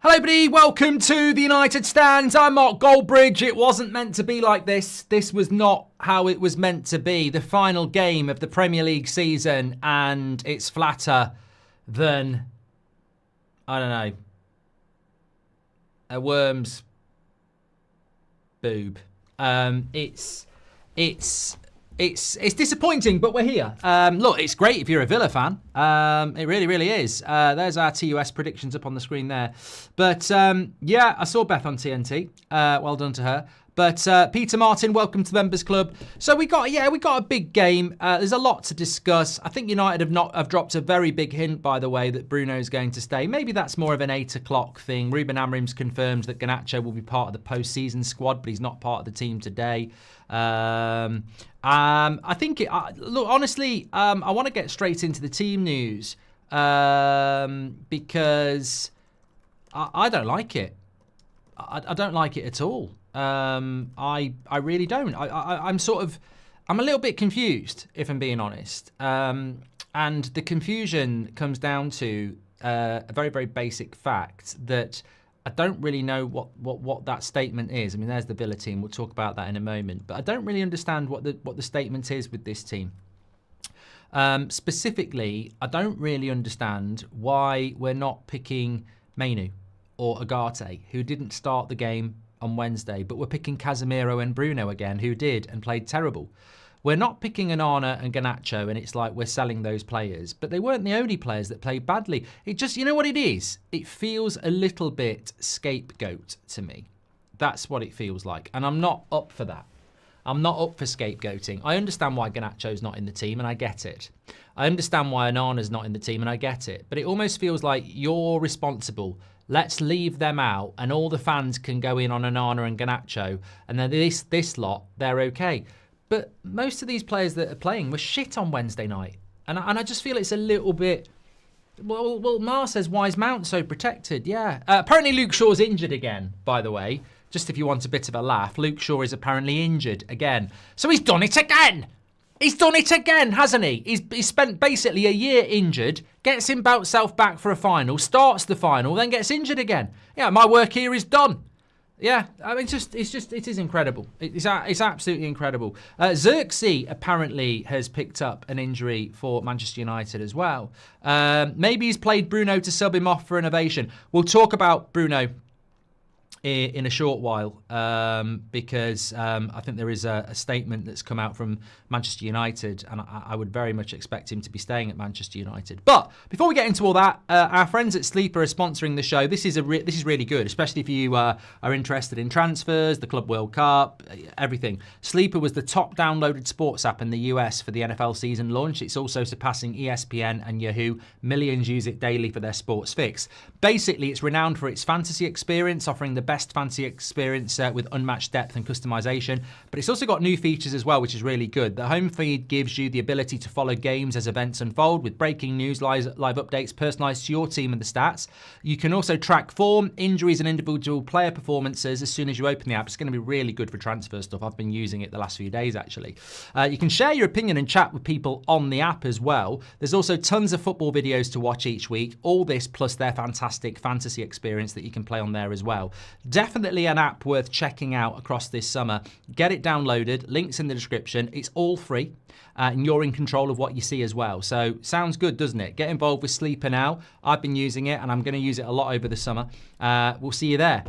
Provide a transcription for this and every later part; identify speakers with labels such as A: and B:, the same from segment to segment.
A: Hello everybody, welcome to the United Stands. I'm Mark Goldbridge. It wasn't meant to be like this. This was not how it was meant to be. The final game of the Premier League season, and it's flatter than, I don't know, a worm's boob. It's disappointing, but we're here. Look, it's great if you're a Villa fan. It really, really is. There's our TUS predictions up on the screen there. But yeah, I saw Beth on TNT. Well done to her. But Peter Martin, welcome to the Members Club. So we got a big game. There's a lot to discuss. I think United have dropped a very big hint, by the way, that Bruno's going to stay. Maybe that's more of an 8 o'clock thing. Ruben Amorim's confirmed that Garnacho will be part of the post-season squad, but he's not part of the team today. I think look, honestly, I want to get straight into the team news because I don't like it. I don't like it at all. I really don't. I'm a little bit confused, if I'm being honest. And the confusion comes down to a very, very basic fact that I don't really know what that statement is. I mean, there's the Villa team. We'll talk about that in a moment. But I don't really understand what the statement is with this team. Specifically, I don't really understand why we're not picking Mainu or Agate, who didn't start the game on Wednesday, but we're picking Casemiro and Bruno again, who did and played terrible. We're not picking Onana and Garnacho, and it's like we're selling those players. But they weren't the only players that played badly. It just, you know what it is? It feels a little bit scapegoat to me. That's what it feels like. And I'm not up for that. I'm not up for scapegoating. I understand why Garnacho's not in the team, and I get it. I understand why Onana's not in the team, and I get it. But it almost feels like you're responsible. Let's leave them out, and all the fans can go in on Onana and Garnacho, and then this lot, they're okay. But most of these players that are playing were shit on Wednesday night. And I just feel it's a little bit... Well, Mar says, why is Mount so protected? Yeah. Apparently Luke Shaw's injured again, by the way. Just if you want a bit of a laugh, Luke Shaw is apparently injured again. So he's done it again! He's done it again, hasn't he? He's spent basically a year injured, gets himself back for a final, starts the final, then gets injured again. Yeah, my work here is done. Yeah, I mean, it is incredible. It's absolutely incredible. Xerxes apparently has picked up an injury for Manchester United as well. Maybe he's played Bruno to sub him off for innovation. We'll talk about Bruno in a short while because I think there is a statement that's come out from Manchester United, and I would very much expect him to be staying at Manchester United. But before we get into all that, our friends at Sleeper are sponsoring the show. This is really good, especially if you are interested in transfers, the Club World Cup, everything. Sleeper was the top downloaded sports app in the US for the NFL season launch. It's also surpassing ESPN and Yahoo. Millions use it daily for their sports fix. Basically, it's renowned for its fantasy experience, offering the best fantasy experience with unmatched depth and customization. But it's also got new features as well, which is really good. The home feed gives you the ability to follow games as events unfold with breaking news, live updates personalized to your team and the stats. You can also track form, injuries, and individual player performances as soon as you open the app. It's going to be really good for transfer stuff. I've been using it the last few days, actually. You can share your opinion and chat with people on the app as well. There's also tons of football videos to watch each week. All this plus their fantastic fantasy experience that you can play on there as well. Definitely an app worth checking out across this summer. Get it downloaded. Links in the description. It's all free. And you're in control of what you see as well. So sounds good, doesn't it? Get involved with Sleeper now. I've been using it and I'm going to use it a lot over the summer. We'll see you there.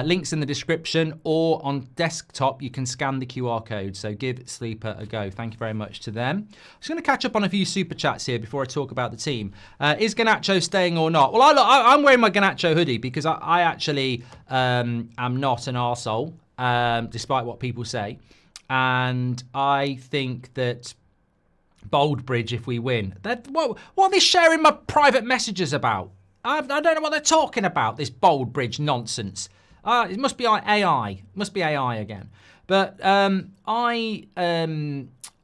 A: Links in the description, or on desktop you can scan the QR code. So give Sleeper a go. Thank you very much to them. I'm just going to catch up on a few super chats here before I talk about the team. Is Garnacho staying or not? Well, I'm wearing my Garnacho hoodie because I actually am not an arsehole, despite what people say. And I think that Goldbridge, if we win, what are they sharing my private messages about? I don't know what they're talking about, this Goldbridge nonsense. It must be AI. Must be AI again. But I'm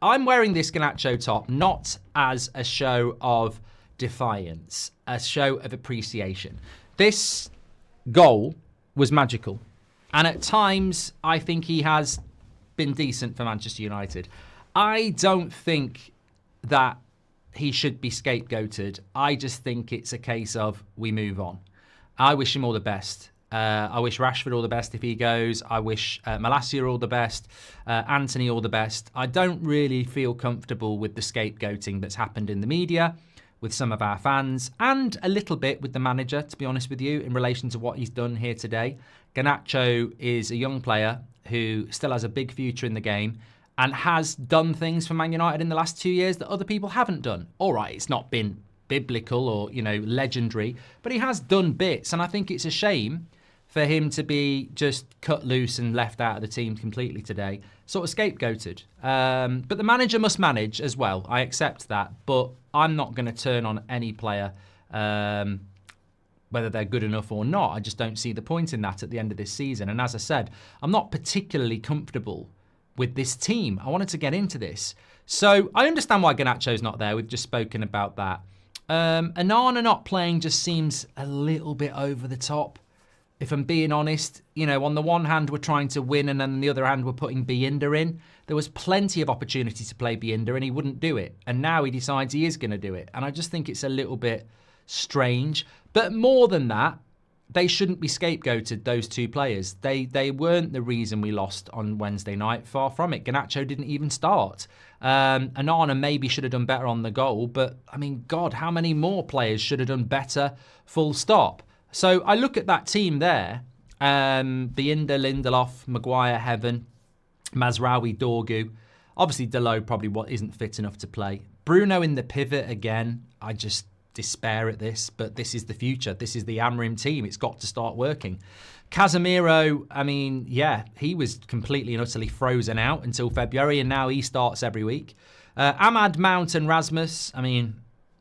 A: wearing this Garnacho top not as a show of defiance, a show of appreciation. This goal was magical. And at times, I think he has been decent for Manchester United. I don't think that he should be scapegoated. I just think it's a case of we move on. I wish him all the best. I wish Rashford all the best if he goes. I wish Malacia all the best. Anthony all the best. I don't really feel comfortable with the scapegoating that's happened in the media, with some of our fans, and a little bit with the manager, to be honest with you, in relation to what he's done here today. Garnacho is a young player who still has a big future in the game and has done things for Man United in the last 2 years that other people haven't done. All right, it's not been biblical or, legendary, but he has done bits, and I think it's a shame for him to be just cut loose and left out of the team completely today, sort of scapegoated. But the manager must manage as well. I accept that, but I'm not going to turn on any player, whether they're good enough or not. I just don't see the point in that at the end of this season. And as I said, I'm not particularly comfortable with this team. I wanted to get into this. So I understand why Garnacho's not there. We've just spoken about that. Onana not playing just seems a little bit over the top. If I'm being honest, on the one hand, we're trying to win, and then on the other hand, we're putting Biinda in. There was plenty of opportunity to play Biinda, and he wouldn't do it. And now he decides he is going to do it. And I just think it's a little bit strange. But more than that, they shouldn't be scapegoated, those two players. They weren't the reason we lost on Wednesday night. Far from it. Garnacho didn't even start. Onana maybe should have done better on the goal. But, God, how many more players should have done better, full stop? So I look at that team there, Biinda, Lindelof, Maguire, Heaven, Mazraoui, Dorgu. Obviously, Dalot probably isn't fit enough to play. Bruno in the pivot again. I just despair at this, but this is the future. This is the Amrim team. It's got to start working. Casemiro, he was completely and utterly frozen out until February, and now he starts every week. Ahmad, Mount and Rasmus,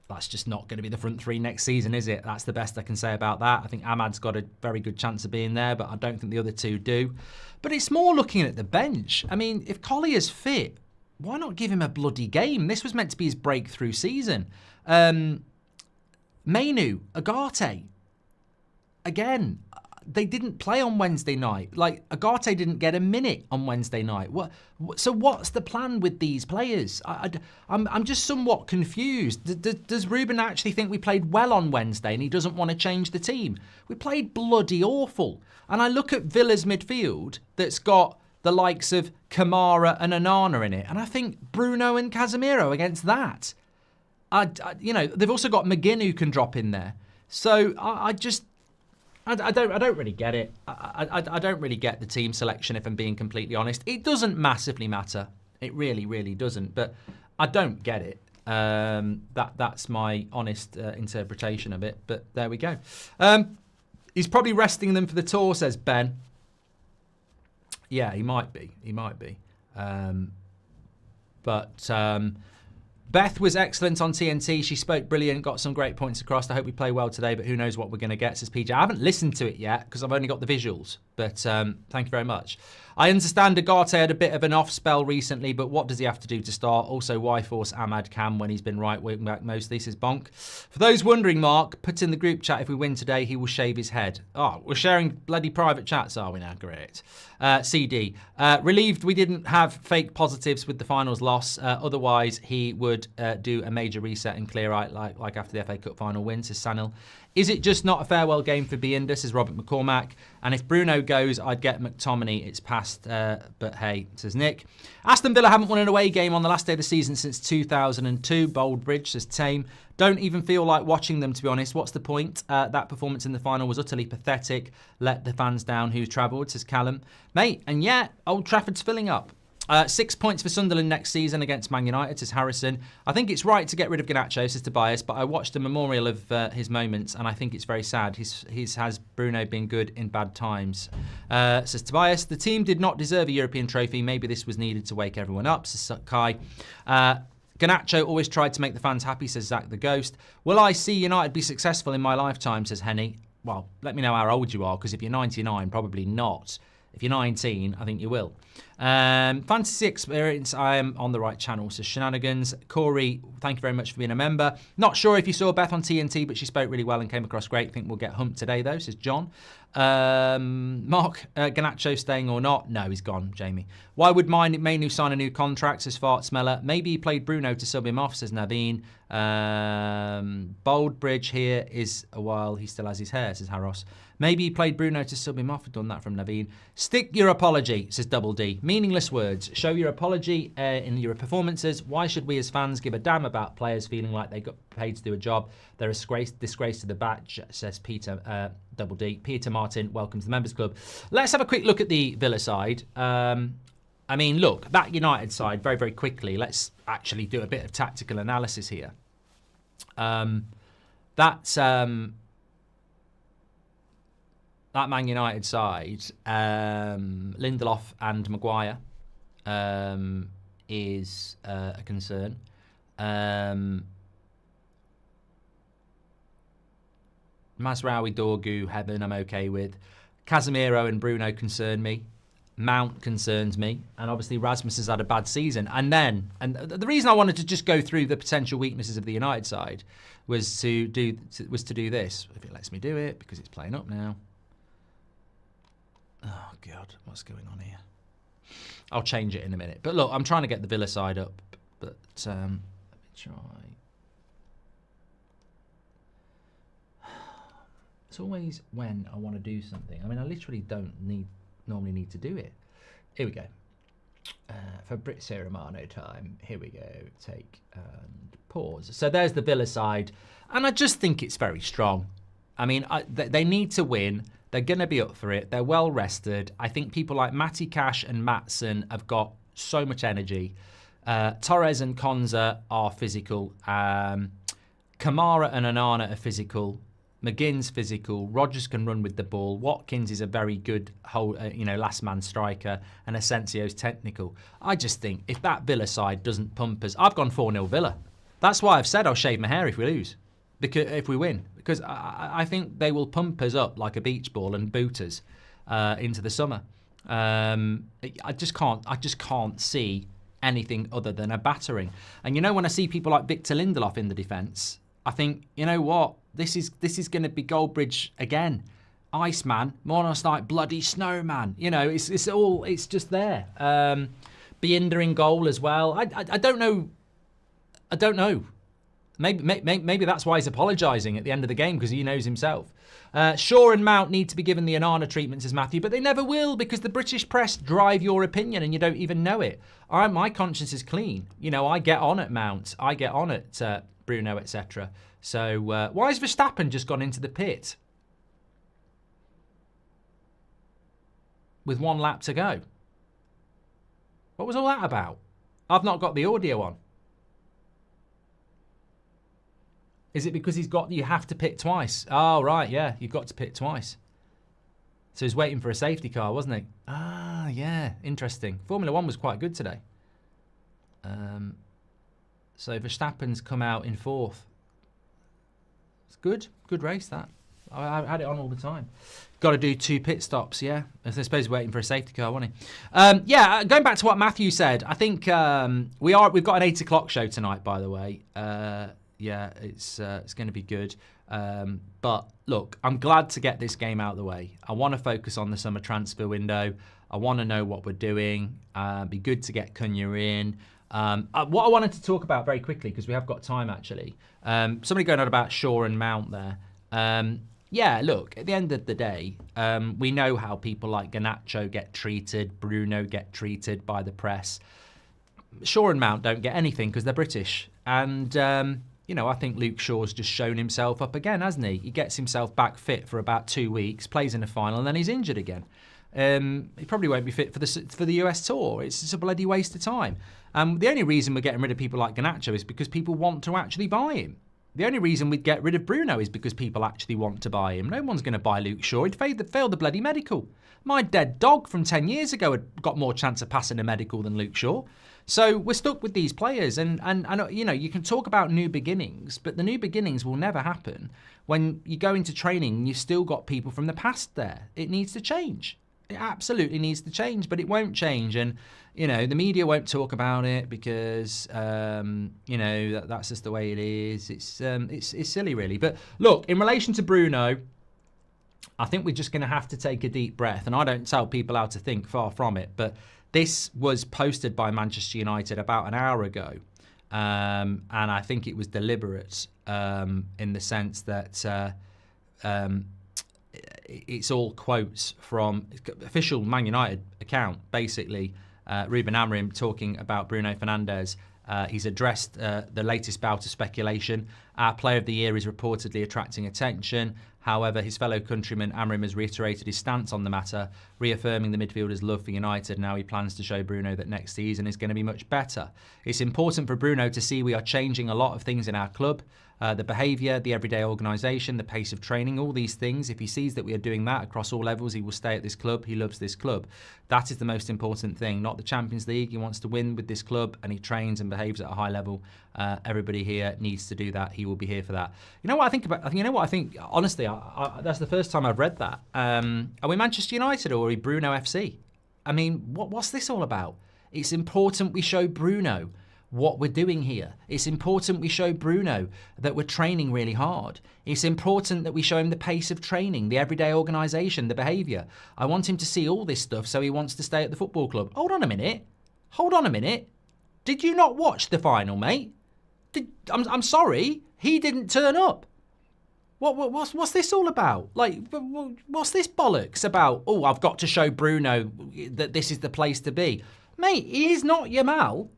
A: that's just not going to be the front three next season, is it? That's the best I can say about that. I think Ahmad's got a very good chance of being there, but I don't think the other two do. But it's more looking at the bench. If Collier's fit, why not give him a bloody game? This was meant to be his breakthrough season. Mainu, Agate. Again, they didn't play on Wednesday night. Agate didn't get a minute on Wednesday night. So what's the plan with these players? I'm just somewhat confused. Does Ruben actually think we played well on Wednesday and he doesn't want to change the team? We played bloody awful. And I look at Villa's midfield that's got the likes of Kamara and Onana in it, and I think Bruno and Casemiro against that. They've also got McGinn who can drop in there. So I don't really get it. I don't really get the team selection, if I'm being completely honest. It doesn't massively matter. It really, really doesn't. But I don't get it. That's my honest interpretation of it. But there we go. He's probably resting them for the tour, says Ben. Yeah, he might be. Beth was excellent on TNT. She spoke brilliant, got some great points across. I hope we play well today, but who knows what we're going to get, says PJ. I haven't listened to it yet because I've only got the visuals, but thank you very much. I understand Agate had a bit of an off spell recently, but what does he have to do to start? Also, why force Ahmad Cam when he's been right wing back mostly, says Bonk. For those wondering, Mark, put in the group chat, if we win today, he will shave his head. Oh, we're sharing bloody private chats, are we now? Great. CD. Relieved we didn't have fake positives with the finals loss. Otherwise, he would do a major reset and clear out like after the FA Cup final win, says Sanil. Is it just not a farewell game for Biinda, says Robert McCormack. And if Bruno goes, I'd get McTominay. It's past, but hey, says Nick. Aston Villa haven't won an away game on the last day of the season since 2002. Goldbridge, says Tame. Don't even feel like watching them, to be honest. What's the point? That performance in the final was utterly pathetic. Let the fans down who travelled, says Callum. Mate, and yet, Old Trafford's filling up. 6 points for Sunderland next season against Man United, says Harrison. I think it's right to get rid of Garnacho, says Tobias, but I watched a memorial of his moments and I think it's very sad. Has Bruno been good in bad times? Says Tobias. The team did not deserve a European trophy. Maybe this was needed to wake everyone up, says Kai. Garnacho always tried to make the fans happy, says Zach the Ghost. Will I see United be successful in my lifetime, says Henny. Well, let me know how old you are, because if you're 99, probably not. If you're 19, I think you will. Fantasy Experience, I am on the right channel, says Shenanigans. Corey, thank you very much for being a member. Not sure if you saw Beth on TNT, but she spoke really well and came across great. Think we'll get humped today, though, says John. Mark, Garnacho staying or not? No, he's gone, Jamie. Why would Mainu sign a new contract, says Fart Smeller? Maybe he played Bruno to sub him off, says Naveen. Goldbridge here is a while he still has his hair, says Harros. Maybe he played Bruno to sub him off. I've done that from Naveen. Stick your apology, says Double D. Meaningless words. Show your apology in your performances. Why should we as fans give a damn about players feeling like they got paid to do a job? They're a disgrace to the batch, says Peter Double D. Peter Martin, welcome to the Members Club. Let's have a quick look at the Villa side. I mean, look, that United side, very, very quickly, let's actually do a bit of tactical analysis here. That Man United side, Lindelof and Maguire is a concern. Mazraoui, Dorgu, Heaven, I'm okay with. Casemiro and Bruno concern me. Mount concerns me, and obviously Rasmus has had a bad season. And the reason I wanted to just go through the potential weaknesses of the United side was to do this. If it lets me do it, because it's playing up now. Oh God, what's going on here? I'll change it in a minute. But look, I'm trying to get the Villa side up. But let me try. It's always when I want to do something. I mean, I literally don't normally need to do it. Here we go. For Brizio Romano time. Here we go. Take and pause. So there's the Villa side, and I just think it's very strong. I mean, they need to win. They're going to be up for it. They're well rested. I think people like Matty Cash and Maatsen have got so much energy. Torres and Konza are physical. Kamara and Onana are physical. McGinn's physical. Rodgers can run with the ball. Watkins is a very good last man striker, and Asensio's technical. I just think if that Villa side doesn't pump us, I've gone 4-0 Villa. That's why I've said I'll shave my hair if we lose, because if we win, because I think they will pump us up like a beach ball and boot us into the summer. I just can't see anything other than a battering. And when I see people like Victor Lindelof in the defence, I think, you know what? This is going to be Goldbridge again. Iceman, more almost like bloody snowman. It's just there. Binder in goal as well. I don't know. I don't know. Maybe that's why he's apologising at the end of the game, because he knows himself. Shaw and Mount need to be given the Onana treatment, says Matthew, but they never will, because the British press drive your opinion and you don't even know it. My conscience is clean. I get on at Mount. I get on at Bruno, etc. So why has Verstappen just gone into the pit with 1 lap to go? What was all that about? I've not got the audio on. Is it because you have to pit twice? Oh, right, yeah, you've got to pit twice. So he's waiting for a safety car, wasn't he? Ah, yeah, interesting. Formula 1 was quite good today. So Verstappen's come out in 4th. It's good race, that. I had it on all the time. Got to do 2 pit stops, yeah. I suppose he's waiting for a safety car, wasn't he? Going back to what Matthew said, I think we've got an 8 o'clock show tonight, by the way. It's going to be good. But look, I'm glad to get this game out of the way. I want to focus on the summer transfer window. I want to know what we're doing. Be good to get Cunha in. What I wanted to talk about very quickly, because we have got time actually. Somebody going on about Shaw and Mount there. Look, at the end of the day, we know how people like Garnacho get treated, Bruno get treated by the press. Shaw and Mount don't get anything because they're British. And, I think Luke Shaw's just shown himself up again, hasn't he? He gets himself back fit for about 2 weeks, plays in a final, and then he's injured again. He probably won't be fit for the US tour. It's just a bloody waste of time. The only reason we're getting rid of people like Garnacho is because people want to actually buy him. The only reason we'd get rid of Bruno is because people actually want to buy him. No one's going to buy Luke Shaw. He'd failed the bloody medical. My dead dog from 10 years ago had got more chance of passing a medical than Luke Shaw. So we're stuck with these players. And you can talk about new beginnings, but the new beginnings will never happen when you go into training and you've still got people from the past there. It needs to change. It absolutely needs to change, but it won't change. And, the media won't talk about it because, that's just the way it is. It's silly, really. But look, in relation to Bruno, I think we're just going to have to take a deep breath. And I don't tell people how to think, far from it. But this was posted by Manchester United about an hour ago. And I think it was deliberate in the sense that it's all quotes from official Man United account, basically. Ruben Amorim talking about Bruno Fernandes. He's addressed the latest bout of speculation. Our player of the year is reportedly attracting attention. However, his fellow countryman Amorim has reiterated his stance on the matter, reaffirming the midfielder's love for United. Now he plans to show Bruno that next season is going to be much better. It's important for Bruno to see we are changing a lot of things in our club. The behaviour, the everyday organisation, the pace of training, all these things. If he sees that we are doing that across all levels, he will stay at this club. He loves this club. That is the most important thing, not the Champions League. He wants to win with this club and he trains and behaves at a high level. Everybody here needs to do that. He will be here for that. You know what I think about? You know what I think? Honestly, that's the first time I've read that. Are we Manchester United or are we Bruno FC? I mean, what's this all about? It's important we show Bruno what we're doing here. It's important we show Bruno that we're training really hard. It's important that we show him the pace of training, the everyday organisation, the behaviour. I want him to see all this stuff so he wants to stay at the football club. Hold on a minute. Did you not watch the final, mate? I'm sorry, he didn't turn up. What's this all about? Like, what's this bollocks about? Oh, I've got to show Bruno that this is the place to be. Mate, he is not Yamal.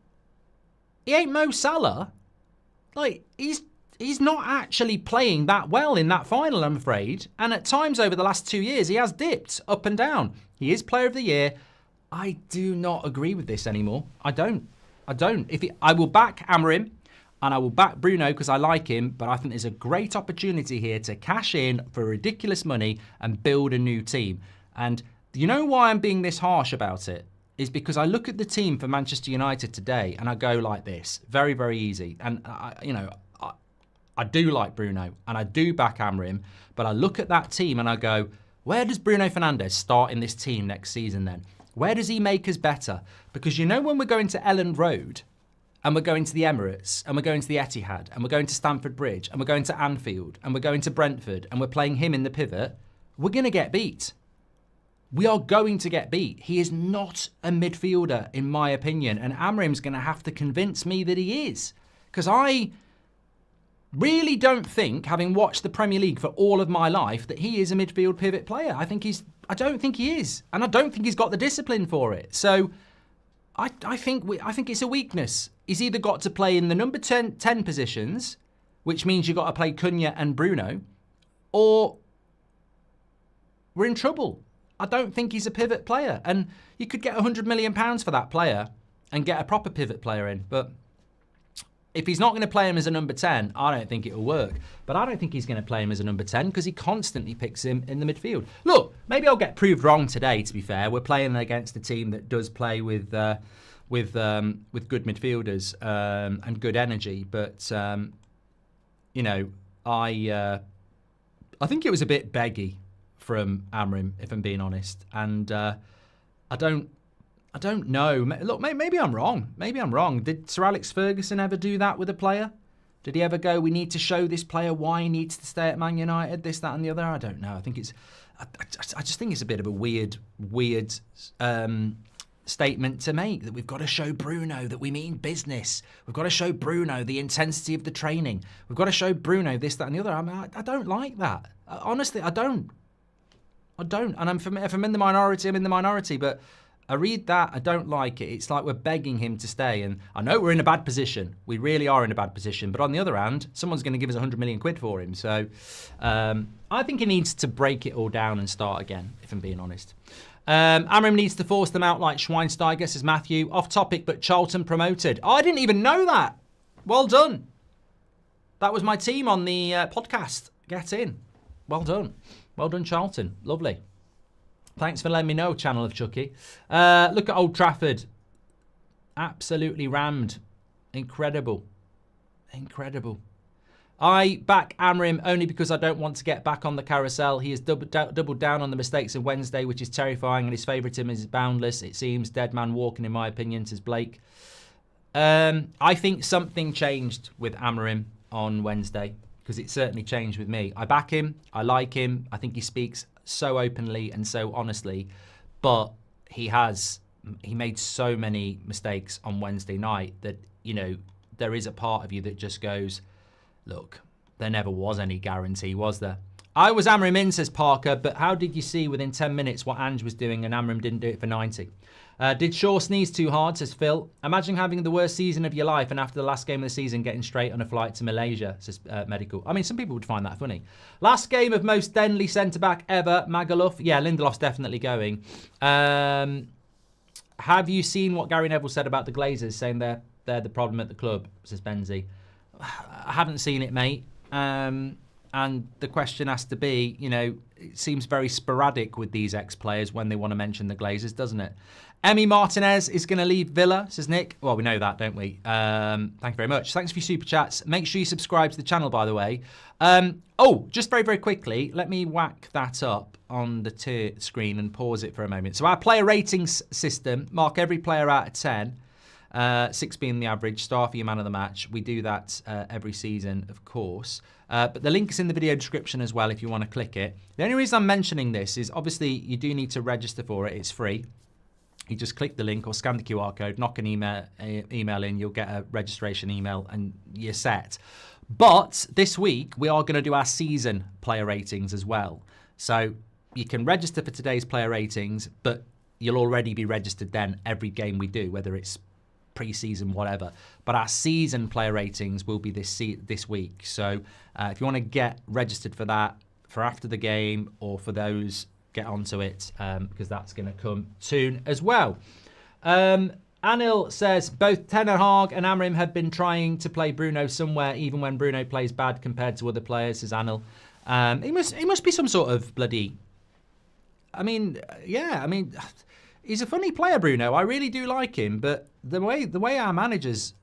A: He ain't Mo Salah. Like, he's not actually playing that well in that final, I'm afraid. And at times over the last 2 years, he has dipped up and down. He is Player of the Year. I do not agree with this anymore. I don't. I will back Amorim and I will back Bruno because I like him, but I think there's a great opportunity here to cash in for ridiculous money and build a new team. And you know why I'm being this harsh about it? Is because I look at the team for Manchester United today and I go like this. Very, very easy. And, I do like Bruno and I do back Amorim, but I look at that team and I go, where does Bruno Fernandes start in this team next season then? Where does he make us better? Because you know when we're going to Elland Road and we're going to the Emirates and we're going to the Etihad and we're going to Stamford Bridge and we're going to Anfield and we're going to Brentford and we're playing him in the pivot, we're going to get beat. We are going to get beat. He is not a midfielder, in my opinion. And Amorim's going to have to convince me that he is. Because I really don't think, having watched the Premier League for all of my life, that he is a midfield pivot player. I don't think he is. And I don't think he's got the discipline for it. So I think it's a weakness. He's either got to play in the number 10 positions, which means you've got to play Cunha and Bruno, or we're in trouble. I don't think he's a pivot player. And you could get £100 million for that player and get a proper pivot player in. But if he's not going to play him as a number 10, I don't think it'll work. But I don't think he's going to play him as a number 10 because he constantly picks him in the midfield. Look, maybe I'll get proved wrong today, to be fair. We're playing against a team that does play with good midfielders and good energy. But, I think it was a bit beggy from Amorim, if I'm being honest. And I don't know. Look, maybe I'm wrong. Did Sir Alex Ferguson ever do that with a player? Did he ever go, we need to show this player why he needs to stay at Man United, this, that and the other? I don't know. I just think it's a bit of a weird statement to make, that we've got to show Bruno that we mean business. We've got to show Bruno the intensity of the training. We've got to show Bruno this, that and the other. I mean, I don't like that. Honestly, I don't. And if I'm in the minority, I'm in the minority. But I read that, I don't like it. It's like we're begging him to stay. And I know we're in a bad position. We really are in a bad position. But on the other hand, someone's going to give us 100 million quid for him. So I think he needs to break it all down and start again, if I'm being honest. Amorim needs to force them out like Schweinsteiger, says Matthew. Off topic, but Charlton promoted. Oh, I didn't even know that. Well done. That was my team on the podcast. Get in. Well done. Well done, Charlton. Lovely. Thanks for letting me know, Channel of Chucky. Look at Old Trafford. Absolutely rammed. Incredible. I back Amorim only because I don't want to get back on the carousel. He has doubled down on the mistakes of Wednesday, which is terrifying, and his favouritism is boundless. It seems dead man walking, in my opinion, says Blake. I think something changed with Amorim on Wednesday, because it certainly changed with me. I back him. I like him. I think he speaks so openly and so honestly, but he made so many mistakes on Wednesday night that, there is a part of you that just goes, look, there never was any guarantee, was there? I was Amram in, says Parker, but how did you see within 10 minutes what Ange was doing and Amram didn't do it for 90? Did Shaw sneeze too hard, says Phil. Imagine having the worst season of your life and after the last game of the season getting straight on a flight to Malaysia, says Medical. I mean, some people would find that funny. Last game of most deadly centre-back ever, Magaluf. Yeah, Lindelof's definitely going. Have you seen what Gary Neville said about the Glazers, saying they're the problem at the club, says Benzie? I haven't seen it, mate. And the question has to be, you know, it seems very sporadic with these ex-players when they want to mention the Glazers, doesn't it? Emi Martinez is going to leave Villa, says Nick. Well, we know that, don't we? Thank you very much. Thanks for your super chats. Make sure you subscribe to the channel, by the way. Just very, very quickly, let me whack that up on the tier screen and pause it for a moment. So our player ratings system, mark every player out of 10. 6 being the average, star for your man of the match. We do that every season, of course. But the link is in the video description as well if you want to click it. The only reason I'm mentioning this is obviously you do need to register for it. It's free. You just click the link or scan the QR code, knock an email in, you'll get a registration email and you're set. But this week, we are going to do our season player ratings as well. So you can register for today's player ratings, but you'll already be registered then every game we do, whether it's pre-season, whatever. But our season player ratings will be this week. So if you want to get registered for that, for after the game or for those, get onto it because that's going to come soon as well. Anil says, both Ten Hag and Amram have been trying to play Bruno somewhere, even when Bruno plays bad compared to other players, says Anil. He must be some sort of bloody... he's a funny player, Bruno. I really do like him, but the way our managers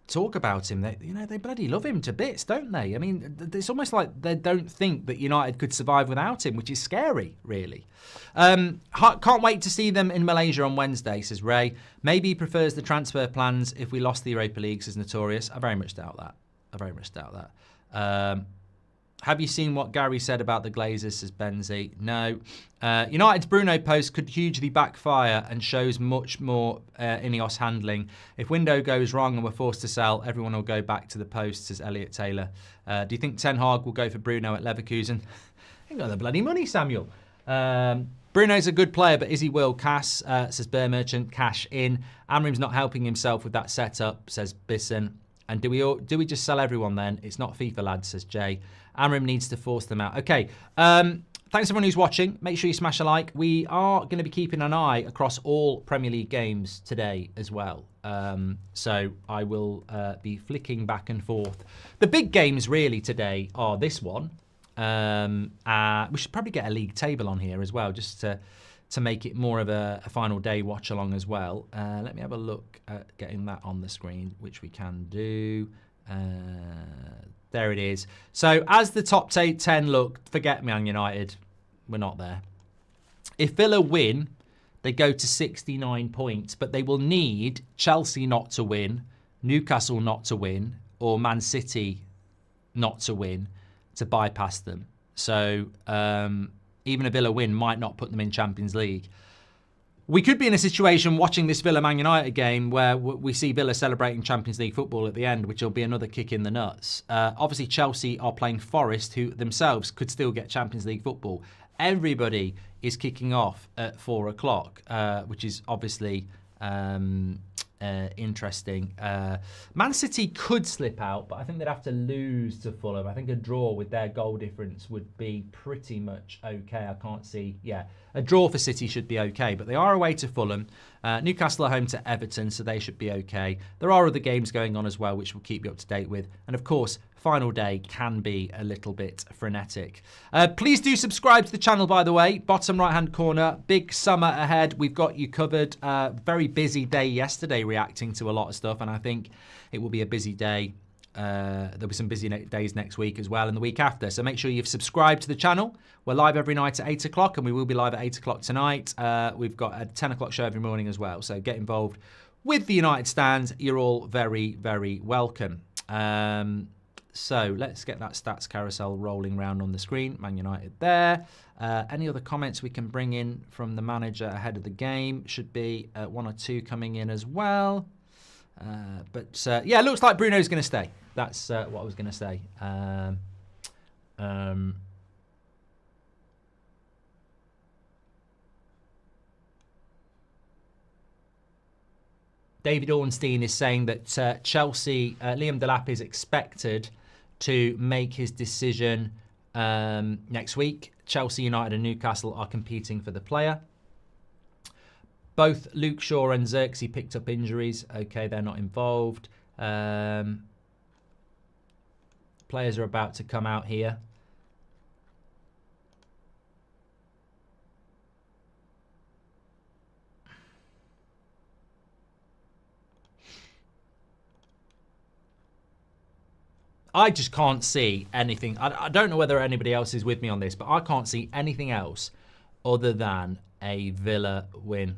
A: talk about him, they bloody love him to bits, don't they? I mean, it's almost like they don't think that United could survive without him, which is scary, really. Can't wait to see them in Malaysia on Wednesday, says Ray. Maybe he prefers the transfer plans if we lost the Europa League, says Notorious. I very much doubt that. Have you seen what Gary said about the Glazers, says Benzie? No. United's Bruno post could hugely backfire and shows much more Ineos handling. If window goes wrong and we're forced to sell, everyone will go back to the post, says Elliot Taylor. Do you think Ten Hag will go for Bruno at Leverkusen? Ain't got the bloody money, Samuel. Bruno's a good player, but is he will? Cass, says Bear Merchant. Cash in. Amram's not helping himself with that setup, says Bisson. And do we just sell everyone then? It's not FIFA, lads, says Jay. Amram needs to force them out. Okay. Thanks everyone who's watching. Make sure you smash a like. We are going to be keeping an eye across all Premier League games today as well. So I will be flicking back and forth. The big games really today are this one. We should probably get a league table on here as well, just to make it more of a final day watch along as well. Let me have a look at getting that on the screen, which we can do. There it is. So as the top 10 look, forget Man United, we're not there. If Villa win, they go to 69 points, but they will need Chelsea not to win, Newcastle not to win, or Man City not to win to bypass them. So even a Villa win might not put them in Champions League. We could be in a situation watching this Villa-Man United game where we see Villa celebrating Champions League football at the end, which will be another kick in the nuts. Obviously, Chelsea are playing Forest, who themselves could still get Champions League football. Everybody is kicking off at 4 o'clock, which is obviously interesting. Man City could slip out, but I think they'd have to lose to Fulham. I think a draw with their goal difference would be pretty much okay. I can't see, a draw for City should be okay, but they are away to Fulham. Newcastle are home to Everton, so they should be okay. There are other games going on as well, which we'll keep you up to date with. And of course, final day can be a little bit frenetic. Please do subscribe to the channel, by the way. Bottom right-hand corner, big summer ahead. We've got you covered. Very busy day yesterday reacting to a lot of stuff, and I think it will be a busy day. There'll be some busy days next week as well and the week after. So make sure you've subscribed to the channel. We're live every night at 8 o'clock and we will be live at 8 o'clock tonight. We've got a 10 o'clock show every morning as well. So get involved with the United Stand. You're all very, very welcome. So let's get that stats carousel rolling round on the screen. Man United there. Any other comments we can bring in from the manager ahead of the game? Should be one or two coming in as well. Yeah, it looks like Bruno's going to stay. That's what I was going to say. David Ornstein is saying that Chelsea, Liam Delap is expected to make his decision next week. Chelsea, United and Newcastle are competing for the player. Both Luke Shaw and Xerxes picked up injuries. Okay, they're not involved. Players are about to come out here. I just can't see anything. I don't know whether anybody else is with me on this, but I can't see anything else other than a Villa win.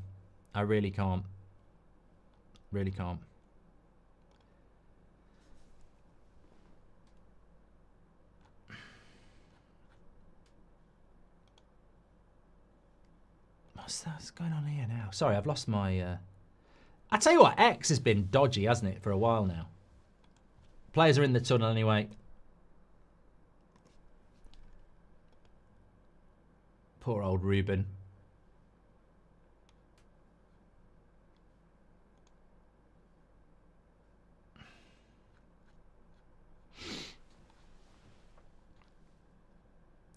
A: I really can't. Really can't. What's going on here now? Sorry, I've lost my... I tell you what, X has been dodgy, hasn't it, for a while now. Players are in the tunnel anyway. Poor old Ruben.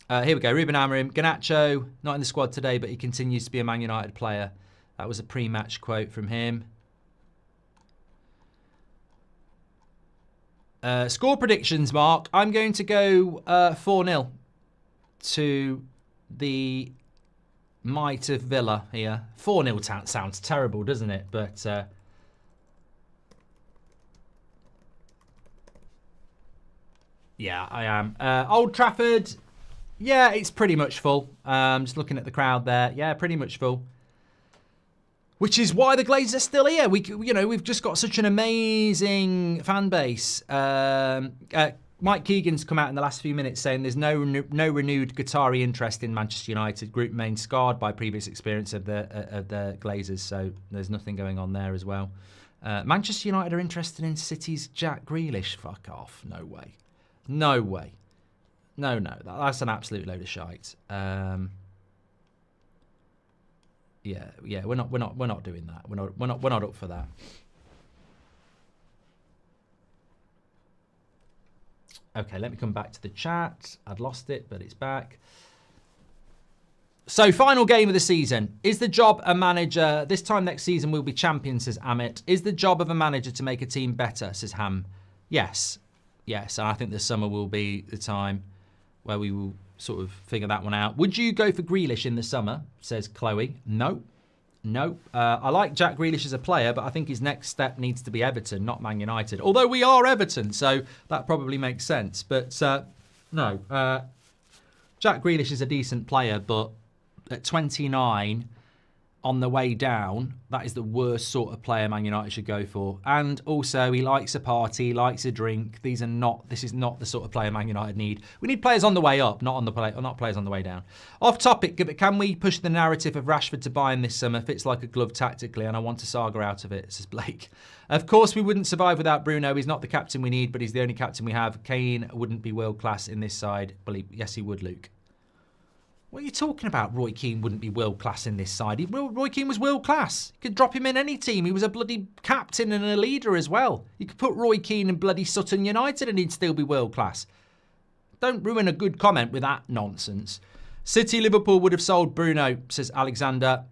A: Here we go. Ruben Amorim. Garnacho, not in the squad today, but he continues to be a Man United player. That was a pre-match quote from him. Score predictions, Mark. I'm going to go 4-0 to the might of Villa here. 4-0 sounds terrible, doesn't it? But yeah, I am. Old Trafford. Yeah, it's pretty much full. Just looking at the crowd there. Yeah, pretty much full. Which is why the Glazers are still here. We've just got such an amazing fan base. Mike Keegan's come out in the last few minutes saying there's no renewed Qatari interest in Manchester United. Group remains scarred by previous experience of the Glazers, so there's nothing going on there as well. Manchester United are interested in City's Jack Grealish. Fuck off. No way. No way. No, that's an absolute load of shite. Yeah, we're not doing that. We're not up for that. Okay, let me come back to the chat. I'd lost it, but it's back. So, final game of the season. Is the job a manager? This time next season we'll be champions, says Amit. Is the job of a manager to make a team better, says Ham. Yes. And I think the summer will be the time where we will sort of figure that one out. Would you go for Grealish in the summer, says Chloe. No. I like Jack Grealish as a player, but I think his next step needs to be Everton, not Man United. Although we are Everton, so that probably makes sense. But no. Jack Grealish is a decent player, but at 29, on the way down, that is the worst sort of player Man United should go for. And also, he likes a party, he likes a drink. This is not the sort of player Man United need. We need players on the way up, not players on the way down. Off topic, but can we push the narrative of Rashford to Bayern this summer? Fits like a glove tactically, and I want a saga out of it, says Blake. Of course, we wouldn't survive without Bruno. He's not the captain we need, but he's the only captain we have. Kane wouldn't be world class in this side. Yes, he would, Luke. What are you talking about? Roy Keane wouldn't be world-class in this side. Roy Keane was world-class. You could drop him in any team. He was a bloody captain and a leader as well. You could put Roy Keane in bloody Sutton United and he'd still be world-class. Don't ruin a good comment with that nonsense. City Liverpool would have sold Bruno, says Alexander.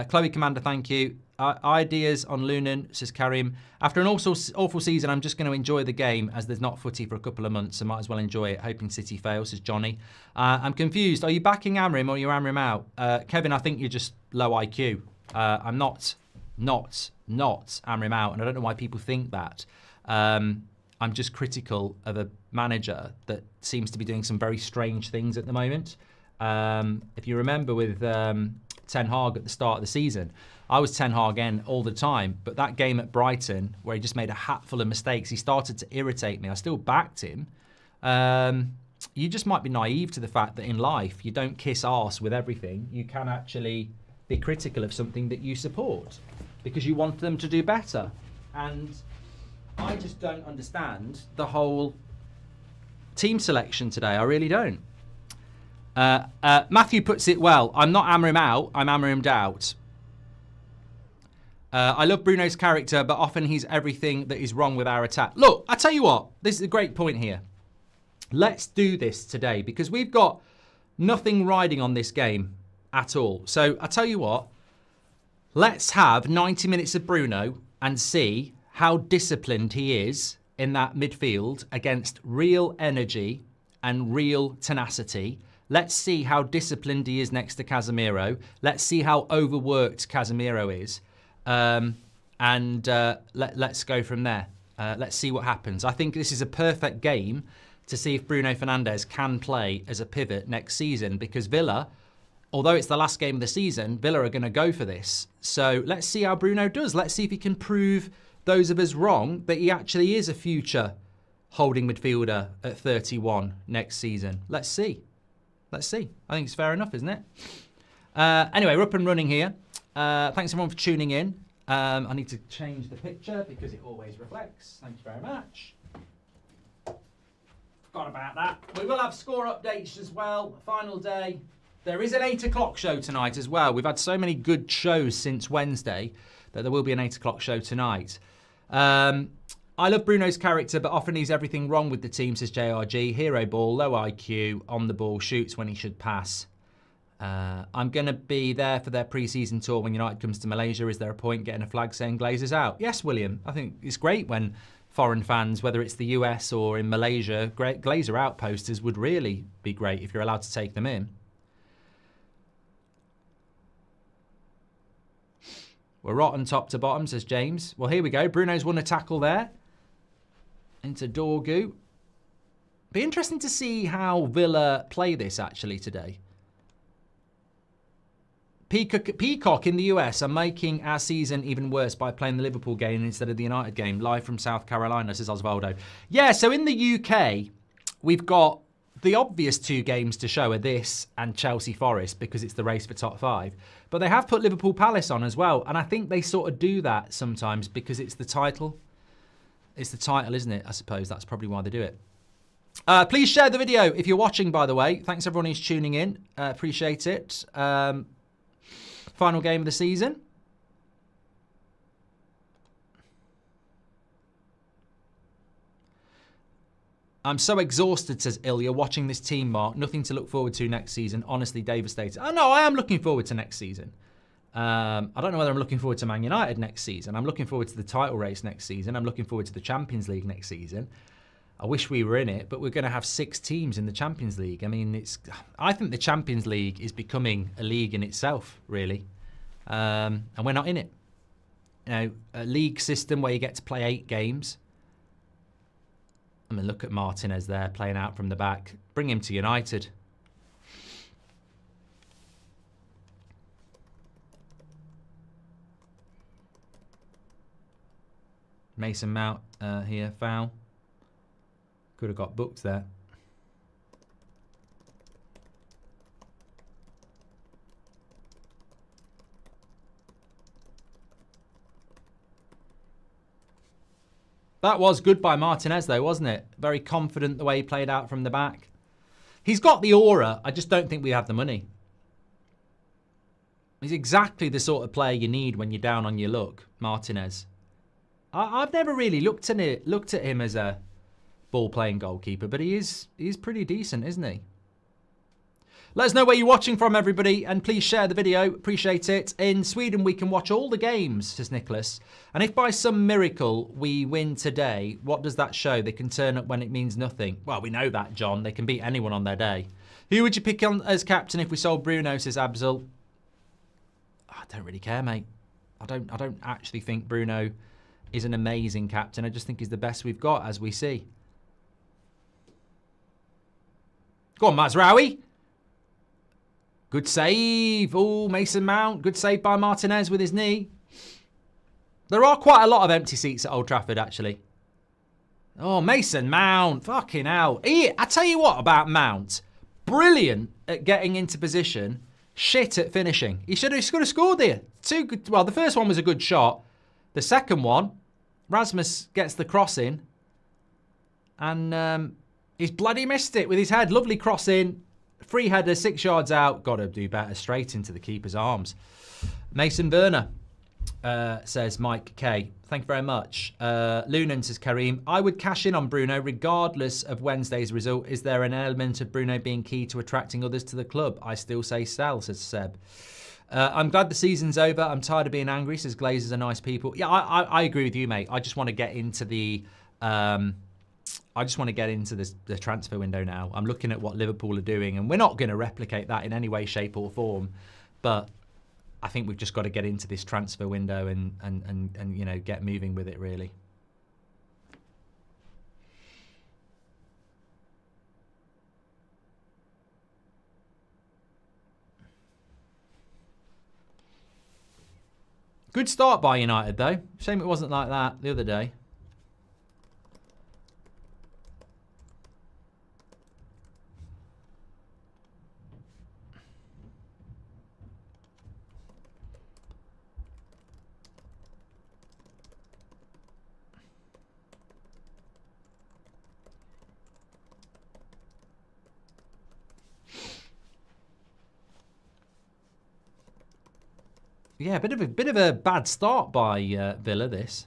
A: Chloe Commander, thank you. Ideas on Lunan, says Karim. After an awful season, I'm just going to enjoy the game as there's not footy for a couple of months, so might as well enjoy it. Hoping City fails, says Johnny. I'm confused. Are you backing Amorim or are you Amorim out? Kevin, I think you're just low IQ. I'm not Amorim out, and I don't know why people think that. I'm just critical of a manager that seems to be doing some very strange things at the moment. If you remember with Ten Hag at the start of the season, I was Ten Hag in all the time, but that game at Brighton where he just made a hatful of mistakes, he started to irritate me. I still backed him. You just might be naive to the fact that in life you don't kiss arse with everything. You can actually be critical of something that you support because you want them to do better. And I just don't understand the whole team selection today. I really don't. Matthew puts it well. I'm not hammering him out. I'm hammering him out. I love Bruno's character, but often he's everything that is wrong with our attack. Look, I tell you what. This is a great point here. Let's do this today because we've got nothing riding on this game at all. So I tell you what. Let's have 90 minutes of Bruno and see how disciplined he is in that midfield against real energy and real tenacity. Let's see how disciplined he is next to Casemiro. Let's see how overworked Casemiro is. Let's go from there. Let's see what happens. I think this is a perfect game to see if Bruno Fernandes can play as a pivot next season because Villa, although it's the last game of the season, Villa are going to go for this. So let's see how Bruno does. Let's see if he can prove those of us wrong that he actually is a future holding midfielder at 31 next season. Let's see. Let's see. I think it's fair enough, isn't it? Anyway, we're up and running here. Thanks everyone for tuning in. I need to change the picture because it always reflects. Thank you very much. Forgot about that. We will have score updates as well. Final day. There is an 8 o'clock show tonight as well. We've had so many good shows since Wednesday that there will be an 8 o'clock show tonight. I love Bruno's character, but often he's everything wrong with the team, says JRG. Hero ball, low IQ, on the ball, shoots when he should pass. I'm going to be there for their pre-season tour when United comes to Malaysia. Is there a point getting a flag saying Glazers out? Yes, William. I think it's great when foreign fans, whether it's the US or in Malaysia, Glazer out posters would really be great if you're allowed to take them in. We're rotten top to bottom, says James. Well, here we go. Bruno's won a tackle there. Into Dorgu. Be interesting to see how Villa play this actually today. Peacock in the US are making our season even worse by playing the Liverpool game instead of the United game. Live from South Carolina, says Osvaldo. Yeah, so in the UK, we've got the obvious two games to show are this and Chelsea Forest because it's the race for top 5. But they have put Liverpool Palace on as well. And I think they sort of do that sometimes because it's the title. It's the title, isn't it? I suppose that's probably why they do it. Please share the video if you're watching, by the way. Thanks everyone who's tuning in. Appreciate it. Final game of the season. I'm so exhausted, says Ilya, watching this team, Mark. Nothing to look forward to next season. Honestly, devastated. Oh, no, I am looking forward to next season. I don't know whether I'm looking forward to Man United next season. I'm looking forward to the title race next season. I'm looking forward to the Champions League next season. I wish we were in it, but we're going to have 6 teams in the Champions League. I mean, I think the Champions League is becoming a league in itself, really. And we're not in it. You know, a league system where you get to play 8 games. I mean, look at Martinez there playing out from the back. Bring him to United. Mason Mount here, foul. Could have got booked there. That was good by Martinez, though, wasn't it? Very confident the way he played out from the back. He's got the aura. I just don't think we have the money. He's exactly the sort of player you need when you're down on your luck, Martinez. I've never really looked at him as a ball-playing goalkeeper, but he's pretty decent, isn't he? Let us know where you're watching from, everybody, and please share the video. Appreciate it. In Sweden, we can watch all the games, says Nicholas. And if by some miracle we win today, what does that show? They can turn up when it means nothing. Well, we know that, John. They can beat anyone on their day. Who would you pick on as captain if we sold Bruno, says Abzul? I don't really care, mate. I don't actually think Bruno is an amazing captain. I just think he's the best we've got, as we see. Go on, Mazraoui. Good save. Oh, Mason Mount. Good save by Martinez with his knee. There are quite a lot of empty seats at Old Trafford, actually. Oh, Mason Mount. Fucking hell. I tell you what about Mount. Brilliant at getting into position. Shit at finishing. He should have scored here. 2 good. Well, the first one was a good shot. The second one, Rasmus gets the cross in. And he's bloody missed it with his head. Lovely cross in. Free header, 6 yards out. Got to do better. Straight into the keeper's arms. Mason Werner, says Mike K. Thank you very much. Lunan says Kareem. I would cash in on Bruno regardless of Wednesday's result. Is there an element of Bruno being key to attracting others to the club? I still say sell, says Seb. I'm glad the season's over. I'm tired of being angry, says Glazers are nice people. Yeah, I agree with you, mate. I just want to get into the... the transfer window now. I'm looking at what Liverpool are doing, and we're not going to replicate that in any way, shape, or form. But I think we've just got to get into this transfer window and you know, get moving with it, really. Good start by United, though. Shame it wasn't like that the other day. Yeah, bit of a bad start by Villa. This.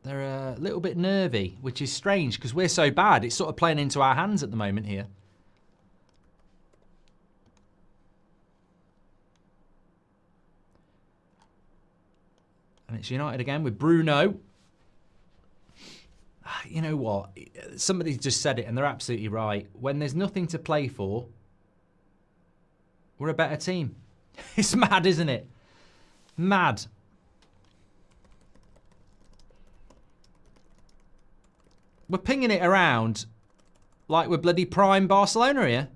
A: They're a little bit nervy, which is strange because we're so bad. It's sort of playing into our hands at the moment here. And it's United again with Bruno. You know what? Somebody just said it, and they're absolutely right. When there's nothing to play for, we're a better team. It's mad, isn't it? Mad. We're pinging it around like we're bloody prime Barcelona here.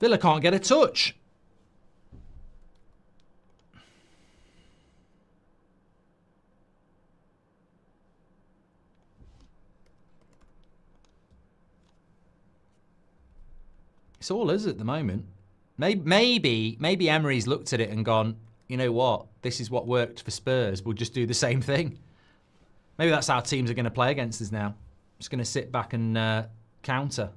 A: Villa can't get a touch. It's all us at the moment. Maybe Emery's looked at it and gone, you know what? This is what worked for Spurs. We'll just do the same thing. Maybe that's how teams are going to play against us now. Just going to sit back and counter.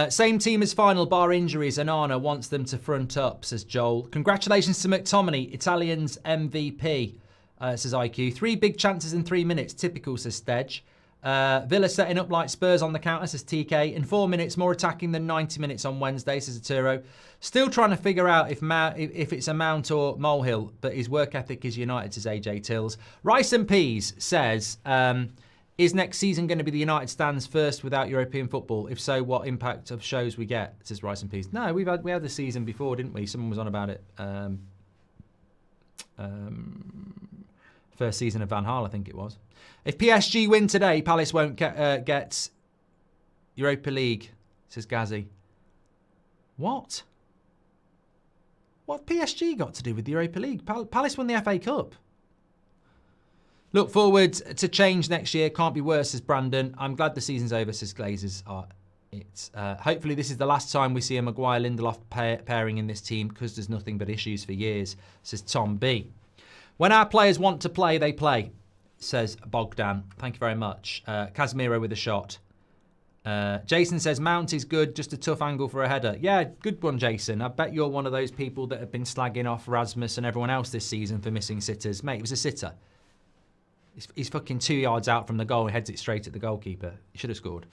A: Same team as final, bar injuries. Onana wants them to front up, says Joel. Congratulations to McTominay, Italians MVP, says IQ. 3 big chances in 3 minutes, typical, says Stedge. Villa setting up like Spurs on the counter, says TK. In 4 minutes, more attacking than 90 minutes on Wednesday, says Arturo. Still trying to figure out if it's a Mount or Molehill, but his work ethic is United, says AJ Tills. Rice and Peas says... is next season going to be the United stands first without European football? If so, what impact of shows we get? Says Rice and Peas. No, we had the season before, didn't we? Someone was on about it. First season of Van Gaal, I think it was. If PSG win today, Palace won't get Europa League, says Ghazi. What? What PSG got to do with the Europa League? Palace won the FA Cup. Look forward to change next year. Can't be worse, says Brandon. I'm glad the season's over, says Glazers. Hopefully this is the last time we see a Maguire-Lindelof pairing in this team because there's nothing but issues for years, says Tom B. When our players want to play, they play, says Bogdan. Thank you very much. Casemiro with a shot. Jason says Mount is good, just a tough angle for a header. Yeah, good one, Jason. I bet you're one of those people that have been slagging off Rasmus and everyone else this season for missing sitters. Mate, it was a sitter. He's fucking 2 yards out from the goal and heads it straight at the goalkeeper. He should have scored.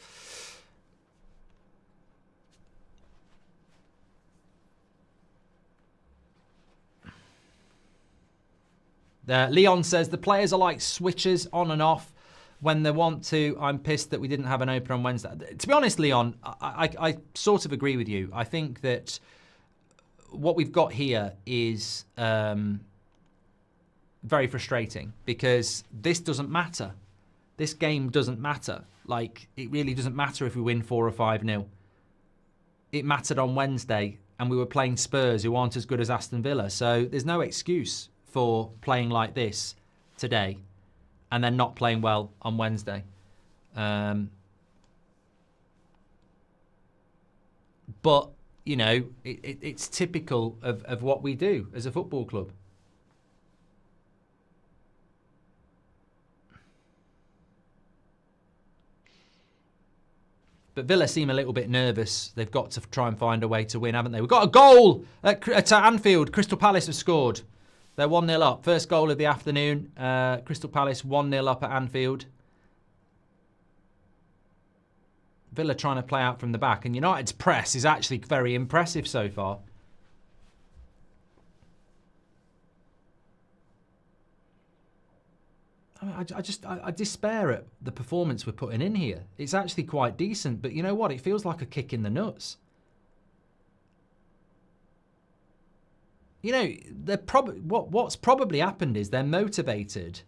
A: Leon says the players are like switches on and off when they want to. I'm pissed that we didn't have an opener on Wednesday. To be honest, Leon, I sort of agree with you. I think that what we've got here is very frustrating because this doesn't matter. This game doesn't matter. Like, it really doesn't matter if we win 4 or 5-0. It mattered on Wednesday, and we were playing Spurs, who aren't as good as Aston Villa. So there's no excuse for playing like this today and then not playing well on Wednesday. But, you know, it's typical of what we do as a football club. But Villa seem a little bit nervous. They've got to try and find a way to win, haven't they? We've got a goal at Anfield. Crystal Palace have scored. They're 1-0 up. First goal of the afternoon. Crystal Palace 1-0 up at Anfield. Villa trying to play out from the back. And United's press is actually very impressive so far. I despair at the performance we're putting in here. It's actually quite decent, but you know what? It feels like a kick in the nuts. You know, what's probably happened is they're motivated.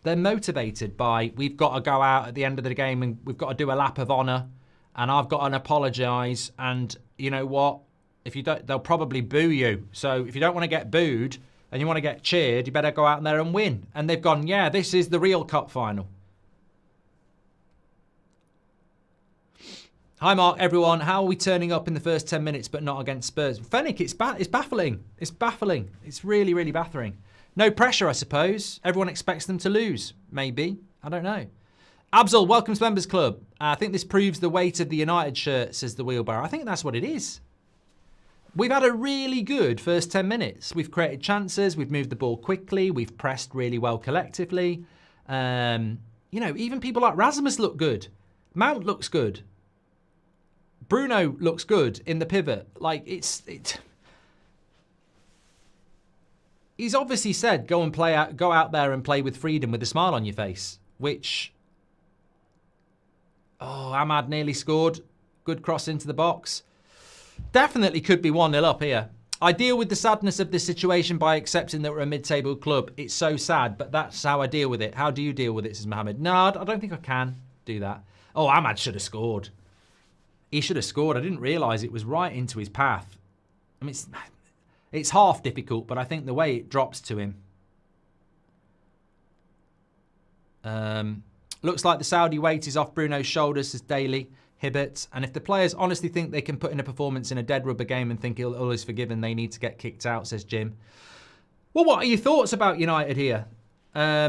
A: They're motivated by, we've got to go out at the end of the game and we've got to do a lap of honour, and I've got to apologise, and you know what? If you don't, they'll probably boo you. So if you don't want to get booed and you want to get cheered, you better go out there and win. And they've gone, yeah, this is the real cup final. Hi, Mark, everyone. How are we turning up in the first 10 minutes but not against Spurs? Fenwick, it's baffling. It's baffling. It's really, really baffling. No pressure, I suppose. Everyone expects them to lose. Maybe. I don't know. Abzul, welcome to Members Club. I think this proves the weight of the United shirt, says the wheelbarrow. I think that's what it is. We've had a really good first 10 minutes. We've created chances. We've moved the ball quickly. We've pressed really well collectively. You know, even people like Rasmus look good. Mount looks good. Bruno looks good in the pivot. Like, he's obviously said, go out there and play with freedom with a smile on your face, which, Ahmad nearly scored. Good cross into the box. Definitely could be 1-0 up here. I deal with the sadness of this situation by accepting that we're a mid-table club. It's so sad, but that's how I deal with it. How do you deal with it, says Mohammed? No, I don't think I can do that. Oh, Ahmad should have scored. He should have scored. I didn't realise it was right into his path. I mean, it's half difficult, but I think the way it drops to him. Looks like the Saudi weight is off Bruno's shoulders, says Daly. Hibbert. And if the players honestly think they can put in a performance in a dead rubber game and think all is forgiven, they need to get kicked out, says Jim. Well, what are your thoughts about United here? I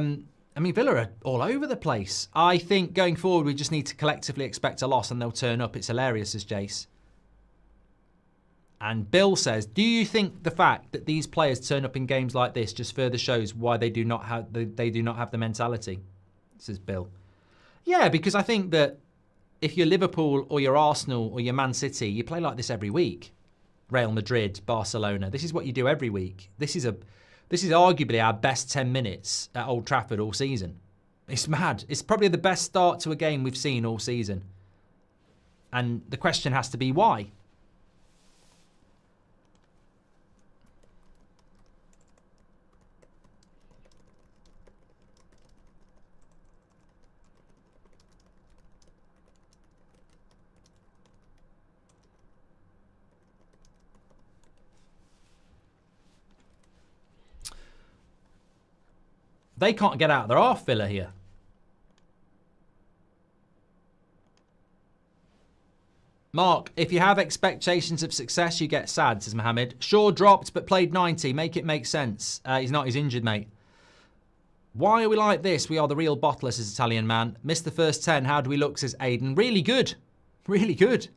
A: mean, Villa are all over the place. I think going forward, we just need to collectively expect a loss and they'll turn up. It's hilarious, says Jace. And Bill says, do you think the fact that these players turn up in games like this just further shows why they do not have the mentality? Says Bill. Yeah, because I think that if you're Liverpool or you're Arsenal or you're Man City, you play like this every week. Real Madrid, Barcelona. This is what you do every week. This is arguably our best 10 minutes at Old Trafford all season. It's mad. It's probably the best start to a game we've seen all season. And the question has to be why? They can't get out of their half, Villa here. Mark, if you have expectations of success, you get sad, says Mohammed. Shaw dropped, but played 90. Make it make sense. He's not. He's injured, mate. Why are we like this? We are the real bottlers, says Italian man. Missed the first 10. How do we look, says Aiden. Really good. Really good.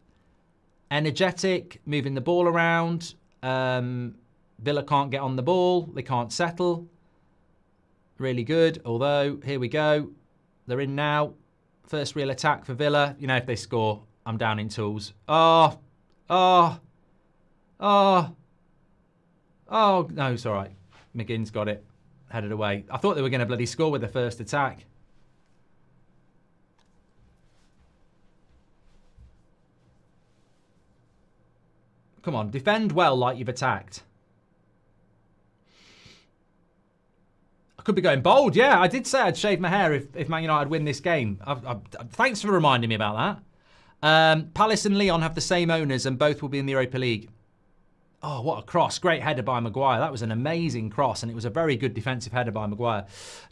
A: Energetic, moving the ball around. Villa can't get on the ball. They can't settle. Really good, although, here we go. They're in now. First real attack for Villa. You know, if they score, I'm down in tools. Oh, no, it's all right. McGinn's got it. Headed away. I thought they were going to bloody score with the first attack. Come on, defend well like you've attacked. I could be going bold. Yeah, I did say I'd shave my hair if Man United win this game. Thanks for reminding me about that. Palace and Lyon have the same owners and both will be in the Europa League. Oh, what a cross. Great header by Maguire. That was an amazing cross, and it was a very good defensive header by Maguire.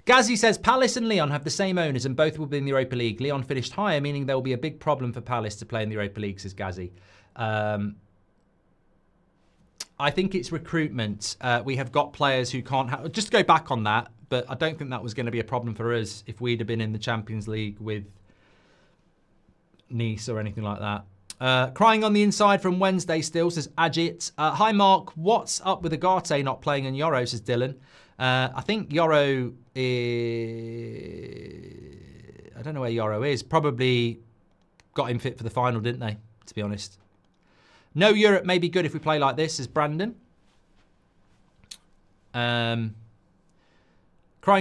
A: Gazzy says, Palace and Lyon have the same owners and both will be in the Europa League. Lyon finished higher, meaning there will be a big problem for Palace to play in the Europa League, says Gazzy. I think it's recruitment. We have got players who can't... Just to go back on that, but I don't think that was going to be a problem for us if we'd have been in the Champions League with Nice or anything like that. Crying on the inside from Wednesday still, says Ajit. Hi, Mark. What's up with Agate not playing in Yoro, says Dylan. I think Yoro is... I don't know where Yoro is. Probably got him fit for the final, didn't they? To be honest. No Europe may be good if we play like this, says Brandon. Crying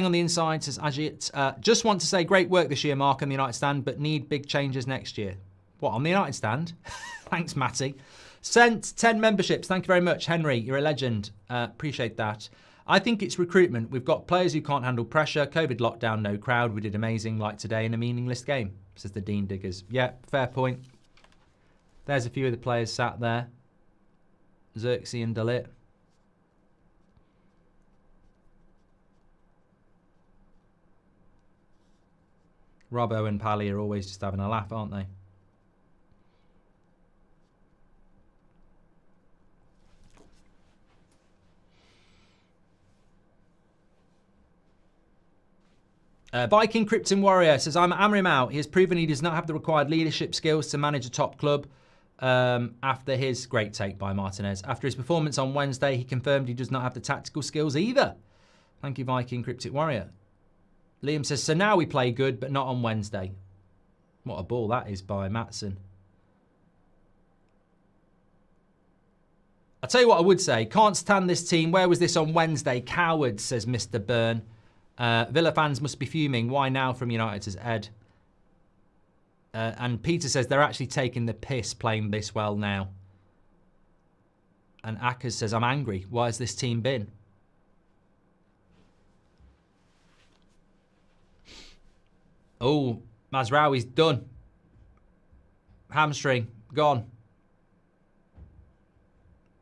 A: on the inside, says Ajit. Just want to say great work this year, Mark, on the United stand, but need big changes next year. What, on the United stand? Thanks, Matty. Sent 10 memberships. Thank you very much, Henry. You're a legend. Appreciate that. I think it's recruitment. We've got players who can't handle pressure. COVID lockdown, no crowd. We did amazing like today in a meaningless game, says the Dean Diggers. Yeah, fair point. There's a few of the players sat there. Xerxes and Dalit. Robbo and Pally are always just having a laugh, aren't they? Viking Krypton Warrior says, I'm Amrim out. He has proven he does not have the required leadership skills to manage a top club after his great take by Martinez. After his performance on Wednesday, he confirmed he does not have the tactical skills either. Thank you, Viking Cryptic Warrior. Liam says, so now we play good, but not on Wednesday. What a ball that is by Maatson. I'll tell you what I would say. Can't stand this team. Where was this on Wednesday? Cowards, says Mr. Byrne. Villa fans must be fuming. Why now from United, says Ed. And Peter says they're actually taking the piss playing this well now. And Akers says, I'm angry. Why has this team been? Oh, Mazraoui's done. Hamstring, gone.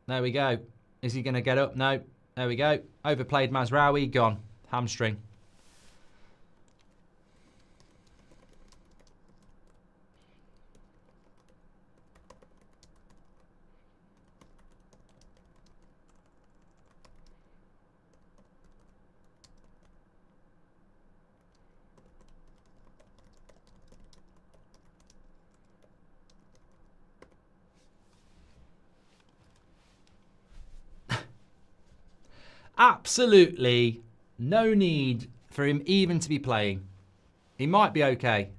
A: There we go. Is he going to get up? No. There we go. Overplayed Mazraoui, gone. Hamstring. Absolutely no need for him even to be playing. He might be okay.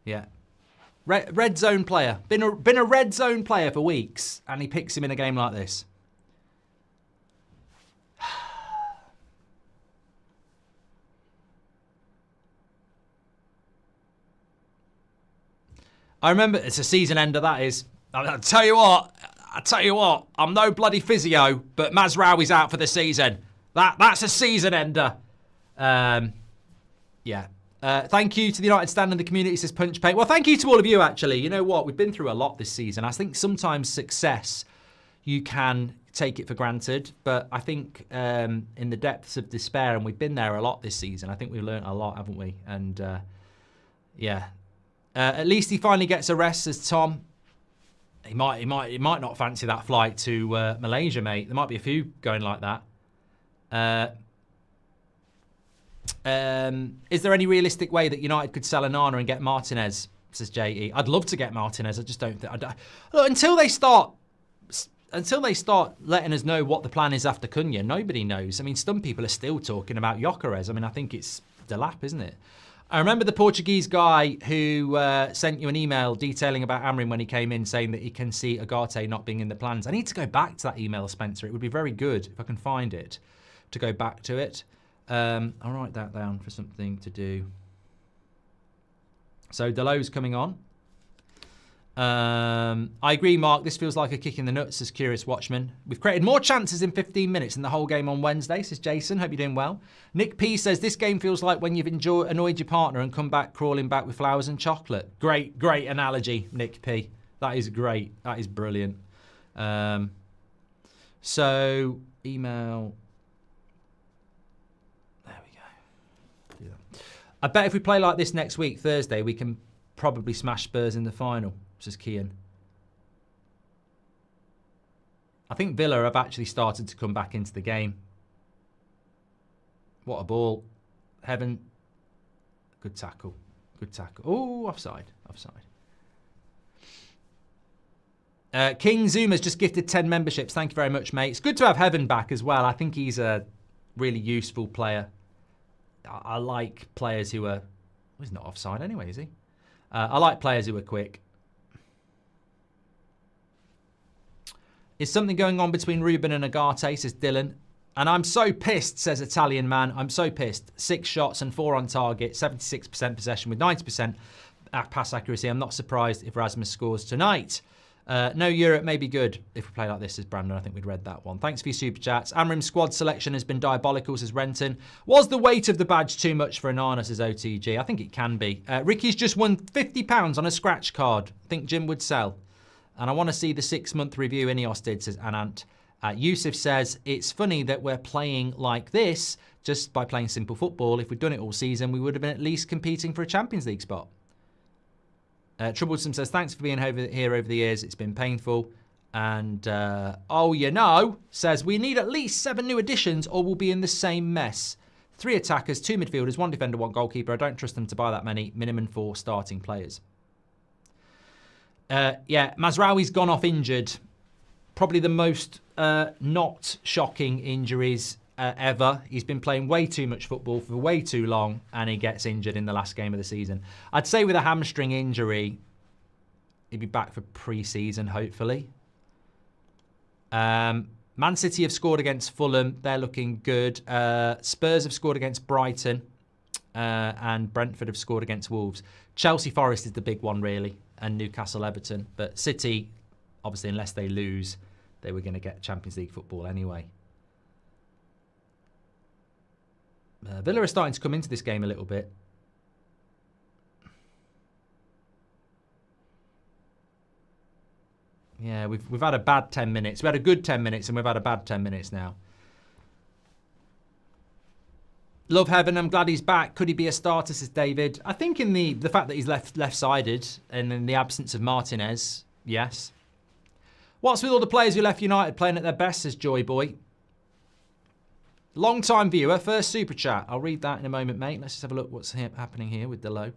A: Yeah. Red zone player. Been a red zone player for weeks, and he picks him in a game like this. I remember, it's a season ender, that is. I'll tell you what, I'm no bloody physio, but Mazraoui's out for the season. That's a season ender. Yeah. Thank you to the United stand and the community, says Punch Paint. Well, thank you to all of you, actually. You know what? We've been through a lot this season. I think sometimes success, you can take it for granted. But I think in the depths of despair, and we've been there a lot this season, I think we've learned a lot, haven't we? And yeah. At least he finally gets a rest, says Tom. He might not fancy that flight to Malaysia, mate. There might be a few going like that. Is there any realistic way that United could sell Onana and get Martinez, says JE? I'd love to get Martinez. I just don't think. Look, until they start letting us know what the plan is after Cunha, nobody knows. I mean, some people are still talking about Gyökeres. I mean, I think it's Delap, isn't it? I remember the Portuguese guy who sent you an email detailing about Amrin when he came in, saying that he can see Agate not being in the plans. I need to go back to that email, Spencer. It would be very good if I can find it to go back to it. I'll write that down for something to do. So Delow's coming on. I agree, Mark. This feels like a kick in the nuts as Curious Watchman. We've created more chances in 15 minutes than the whole game on Wednesday, says Jason. Hope you're doing well. Nick P says, this game feels like when you've annoyed your partner and come back crawling back with flowers and chocolate. Great analogy, Nick P. That is great. That is brilliant. So, email... There we go. Do that. I bet if we play like this next week, Thursday, we can probably smash Spurs in the final, says Kian. I think Villa have actually started to come back into the game. What a ball. Heaven. Good tackle. Good tackle. Oh, offside. King Zuma's just gifted 10 memberships. Thank you very much, mate. It's good to have Heaven back as well. I think he's a really useful player. I like players who are... Well, he's not offside anyway, is he? I like players who are quick. Is something going on between Ruben and Agate, says Dylan. And I'm so pissed, says Italian man. I'm so pissed. 6 shots and 4 on target, 76% possession with 90% pass accuracy. I'm not surprised if Rasmus scores tonight. No Europe may be good if we play like this, says Brandon. I think we'd read that one. Thanks for your super chats. Amrim's squad selection has been diabolical, says Renton. Was the weight of the badge too much for Anana, says OTG? I think it can be. Ricky's just won £50 on a scratch card. I think Jim would sell. And I want to see the 6-month review Ineos did, says Anant. Yusuf says, it's funny that we're playing like this just by playing simple football. If we'd done it all season, we would have been at least competing for a Champions League spot. Troublesome says, thanks for being here over the years. It's been painful. And, says, we need at least 7 new additions or we'll be in the same mess. 3 attackers, 2 midfielders, 1 defender, 1 goalkeeper. I don't trust them to buy that many. Minimum 4 starting players. Mazraoui's gone off injured. Probably the most not shocking injuries ever. He's been playing way too much football for way too long and he gets injured in the last game of the season. I'd say with a hamstring injury, he'd be back for pre-season, hopefully. Man City have scored against Fulham. They're looking good. Spurs have scored against Brighton and Brentford have scored against Wolves. Chelsea Forest is the big one, really, and Newcastle Everton. But City, obviously, unless they lose, they were going to get Champions League football anyway. Villa are starting to come into this game a little bit. Yeah, we've had a bad 10 minutes. We had a good 10 minutes and we've had a bad 10 minutes now. Love Heaven, I'm glad he's back. Could he be a starter, says David? I think in the fact that he's left-sided and in the absence of Martinez, yes. What's with all the players who left United playing at their best, says Joy Boy. Long-time viewer, first super chat. I'll read that in a moment, mate. Let's just have a look what's happening here with the low.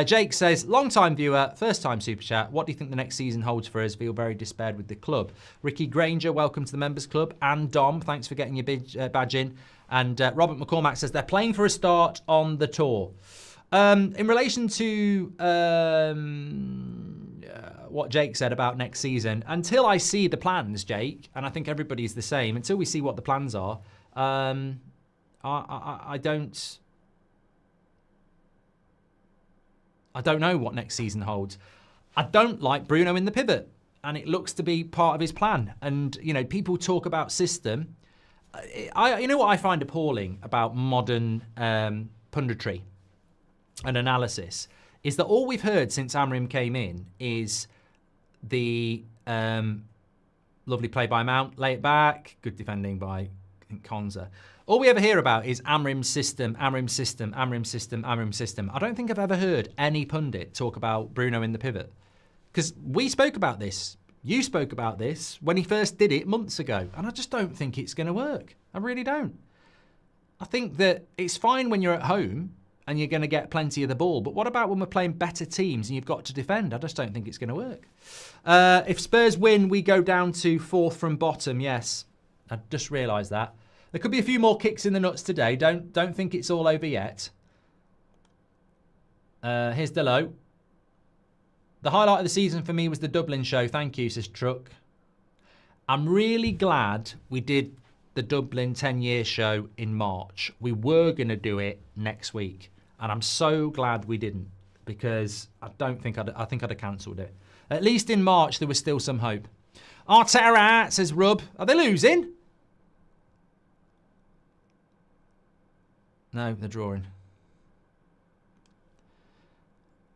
A: Jake says, long-time viewer, first-time super chat. What do you think the next season holds for us? Feel very despaired with the club. Ricky Granger, welcome to the Members Club. And Dom, thanks for getting your badge in. And Robert McCormack says, they're playing for a start on the tour. In relation to what Jake said about next season, until I see the plans, Jake, and I think everybody's the same, until we see what the plans are, I don't know what next season holds. I don't like Bruno in the pivot, and it looks to be part of his plan. And you know, people talk about system. You know what I find appalling about modern punditry and analysis is that all we've heard since Amrim came in is the lovely play by Mount, lay it back, good defending by Konza. All we ever hear about is Amrim's system, Amrim's system, Amrim's system, Amrim's system. I don't think I've ever heard any pundit talk about Bruno in the pivot. Because we spoke about this. You spoke about this when he first did it months ago. And I just don't think it's going to work. I really don't. I think that it's fine when you're at home and you're going to get plenty of the ball. But what about when we're playing better teams and you've got to defend? I just don't think it's going to work. If Spurs win, we go down to 4th from bottom. Yes, I just realised that. There could be a few more kicks in the nuts today. Don't think it's all over yet. Here's Delo. The highlight of the season for me was the Dublin show. Thank you, says Truck. I'm really glad we did the Dublin 10-year show in March. We were going to do it next week. And I'm so glad we didn't, because I think I'd have cancelled it. At least in March, there was still some hope. Arteta, says Rub. Are they losing? No, they're drawing.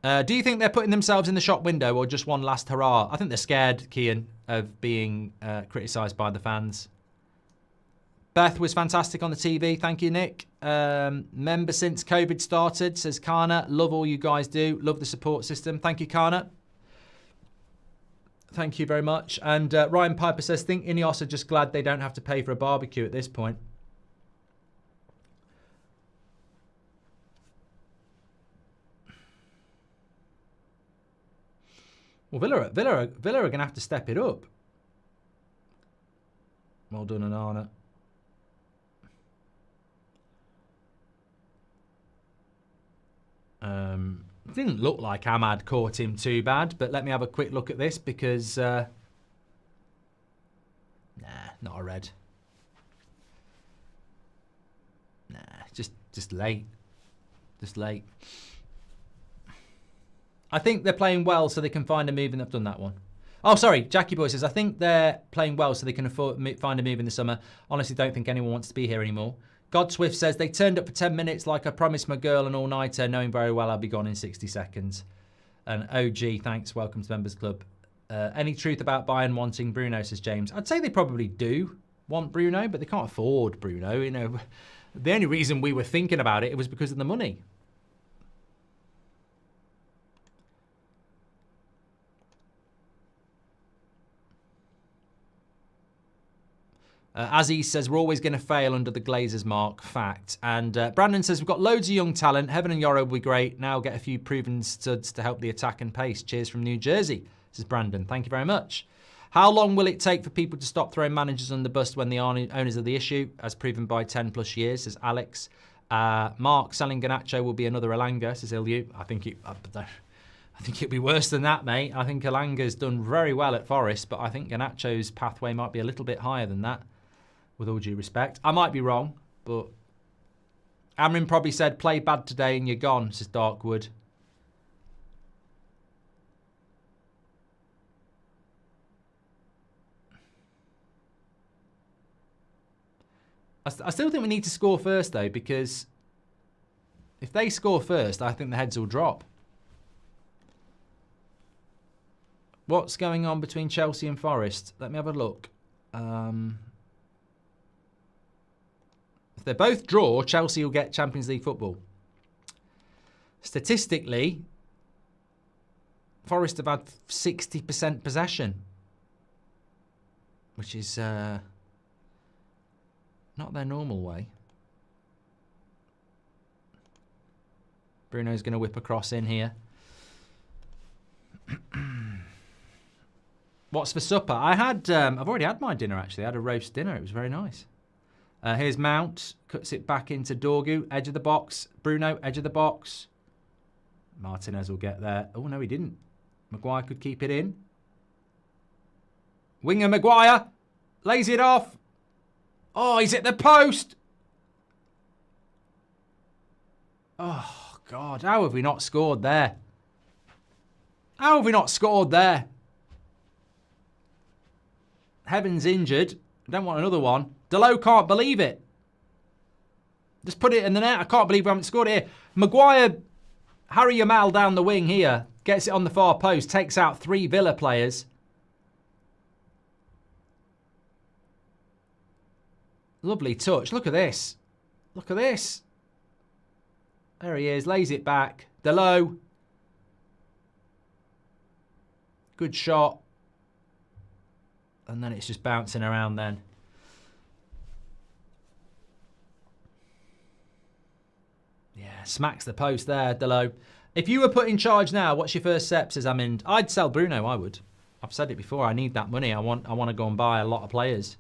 A: Do you think they're putting themselves in the shop window or just one last hurrah? I think they're scared, Kian, of being criticised by the fans. Beth was fantastic on the TV. Thank you, Nick. Member since COVID started, says Kana. Love all you guys do. Love the support system. Thank you, Kana. Thank you very much. And Ryan Piper says, think Ineos are just glad they don't have to pay for a barbecue at this point. Well, Villa are going to have to step it up. Well done, Anana. Didn't look like Ahmad caught him too bad, but let me have a quick look at this because... nah, not a red. Nah, just late. Just late. I think they're playing well so they can find a move, and they've done that one. Oh, sorry, Jackie Boy says, I think they're playing well so they can find a move in the summer. Honestly, don't think anyone wants to be here anymore. Godswift says, they turned up for 10 minutes like I promised my girl an all-nighter, knowing very well I'll be gone in 60 seconds. And OG, thanks, welcome to Members Club. Any truth about Bayern wanting Bruno, says James. I'd say they probably do want Bruno, but they can't afford Bruno. You know, the only reason we were thinking about it was because of the money. Aziz says, we're always going to fail under the Glazers mark. Fact. And Brandon says, we've got loads of young talent. Heaven and Yoro will be great. Now get a few proven studs to help the attack and pace. Cheers from New Jersey, says Brandon. Thank you very much. How long will it take for people to stop throwing managers on the bus when the owners of the issue, as proven by 10 plus years, says Alex. Mark, selling Garnacho will be another Elanga, says Ilyu. I think it'll be worse than that, mate. I think Elanga's done very well at Forest, but I think Garnacho's pathway might be a little bit higher than that. With all due respect. I might be wrong, but Amrin probably said, play bad today and you're gone, says Darkwood. I still think we need to score first, though, because if they score first, I think the heads will drop. What's going on between Chelsea and Forest? Let me have a look. If they both draw, Chelsea will get Champions League football. Statistically, Forest have had 60% possession, which is not their normal way. Bruno's going to whip a cross in here. What's for supper? I've already had my dinner, actually. I had a roast dinner. It was very nice. Here's Mount. Cuts it back into Dorgu. Edge of the box. Bruno, edge of the box. Martinez will get there. Oh, no, he didn't. Maguire could keep it in. Winger Maguire. Lays it off. Oh, he's at the post. Oh, God. How have we not scored there? How have we not scored there? Heaven's injured. Don't want another one. Delo can't believe it. Just put it in the net. I can't believe we haven't scored it here. Maguire, Harry Yamal down the wing here. Gets it on the far post. Takes out 3 Villa players. Lovely touch. Look at this. Look at this. There he is. Lays it back. Delo. Good shot. And then it's just bouncing around then. Yeah, smacks the post there, Delo. If you were put in charge now, what's your first step, says Amind? I'd sell Bruno, I would. I've said it before, I need that money. I want to go and buy a lot of players.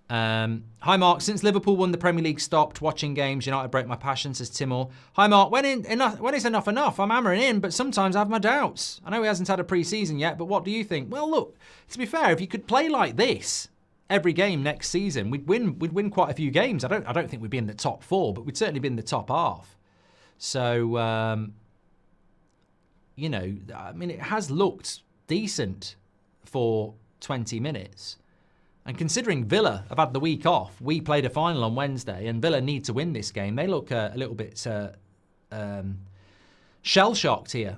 A: Hi Mark, since Liverpool won the Premier League, stopped watching games. United broke my passion, says Timor. Hi Mark, when is enough? I'm hammering in, but sometimes I have my doubts. I know he hasn't had a pre-season yet, but what do you think? Well, look, to be fair, if you could play like this every game next season, we'd win quite a few games. I don't think we'd be in the top 4, but we'd certainly be in the top half. So, it has looked decent for 20 minutes. And considering Villa have had the week off, we played a final on Wednesday, and Villa need to win this game. They look a little bit shell-shocked here.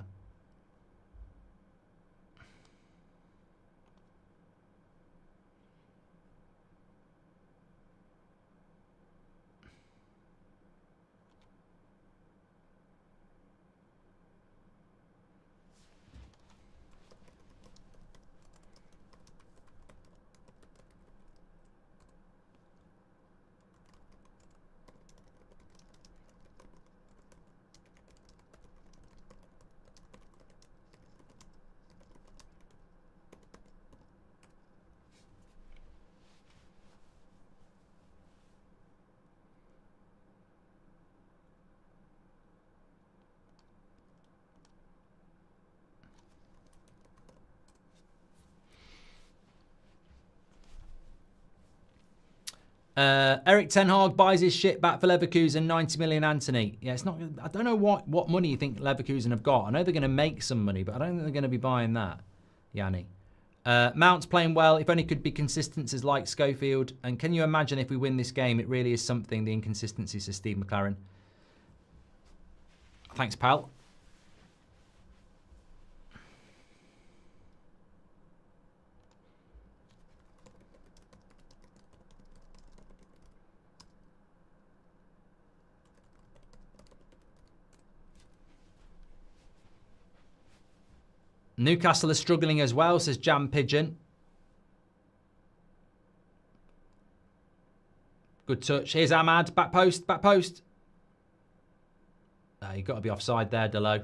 A: Eric Ten Hag buys his shit back for Leverkusen, 90 million Anthony. Yeah, it's not. I don't know what money you think Leverkusen have got. I know they're going to make some money, but I don't think they're going to be buying that, Yanni. Mount's playing well. If only could be consistencies like Schofield. And can you imagine if we win this game, it really is something, the inconsistencies of Steve McLaren. Thanks, pal. Newcastle are struggling as well, says Jam Pigeon. Good touch. Here's Ahmad. Back post. Back post. You've got to be offside there, Delo.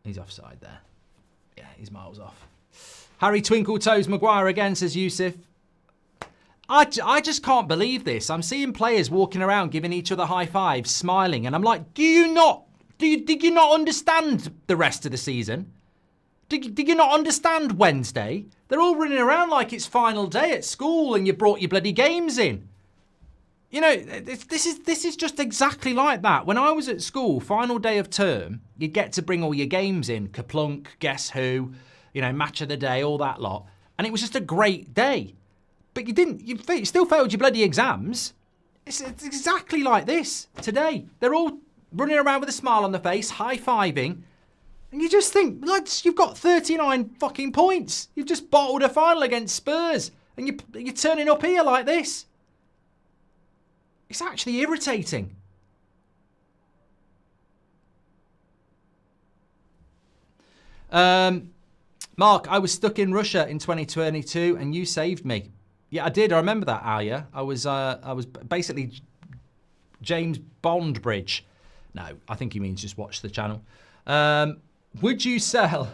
A: He's offside there. Yeah, he's miles off. Harry Twinkle Toes Maguire again, says Yusuf. I just can't believe this. I'm seeing players walking around giving each other high fives, smiling, and I'm like, did you not understand the rest of the season? Did you not understand Wednesday? They're all running around like it's final day at school and you brought your bloody games in. You know, this is just exactly like that. When I was at school, final day of term, you'd get to bring all your games in. Kaplunk, Guess Who, Match of the Day, all that lot. And it was just a great day. But you still failed your bloody exams. It's exactly like this today. They're all running around with a smile on their face, high-fiving. And you just think, lads, you've got 39 fucking points. You've just bottled a final against Spurs. And you're turning up here like this. It's actually irritating. Mark, I was stuck in Russia in 2022 and you saved me. Yeah, I did. I remember that, Arya. I was basically James Bondbridge. No, I think he means just watch the channel. Would you sell...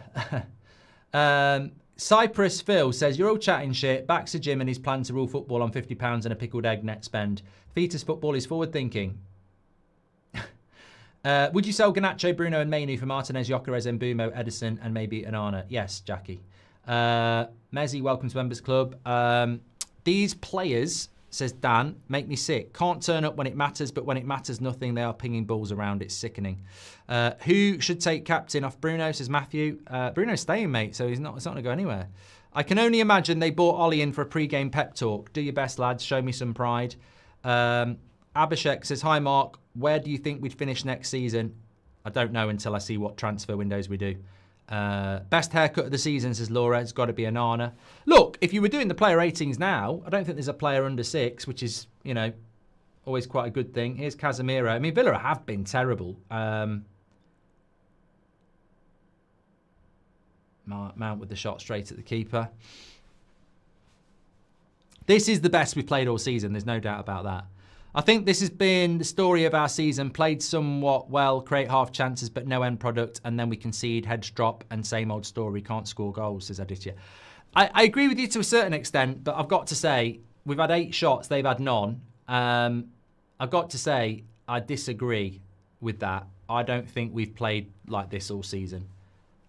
A: Cyprus Phil says, you're all chatting shit. Backs to Jim and his plan to rule football on £50 and a pickled egg net spend. Fetus football is forward thinking. Would you sell Garnacho, Bruno and Mainu for Martinez, Gyökeres, Mbumo, Edison and maybe Onana? Yes, Jackie. Mezzi, welcome to Members Club. These players, says Dan, make me sick. Can't turn up when it matters, but when it matters nothing, they are pinging balls around. It's sickening. Who should take captain off Bruno, says Matthew. Bruno's staying, mate, so it's not going to go anywhere. I can only imagine they brought Ollie in for a pre-game pep talk. Do your best, lads. Show me some pride. Abhishek says, hi, Mark. Where do you think we'd finish next season? I don't know until I see what transfer windows we do. Best haircut of the season, says Laura. It's got to be Onana. Look, if you were doing the player ratings now, I don't think there's a player under 6, which is, always quite a good thing. Here's Casemiro. I mean, Villa have been terrible. Mount with the shot straight at the keeper. This is the best we've played all season. There's no doubt about that. I think this has been the story of our season. Played somewhat well, create half chances, but no end product. And then we concede, heads drop, and same old story. Can't score goals, says Aditya. I agree with you to a certain extent, but I've got to say, we've had 8 shots, they've had none. I've got to say, I disagree with that. I don't think we've played like this all season.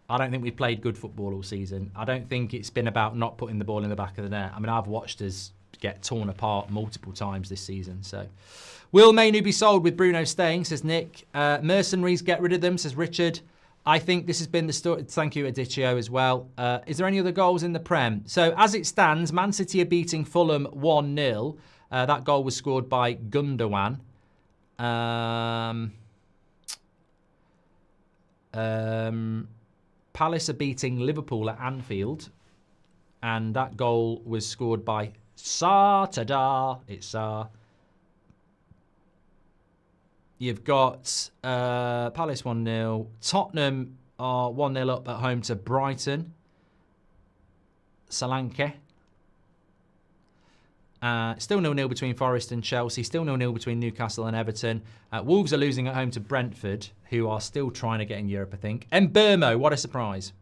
A: I don't think we've played good football all season. I don't think it's been about not putting the ball in the back of the net. I mean, I've watched us get torn apart multiple times this season. So, will Mainu be sold with Bruno staying, says Nick. Mercenaries, get rid of them, says Richard. I think this has been the story. Thank you, Aditio, as well. Is there any other goals in the Prem? So, as it stands, Man City are beating Fulham 1-0. That goal was scored by Gundogan. Palace are beating Liverpool at Anfield. And that goal was scored by Sarr. It's Sarr. You've got Palace 1-0. Tottenham are 1-0 up at home to Brighton. Solanke. Still 0-0 between Forest and Chelsea. Still 0-0 between Newcastle and Everton. Wolves are losing at home to Brentford, who are still trying to get in Europe, I think. And Burmo, what a surprise.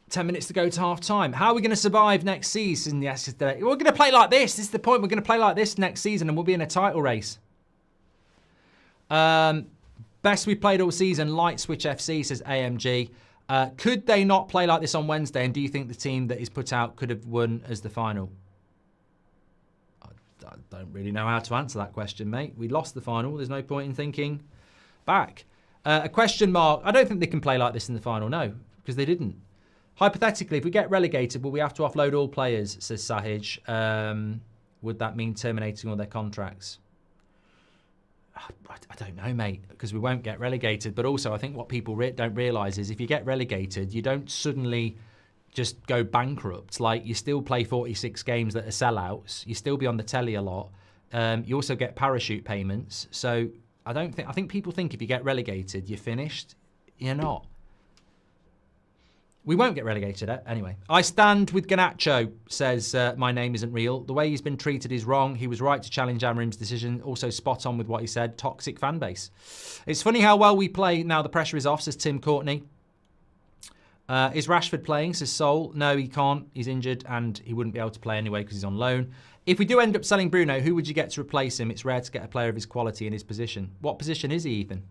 A: Ten minutes to go to half time. How are we going to survive next season? Yes, we're going to play like this. This is the point. We're going to play like this next season and we'll be in a title race. Best we played all season, Light Switch FC, says AMG. Could they not play like this on Wednesday? And do you think the team that is put out could have won as the final? I don't really know how to answer that question, mate. We lost the final. There's no point in thinking back. A question mark. I don't think they can play like this in the final, no, because they didn't. Hypothetically, if we get relegated, will we have to offload all players, says Sahij. Would that mean terminating all their contracts? I don't know, mate, because we won't get relegated. But also, I think what people don't realise is if you get relegated, you don't suddenly just go bankrupt. Like, you still play 46 games that are sellouts. You still be on the telly a lot. You also get parachute payments. So I think people think if you get relegated, you're finished. You're not. We won't get relegated anyway. I stand with Garnacho, says my name isn't real. The way he's been treated is wrong. He was right to challenge Amorim's decision. Also spot on with what he said. Toxic fan base. It's funny how well we play now the pressure is off, says Tim Courtney. Is Rashford playing, says Sol? No, he can't. He's injured and he wouldn't be able to play anyway because he's on loan. If we do end up selling Bruno, who would you get to replace him? It's rare to get a player of his quality in his position. What position is he, Ethan?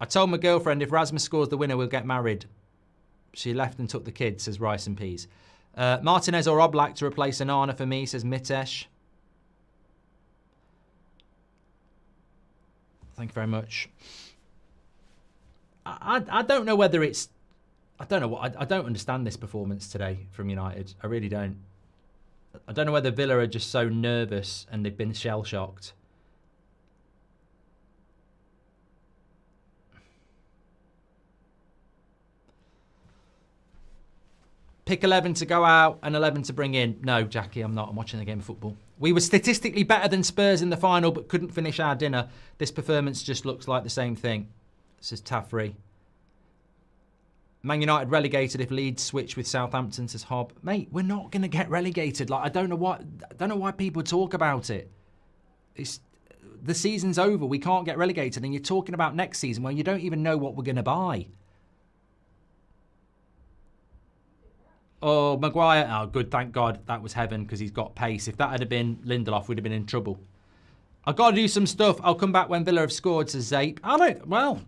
A: I told my girlfriend if Rasmus scores the winner, we'll get married. She left and took the kids, says Rice and Peas. Martinez or Oblak to replace Anana for me, says Mitesh. Thank you very much. I don't know whether it's... I don't know what... I don't understand this performance today from United. I really don't. I don't know whether Villa are just so nervous and they've been shell-shocked. Pick 11 to go out and 11 to bring in. No, Jackie, I'm not. I'm watching the game of football. We were statistically better than Spurs in the final, but couldn't finish our dinner. This performance just looks like the same thing, says Taffrey. Man United relegated if Leeds switch with Southampton, says Hobb. Mate, we're not going to get relegated. Like, I don't know why people talk about it. The season's over. We can't get relegated, and you're talking about next season when you don't even know what we're going to buy. Oh, Maguire. Oh, good. Thank God. That was heaven because he's got pace. If that had been Lindelof, we'd have been in trouble. I've got to do some stuff. I'll come back when Villa have scored, says Zape. Well,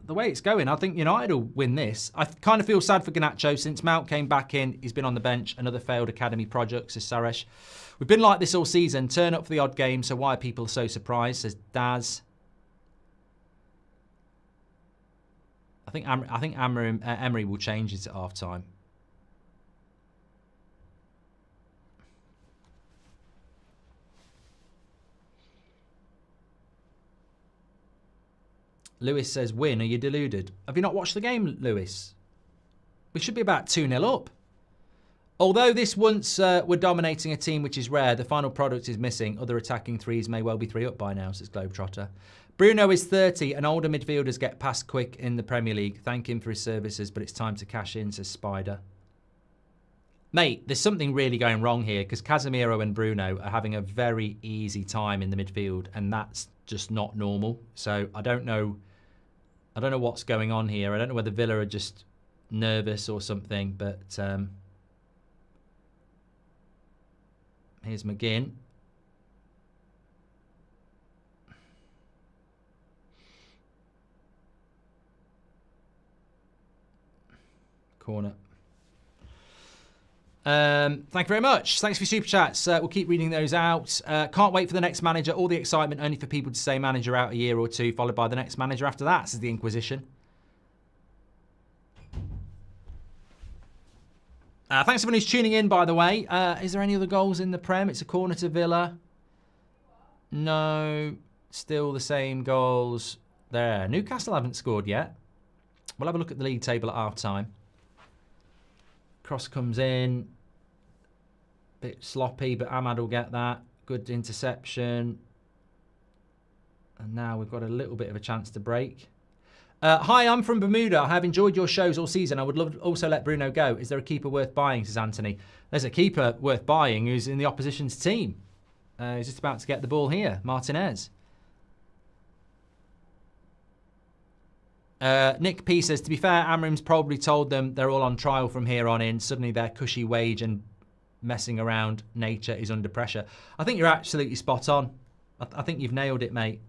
A: the way it's going, I think United will win this. I kind of feel sad for Garnacho since Mount came back in. He's been on the bench. Another failed academy project, says Saresh. We've been like this all season. Turn up for the odd game. So why are people so surprised, says Daz. I think Emery will change it at half time. Lewis says, win, are you deluded? Have you not watched the game, Lewis? We should be about 2-0 up. Although this once were dominating a team, which is rare, the final product is missing. Other attacking threes may well be 3 up by now, says Globetrotter. Bruno is 30 and older midfielders get past quick in the Premier League. Thank him for his services, but it's time to cash in, says Spider. Mate, there's something really going wrong here because Casemiro and Bruno are having a very easy time in the midfield and that's just not normal. So I don't know what's going on here. I don't know whether Villa are just nervous or something, but Here's McGinn. Corner. Thank you very much. Thanks for your super chats. We'll keep reading those out. Can't wait for the next manager. All the excitement only for people to say manager out a year or two, followed by the next manager after that, says the Inquisition. Thanks everyone who's tuning in, by the way. Is there any other goals in the Prem? It's a corner to Villa. No. Still the same goals there. Newcastle haven't scored yet. We'll have a look at the league table at half-time. Cross comes in. Bit sloppy, but Ahmad will get that. Good interception. And now we've got a little bit of a chance to break. Hi, I'm from Bermuda. I have enjoyed your shows all season. I would love to also let Bruno go. Is there a keeper worth buying, says Anthony. There's a keeper worth buying who's in the opposition's team. He's just about to get the ball here. Martinez. Nick P says, to be fair, Amrim's probably told them they're all on trial from here on in. Suddenly their cushy wage and messing around nature is under pressure. I think you're absolutely spot on. I think you've nailed it, mate.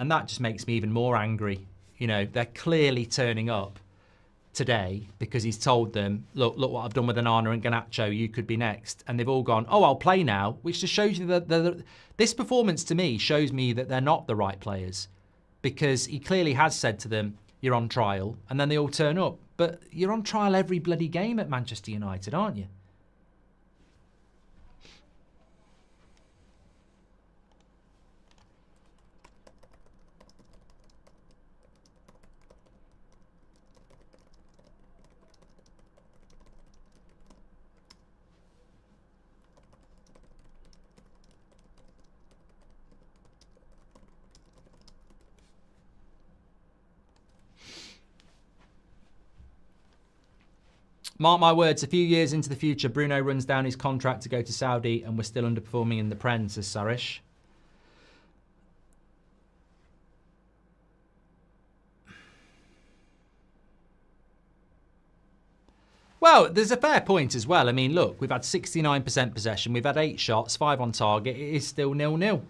A: And that just makes me even more angry. You know, they're clearly turning up today because he's told them, look what I've done with Onana and Garnacho, you could be next. And they've all gone, oh, I'll play now, which just shows you that this performance to me shows me that they're not the right players. Because he clearly has said to them, you're on trial, and then they all turn up. But you're on trial every bloody game at Manchester United, aren't you? Mark my words, a few years into the future, Bruno runs down his contract to go to Saudi and we're still underperforming in the Prem, says Sarish. Well, there's a fair point as well. I mean, look, we've had 69% possession. We've had 8 shots, 5 on target. It is still 0-0.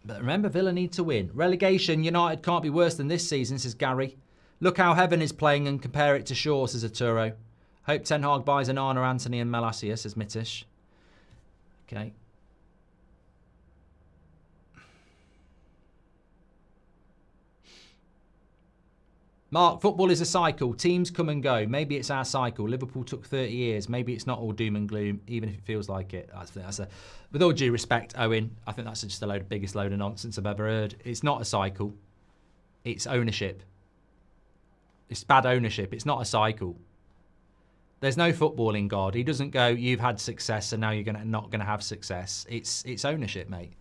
A: But remember, Villa need to win. Relegation, United can't be worse than this season, says Gary. Look how Heaven is playing and compare it to Shaw, says Arturo. Hope Ten Hag buys Onana, Anthony and Malacia, says Mitish. Okay. Mark, football is a cycle. Teams come and go. Maybe it's our cycle. Liverpool took 30 years. Maybe it's not all doom and gloom, even if it feels like it. With all due respect, Owen, I think that's just the biggest load of nonsense I've ever heard. It's not a cycle. It's ownership. It's bad ownership. It's not a cycle. There's no footballing God. He doesn't go, you've had success and now you're not going to have success. It's ownership, mate.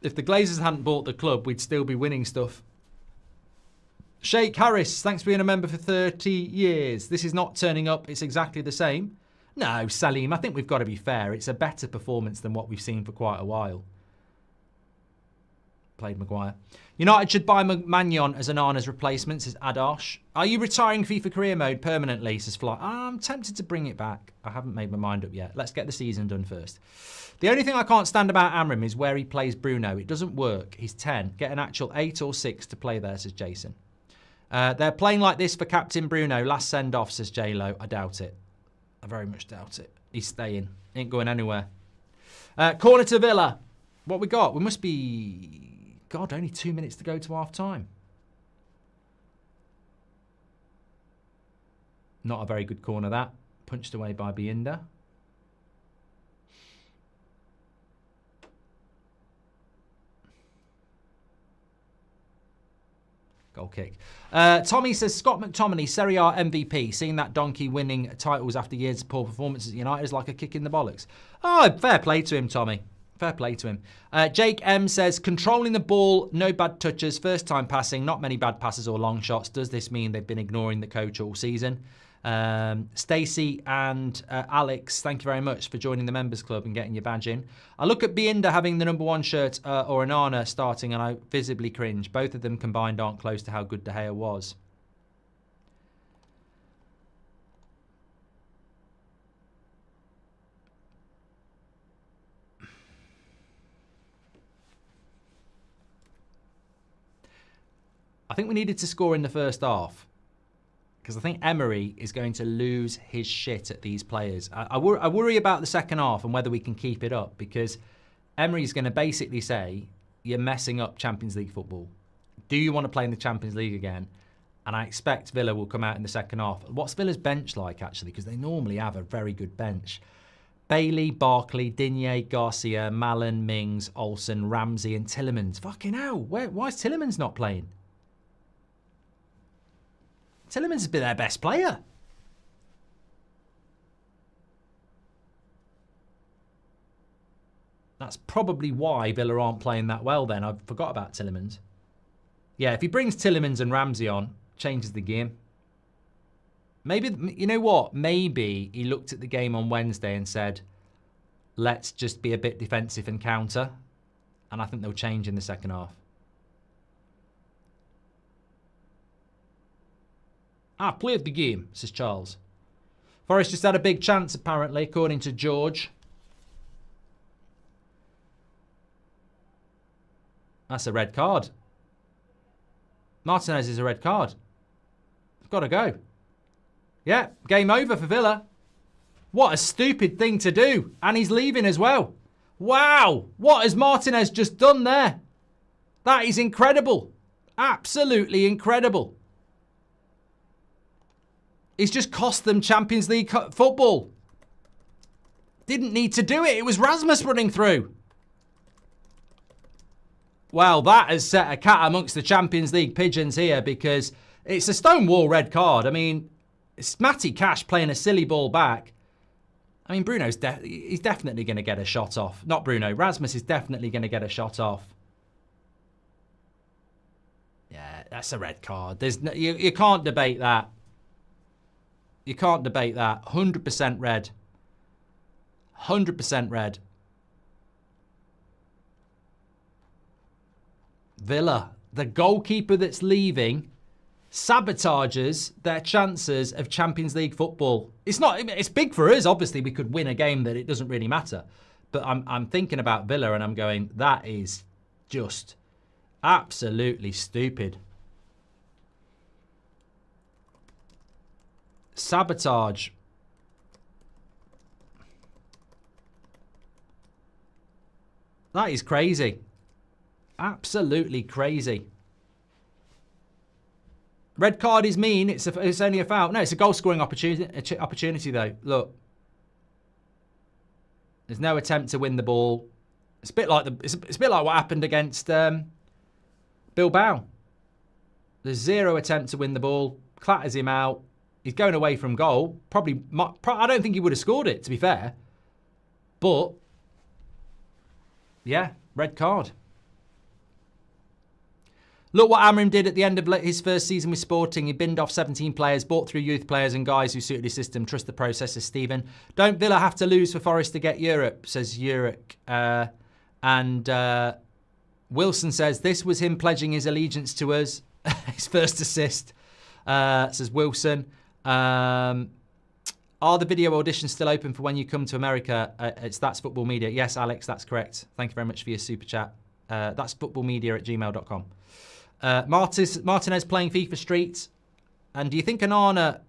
A: If the Glazers hadn't bought the club, we'd still be winning stuff. Sheikh Harris, thanks for being a member for 30 years. This is not turning up. It's exactly the same. No, Salim, I think we've got to be fair. It's a better performance than what we've seen for quite a while. Played Maguire. United should buy Magnon as Onana's replacement, says Adosh. Are you retiring FIFA career mode permanently, says Fly? I'm tempted to bring it back. I haven't made my mind up yet. Let's get the season done first. The only thing I can't stand about Amram is where he plays Bruno. It doesn't work. He's 10. Get an actual 8 or 6 to play there, says Jason. They're playing like this for Captain Bruno. Last send-off, says J-Lo. I doubt it. I very much doubt it. He's staying. Ain't going anywhere. Corner to Villa. What we got? We must be... God, only 2 minutes to go to half-time. Not a very good corner, that. Punched away by Bienda. Goal kick. Tommy says, Scott McTominay, Serie A MVP. Seeing that donkey winning titles after years of poor performances at United is like a kick in the bollocks. Oh, fair play to him, Tommy. Fair play to him. Jake M says, controlling the ball, no bad touches, first time passing, not many bad passes or long shots. Does this mean they've been ignoring the coach all season? Stacey and Alex, thank you very much for joining the members club and getting your badge in. I look at Bienda having the number 1 shirt or Onana starting and I visibly cringe. Both of them combined aren't close to how good De Gea was. I think we needed to score in the first half because I think Emery is going to lose his shit at these players. I worry about the second half and whether we can keep it up because Emery's going to basically say, you're messing up Champions League football. Do you want to play in the Champions League again? And I expect Villa will come out in the second half. What's Villa's bench like, actually? Because they normally have a very good bench. Bailey, Barkley, Digne, Garcia, Mallon, Mings, Olsen, Ramsey and Tielemans. Fucking hell. Why is Tielemans not playing? Tielemans has been their best player. That's probably why Villa aren't playing that well then. I forgot about Tielemans. Yeah, if he brings Tielemans and Ramsey on, changes the game. Maybe, you know what? Maybe he looked at the game on Wednesday and said, let's just be a bit defensive and counter. And I think they'll change in the second half. Played the game, says Charles. Forest just had a big chance, apparently, according to George. That's a red card. Martinez is a red card. It's got to go. Yeah, game over for Villa. What a stupid thing to do. And he's leaving as well. Wow. What has Martinez just done there? That is incredible. Absolutely incredible. He's just cost them Champions League football. Didn't need to do it. It was Rasmus running through. Well, that has set a cat amongst the Champions League pigeons here because it's a stonewall red card. I mean, it's Matty Cash playing a silly ball back. I mean, he's definitely going to get a shot off. Not Bruno. Rasmus is definitely going to get a shot off. Yeah, that's a red card. You can't debate that. You can't debate that. 100% red. 100% red. Villa, the goalkeeper that's leaving, sabotages their chances of Champions League football. It's big for us. Obviously, we could win a game that it doesn't really matter. But I'm thinking about Villa and I'm going, that is just absolutely stupid. Sabotage. That is crazy. Absolutely crazy. Red card is mean. It's only a foul. No, it's a goal scoring opportunity though. Look. There's no attempt to win the ball. It's a bit like it's a bit like what happened against Bilbao. There's zero attempt to win the ball. Clatters him out. He's going away from goal. I don't think he would have scored it, to be fair. But, yeah, red card. Look what Amrim did at the end of his first season with Sporting. He binned off 17 players, bought through youth players and guys who suited his system. Trust the process, says Stephen. Don't Villa have to lose for Forest to get Europe, says Yurik. Wilson says, this was him pledging his allegiance to us. His first assist, says Wilson. Are the video auditions still open for when you come to America? It's That's Football Media. Yes, Alex, that's correct. Thank you very much for your super chat. That's footballmedia@gmail.com. Martinez playing FIFA Street. And do you think Onana...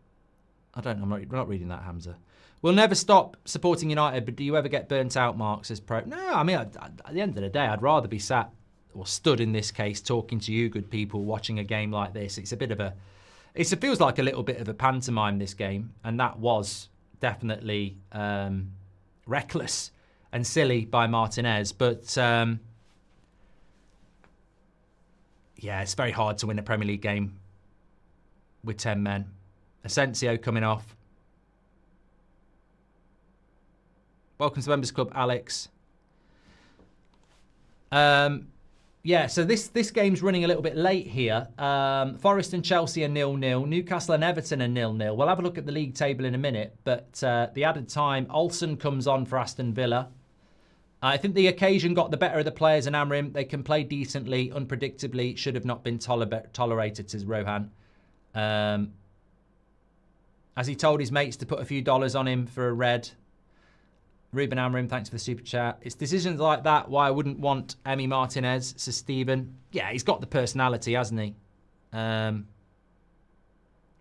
A: I'm not reading that, Hamza. We'll never stop supporting United, but do you ever get burnt out, Mark, says Pro? No, I mean, at the end of the day, I'd rather be sat, or stood in this case, talking to you good people, watching a game like this. It's a bit of a... It feels like a little bit of a pantomime, this game. And that was definitely reckless and silly by Martinez. But, yeah, it's very hard to win a Premier League game with 10 men. Asensio coming off. Welcome to the Members Club, Alex. Yeah, so this game's running a little bit late here. Forest and Chelsea are 0-0. Newcastle and Everton are 0-0. We'll have a look at the league table in a minute. But the added time, Olsen comes on for Aston Villa. I think the occasion got the better of the players and Amrim. They can play decently, unpredictably. Should have not been tolerated, says Rohan. Has he told his mates to put a few dollars on him for a red? Ruben Amrim, thanks for the super chat. It's decisions like that why I wouldn't want Emi Martinez, says Stephen. Yeah, he's got the personality, hasn't he?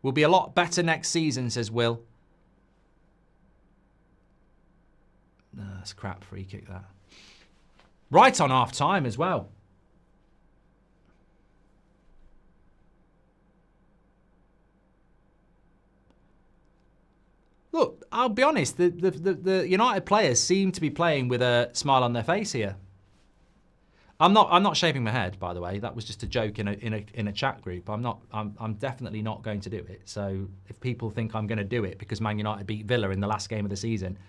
A: Will be a lot better next season, says Will. No, that's crap free kick, that. Right on half time as well. Look, I'll be honest, the United players seem to be playing with a smile on their face here. I'm not shaving my head, by the way. That was just a joke in a chat group. I'm definitely not going to do it. So if people think I'm going to do it because Man United beat Villa in the last game of the season,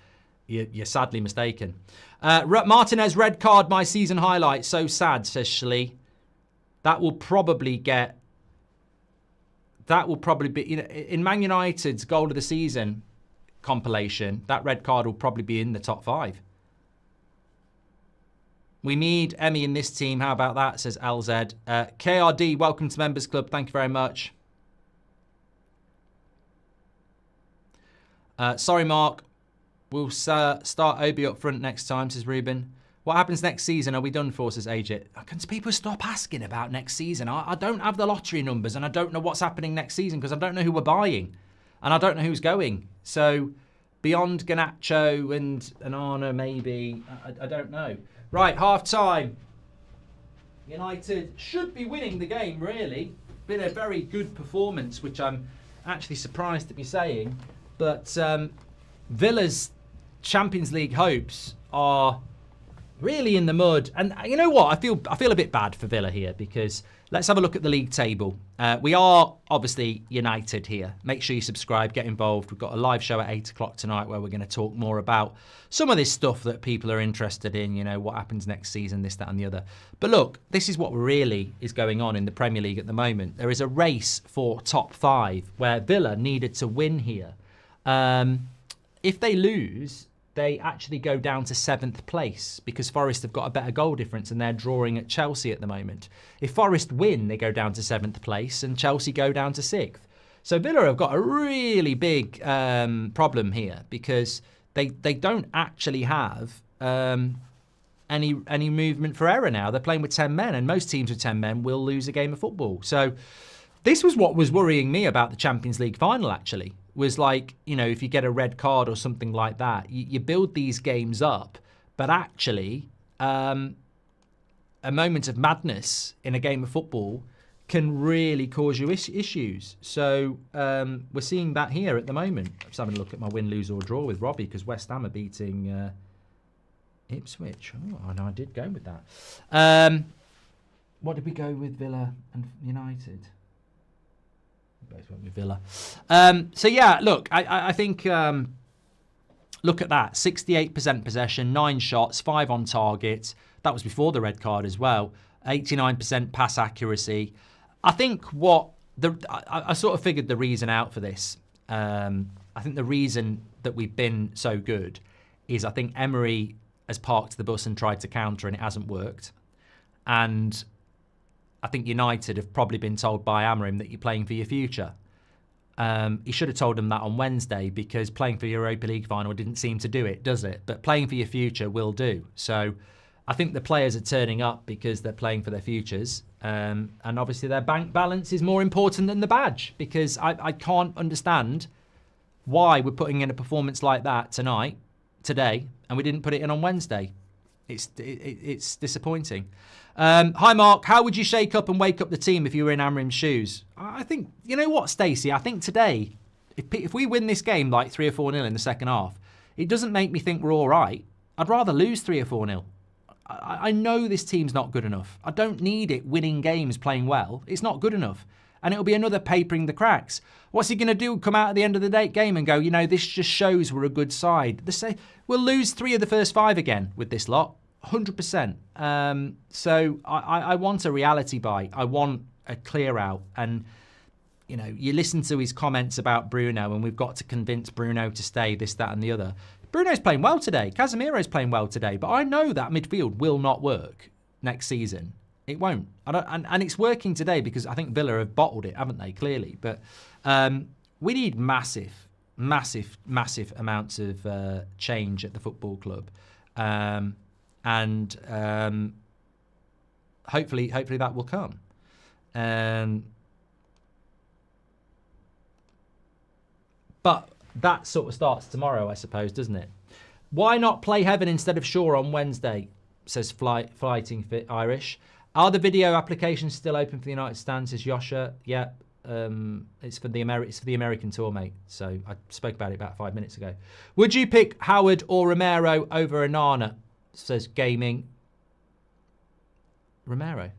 A: you're sadly mistaken. Martinez red card, my season highlight. So sad, says Shlee. That will probably be, in Man United's goal of the season compilation, that red card will probably be in the top 5. We need Emmy in this team. How about that, says LZ. KRD, welcome to Members Club. Thank you very much. Sorry, Mark. We'll start Obi up front next time, says Ruben. What happens next season? Are we done for, says AJ? Can people stop asking about next season? I don't have the lottery numbers and I don't know what's happening next season because I don't know who we're buying. And I don't know who's going. So beyond Garnacho and Anana, maybe, I don't know. Right, half time. United should be winning the game, really. Been a very good performance, which I'm actually surprised to be saying. But Villa's Champions League hopes are really in the mud. And you know what? I feel a bit bad for Villa here because let's have a look at the league table. We are obviously United here. Make sure you subscribe, get involved. We've got a live show at 8 o'clock tonight where we're going to talk more about some of this stuff that people are interested in, you know, what happens next season, this, that and the other. But look, this is what really is going on in the Premier League at the moment. There is a race for top 5 where Villa needed to win here. If they lose, they actually go down to 7th place because Forest have got a better goal difference and they're drawing at Chelsea at the moment. If Forest win, they go down to 7th place and Chelsea go down to 6th. So Villa have got a really big problem here because they don't actually have any movement for error now. They're playing with 10 men and most teams with 10 men will lose a game of football. So this was what was worrying me about the Champions League final, actually. Was like, you know, if you get a red card or something like that, you build these games up, but actually a moment of madness in a game of football can really cause you issues. So we're seeing that here at the moment. I'm just having a look at my win, lose or draw with Robbie because West Ham are beating Ipswich. Oh, I know I did go with that. What did we go with, Villa and United? Both went with Villa. So yeah, look, I think look at that. 68% possession, 9 shots, 5 on target. That was before the red card as well. 89% pass accuracy. I think I sort of figured the reason out for this. I think the reason that we've been so good is I think Emery has parked the bus and tried to counter and it hasn't worked. And I think United have probably been told by Amorim that you're playing for your future. He should have told them that on Wednesday because playing for Europa League final didn't seem to do it, does it? But playing for your future will do. So I think the players are turning up because they're playing for their futures. And obviously their bank balance is more important than the badge because I can't understand why we're putting in a performance like that today, and we didn't put it in on Wednesday. It's disappointing. Hi, Mark. How would you shake up and wake up the team if you were in Amrim's shoes? I think, you know what, Stacey? I think today, if we win this game like 3 or 4-0 in the second half, it doesn't make me think we're all right. I'd rather lose 3 or 4-0. I know this team's not good enough. I don't need it winning games, playing well. It's not good enough. And it'll be another papering the cracks. What's he going to do? Come out at the end of the game and go, you know, this just shows we're a good side. They say we'll lose 3 of the first 5 again with this lot. 100%. So I want a reality bite. I want a clear out. And, you know, you listen to his comments about Bruno, and we've got to convince Bruno to stay, this, that, and the other. Bruno's playing well today. Casemiro's playing well today. But I know that midfield will not work next season. It won't. And it's working today because I think Villa have bottled it, haven't they? Clearly. But we need massive amounts of change at the football club. And hopefully that will come. But that sort of starts tomorrow, I suppose, doesn't it? Why not play Heaven instead of Shaw on Wednesday, says Flighting Fit Irish. Are the video applications still open for the United stand, says Yosha? Yeah, it's for the American tour, mate. So I spoke about it about 5 minutes ago. Would you pick Howard or Romero over Onana, says Gaming. Romero.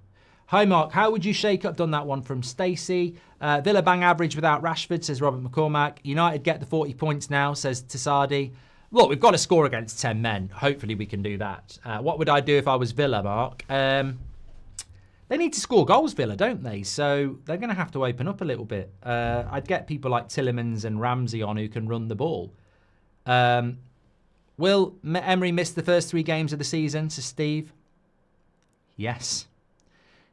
A: Hi, Mark. How would you shake up? Done that one from Stacey. Villa bang average without Rashford, says Robert McCormack. United get the 40 points now, says Tassadi. Look, we've got to score against 10 men. Hopefully we can do that. What would I do if I was Villa, Mark? They need to score goals, Villa, don't they? So they're going to have to open up a little bit. I'd get people like Tillemans and Ramsey on who can run the ball. Will Emery miss the first 3 games of the season, says Steve? Yes.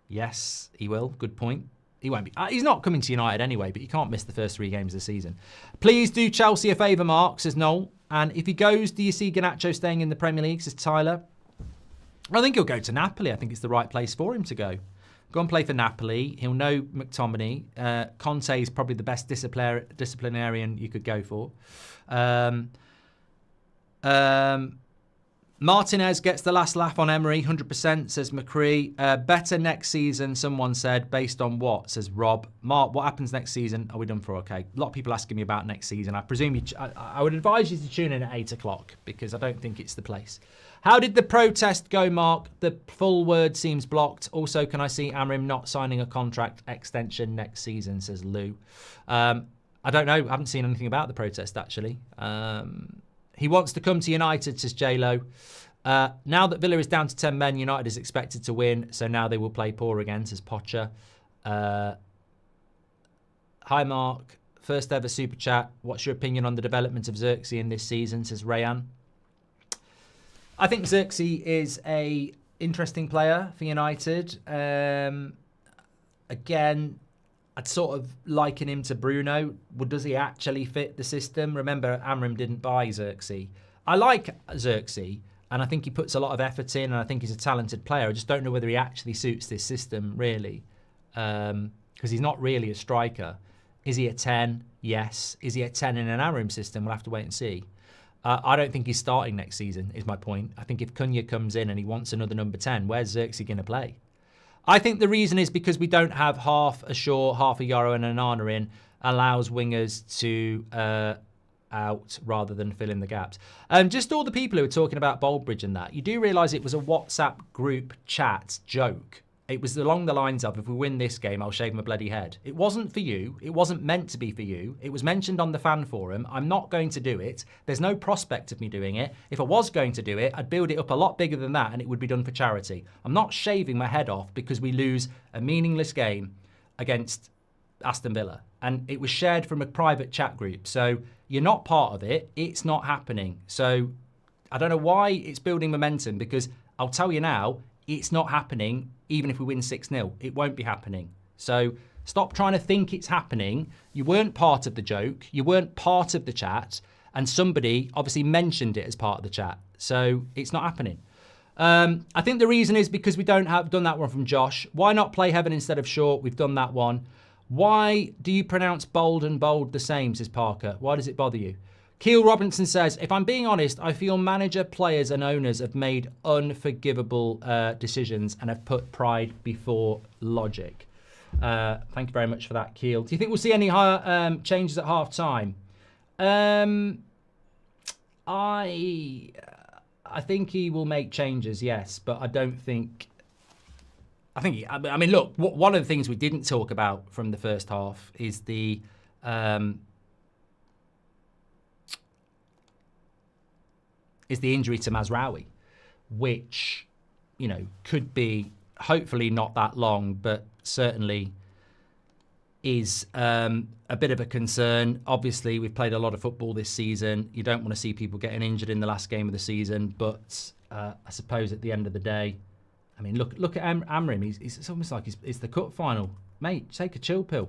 A: Yes, he will. Good point. He won't be. He's not coming to United anyway, but he can't miss the first 3 games of the season. Please do Chelsea a favour, Mark, says Noel. And if he goes, do you see Garnacho staying in the Premier League, says Tyler? I think he'll go to Napoli. I think it's the right place for him to go. Go and play for Napoli. He'll know McTominay. Conte is probably the best disciplinarian you could go for. Martinez gets the last laugh on Emery, 100%, says McCree. Better next season, someone said, based on what, says Rob. Mark, what happens next season? Are we done for? Okay. A lot of people asking me about next season. I presume I would advise you to tune in at 8 o'clock because I don't think it's the place. How did the protest go, Mark? The full word seems blocked. Also, can I see Amrim not signing a contract extension next season, says Lou. I don't know. I haven't seen anything about the protest, actually. He wants to come to United, says J-Lo. Now that Villa is down to 10 men, United is expected to win, so now they will play poor again, says Pocher. Hi, Mark. First ever super chat. What's your opinion on the development of Xerxes in this season, says Rayan. I think Xerxes is a interesting player for United. Again, I'd sort of liken him to Bruno. Well, does he actually fit the system? Remember, Amrim didn't buy Xerxes. I like Xerxes, and I think he puts a lot of effort in, and I think he's a talented player. I just don't know whether he actually suits this system, really, because he's not really a striker. Is he a 10? Yes. Is he a 10 in an Amrim system? We'll have to wait and see. I don't think he's starting next season, is my point. I think if Cunha comes in and he wants another number 10, where's Xerxes going to play? I think the reason is because we don't have half a Shaw, half a Yoro and an Onana in, allows wingers to out rather than fill in the gaps. Just all the people who are talking about Goldbridge and that, you do realise it was a WhatsApp group chat joke. It was along the lines of, if we win this game, I'll shave my bloody head. It wasn't for you. It wasn't meant to be for you. It was mentioned on the fan forum. I'm not going to do it. There's no prospect of me doing it. If I was going to do it, I'd build it up a lot bigger than that and it would be done for charity. I'm not shaving my head off because we lose a meaningless game against Aston Villa. And it was shared from a private chat group. So you're not part of it. It's not happening. So I don't know why it's building momentum, because I'll tell you now, it's not happening even if we win 6-0. It won't be happening. So stop trying to think it's happening. You weren't part of the joke. You weren't part of the chat. And somebody obviously mentioned it as part of the chat. So it's not happening. I think the reason is because we don't have done that one from Josh. Why not play Heaven instead of Shaw? We've done that one. Why do you pronounce bold and bold the same, says Parker? Why does it bother you? Keel Robinson says, if I'm being honest, I feel manager, players and owners have made unforgivable decisions and have put pride before logic. Thank you very much for that, Keel. Do you think we'll see any higher changes at half time? I think he will make changes, yes, but I don't think... I mean, look, one of the things we didn't talk about from the first half is the... is the injury to Mazraoui, which, you know, could be hopefully not that long, but certainly is a bit of a concern. Obviously, we've played a lot of football this season. You don't want to see people getting injured in the last game of the season, but I suppose at the end of the day, I mean, look at Amrim. It's almost like it's the cup final. Mate, take a chill pill.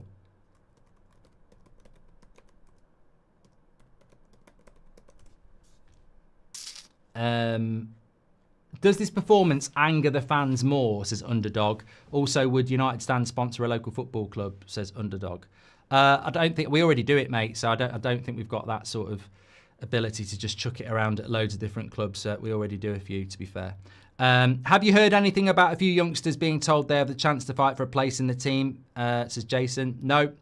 A: Does this performance anger the fans more, says Underdog. Also, would United Stand sponsor a local football club, says Underdog. I don't think we already do it, mate. So I don't think we've got that sort of ability to just chuck it around at loads of different clubs. We already do a few, to be fair. Have you heard anything about a few youngsters being told they have the chance to fight for a place in the team, says Jason. No.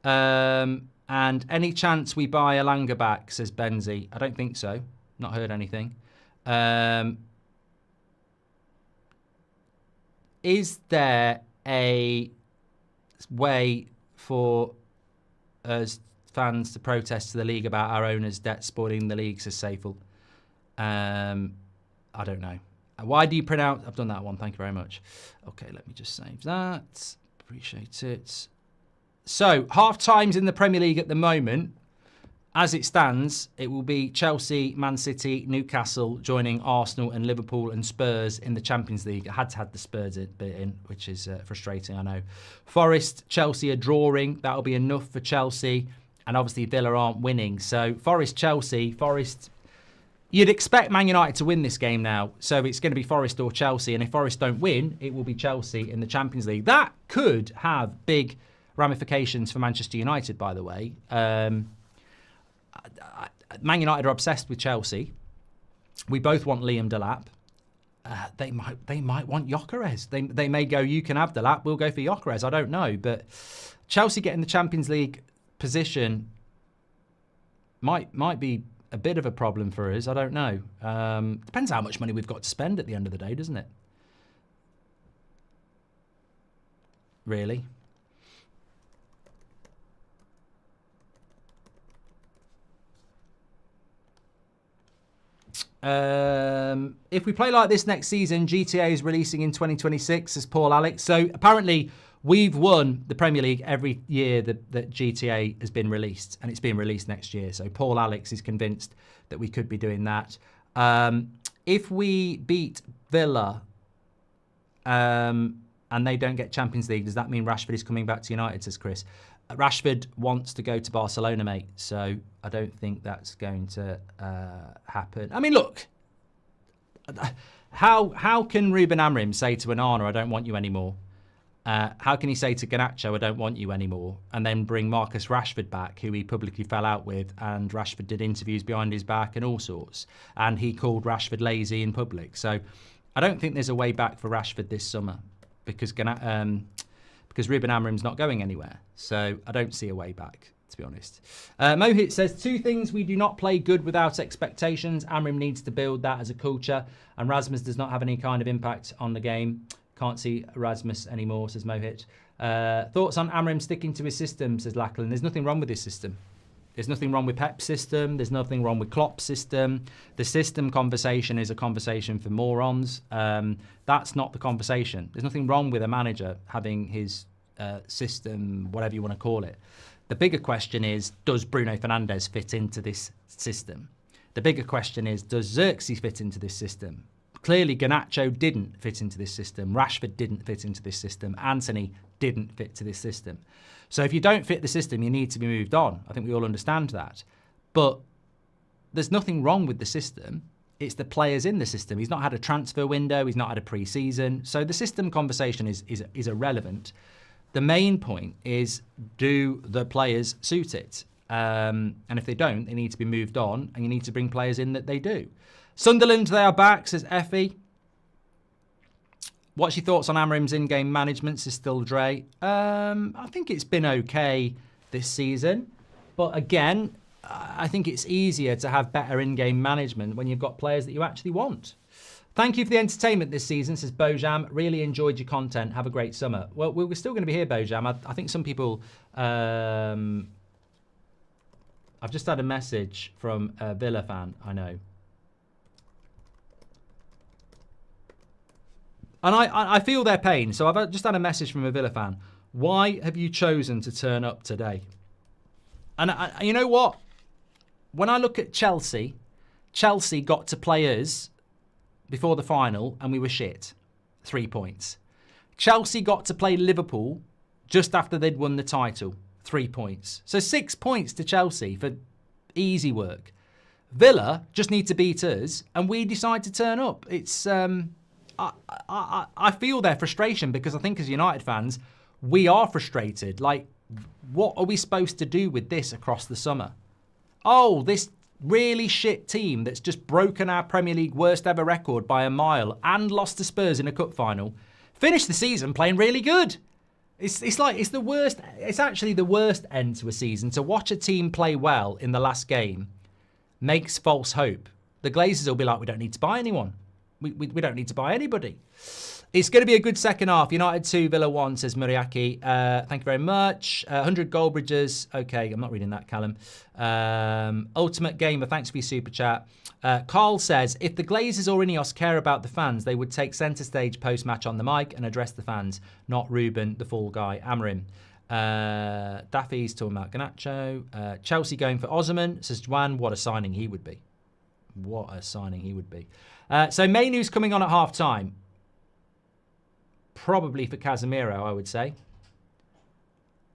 A: And any chance we buy Alanga back, says Benzi. I don't think so. Not heard anything. Is there a way for us fans to protest to the league about our owners' debt spoiling the league, says Seyful? I don't know. Why do you pronounce... I've done that one. Thank you very much. Okay, let me just save that. Appreciate it. So, half times in the Premier League at the moment. As it stands, it will be Chelsea, Man City, Newcastle joining Arsenal and Liverpool and Spurs in the Champions League. I had to have the Spurs bit in, which is frustrating, I know. Forest, Chelsea are drawing. That'll be enough for Chelsea. And obviously Villa aren't winning. So Forest, Chelsea, Forest... You'd expect Man United to win this game now. So it's going to be Forest or Chelsea. And if Forest don't win, it will be Chelsea in the Champions League. That could have big ramifications for Manchester United, by the way. Man United are obsessed with Chelsea. We both want Liam Delap. They might want Gyökeres. They may go, you can have Delap, we'll go for Gyökeres. I don't know. But Chelsea getting the Champions League position might be a bit of a problem for us. I don't know. Depends how much money we've got to spend at the end of the day, doesn't it? Really? If we play like this next season, GTA is releasing in 2026, says Paul Alex. So apparently we've won the Premier League every year that GTA has been released, and it's being released next year. So Paul Alex is convinced that we could be doing that. If we beat Villa and they don't get Champions League, does that mean Rashford is coming back to United, says Chris? Rashford wants to go to Barcelona, mate, so I don't think that's going to happen. I mean, look, how can Ruben Amorim say to Onana, I don't want you anymore? How can he say to Garnacho, I don't want you anymore, and then bring Marcus Rashford back, who he publicly fell out with, and Rashford did interviews behind his back and all sorts, and he called Rashford lazy in public. So I don't think there's a way back for Rashford this summer because Ruben Amorim's not going anywhere. So I don't see a way back, to be honest. Mohit says, 2 things. We do not play good without expectations. Amorim needs to build that as a culture. And Rasmus does not have any kind of impact on the game. Can't see Rasmus anymore, says Mohit. Thoughts on Amorim sticking to his system, says Lachlan. There's nothing wrong with his system. There's nothing wrong with Pep's system. There's nothing wrong with Klopp's system. The system conversation is a conversation for morons. That's not the conversation. There's nothing wrong with a manager having his system, whatever you want to call it. The bigger question is, does Bruno Fernandes fit into this system? The bigger question is, does Xerxes fit into this system? Clearly, Garnacho didn't fit into this system. Rashford didn't fit into this system. Anthony didn't fit to this system. So if you don't fit the system, you need to be moved on. I think we all understand that. But there's nothing wrong with the system. It's the players in the system. He's not had a transfer window. He's not had a pre-season. So the system conversation is irrelevant. The main point is, do the players suit it? And if they don't, they need to be moved on, and you need to bring players in that they do. Sunderland, they are back, says Effie. What's your thoughts on Amorim's in-game management, says Still Dre? I think it's been okay this season. But again, I think it's easier to have better in-game management when you've got players that you actually want. Thank you for the entertainment this season, says Bojam. Really enjoyed your content. Have a great summer. Well, we're still going to be here, Bojam. I think some people... I've just had a message from a Villa fan, I know. And I feel their pain. So I've just had a message from a Villa fan. Why have you chosen to turn up today? And you know what? When I look at Chelsea, Chelsea got to play us before the final and we were shit. 3 points. Chelsea got to play Liverpool just after they'd won the title. 3 points. So 6 points to Chelsea for easy work. Villa just need to beat us and we decide to turn up. It's I feel their frustration because I think as United fans, we are frustrated. Like, what are we supposed to do with this across the summer? Oh, this really shit team that's just broken our Premier League worst ever record by a mile and lost to Spurs in a cup final, finished the season playing really good. It's the worst. It's actually the worst end to a season. To watch a team play well in the last game makes false hope. The Glazers will be like, we don't need to buy anyone. We don't need to buy anybody. It's going to be a good second half. United 2, Villa 1, says Muriaki. Thank you very much. 100 Goldbridges. Okay, I'm not reading that, Callum. Ultimate Gamer, thanks for your super chat. Carl says, if the Glazers or Ineos care about the fans, they would take centre stage post-match on the mic and address the fans, not Ruben, the fall guy, Amarim. Daffy's talking about Garnacho. Chelsea going for Osman, says Juan, what a signing he would be. What a signing he would be. So Mainu's coming on at half-time. Probably for Casemiro, I would say.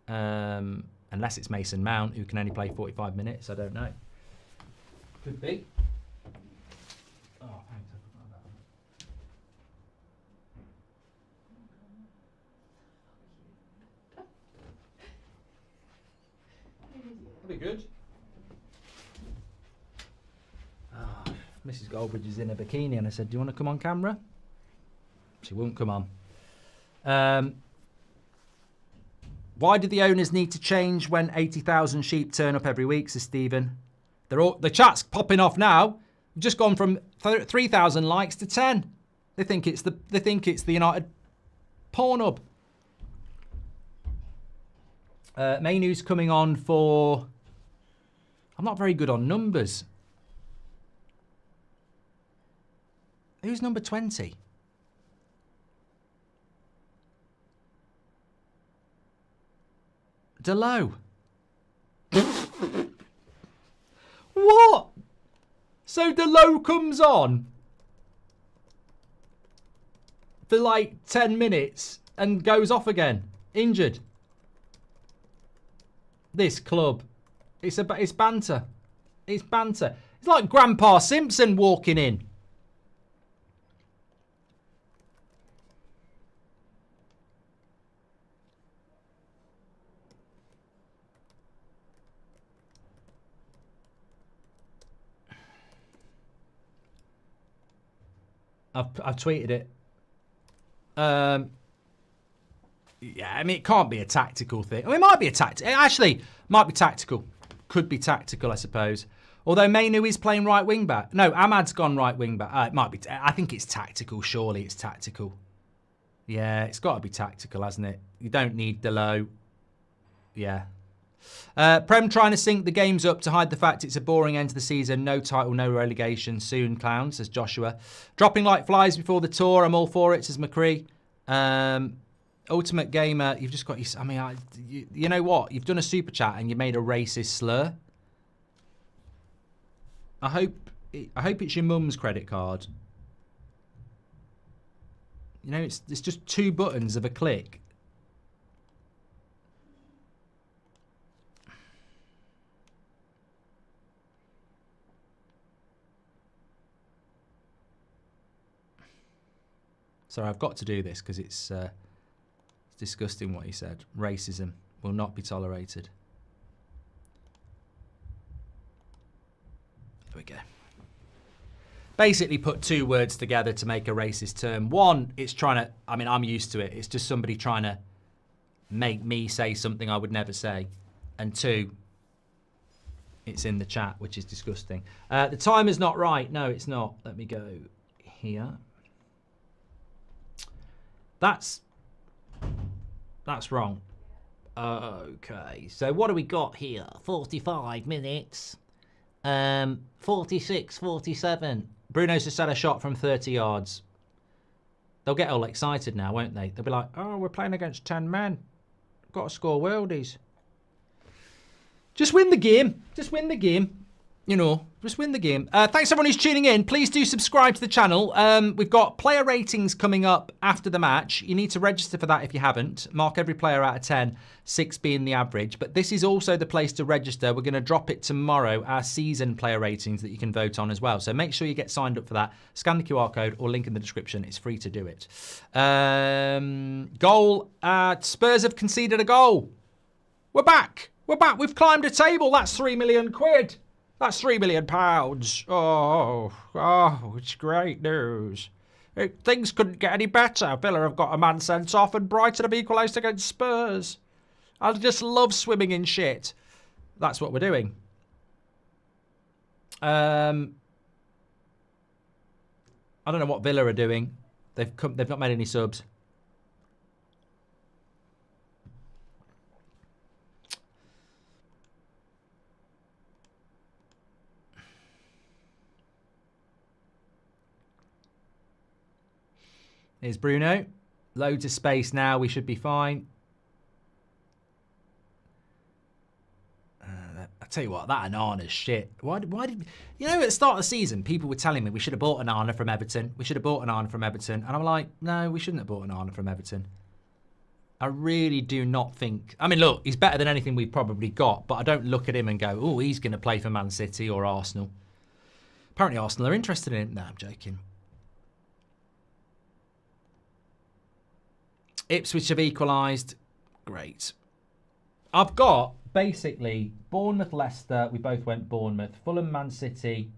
A: Unless it's Mason Mount, who can only play 45 minutes. I don't know. Could be. Oh, thanks. I forgot about that. That'll be good. Oh, Mrs. Goldbridge is in a bikini and I said, do you want to come on camera? She won't come on. Why do the owners need to change when 80,000 sheep turn up every week, says Stephen? The chat's popping off now. We've just gone from 3,000 likes to 10. They think it's the United Pornhub. Mainu's coming on for... I'm not very good on numbers. Who's number 20? Delo. What? So Delo comes on for like 10 minutes and goes off again, injured. This club, it's banter. It's banter. It's like Grandpa Simpson walking in. I've tweeted it. Yeah, I mean, it can't be a tactical thing. I mean, it might be a tactical. Actually, might be tactical. Could be tactical, I suppose. Although Mainu is playing right wing back. No, Ahmad's gone right wing back. It might be. I think it's tactical. Surely it's tactical. Yeah, it's got to be tactical, hasn't it? You don't need Delo. Yeah. Prem trying to sync the games up to hide the fact it's a boring end to the season. No title, no relegation. Soon, clown, says Joshua. Dropping like flies before the tour. I'm all for it, says McCree. Ultimate Gamer, you've just got... I mean, you know what? You've done a super chat and you made a racist slur. I hope it's your mum's credit card. You know, it's just 2 buttons of a click. Sorry, I've got to do this because it's disgusting what he said. Racism will not be tolerated. There we go. Basically put 2 words together to make a racist term. One, it's trying to... I mean, I'm used to it. It's just somebody trying to make me say something I would never say. And 2, it's in the chat, which is disgusting. The timer's not right. No, it's not. Let me go here. That's wrong. Okay, so what do we got here? 45 minutes. 46, 47. Bruno's just had a shot from 30 yards. They'll get all excited now, won't they? They'll be like, oh, we're playing against 10 men. Got to score worldies. Just win the game. Just win the game. You know, just win the game. Thanks everyone who's tuning in. Please do subscribe to the channel. We've got player ratings coming up after the match. You need to register for that if you haven't. Mark every player out of 10, 6 being the average. But this is also the place to register. We're going to drop it tomorrow, our season player ratings that you can vote on as well. So make sure you get signed up for that. Scan the QR code or link in the description. It's free to do it. Goal. Spurs have conceded a goal. We're back. We're back. We've climbed a table. That's 3 million quid. That's £3 million. Oh, it's great news. Things couldn't get any better. Villa have got a man sent off and Brighton have equalised against Spurs. I just love swimming in shit. That's what we're doing. I don't know what Villa are doing. They've not made any subs. Here's Bruno. Loads of space now. We should be fine. I tell you what, that Onana's shit. Why did... You know, at the start of the season, people were telling me we should have bought Onana from Everton. We should have bought Onana from Everton. And I'm like, no, we shouldn't have bought Onana from Everton. I really do not think... I mean, look, he's better than anything we've probably got. But I don't look at him and go, oh, he's going to play for Man City or Arsenal. Apparently Arsenal are interested in him. No, I'm joking. Ipswich have equalised. Great. I've got, basically, Bournemouth, Leicester. We both went Bournemouth. Fulham, Man City.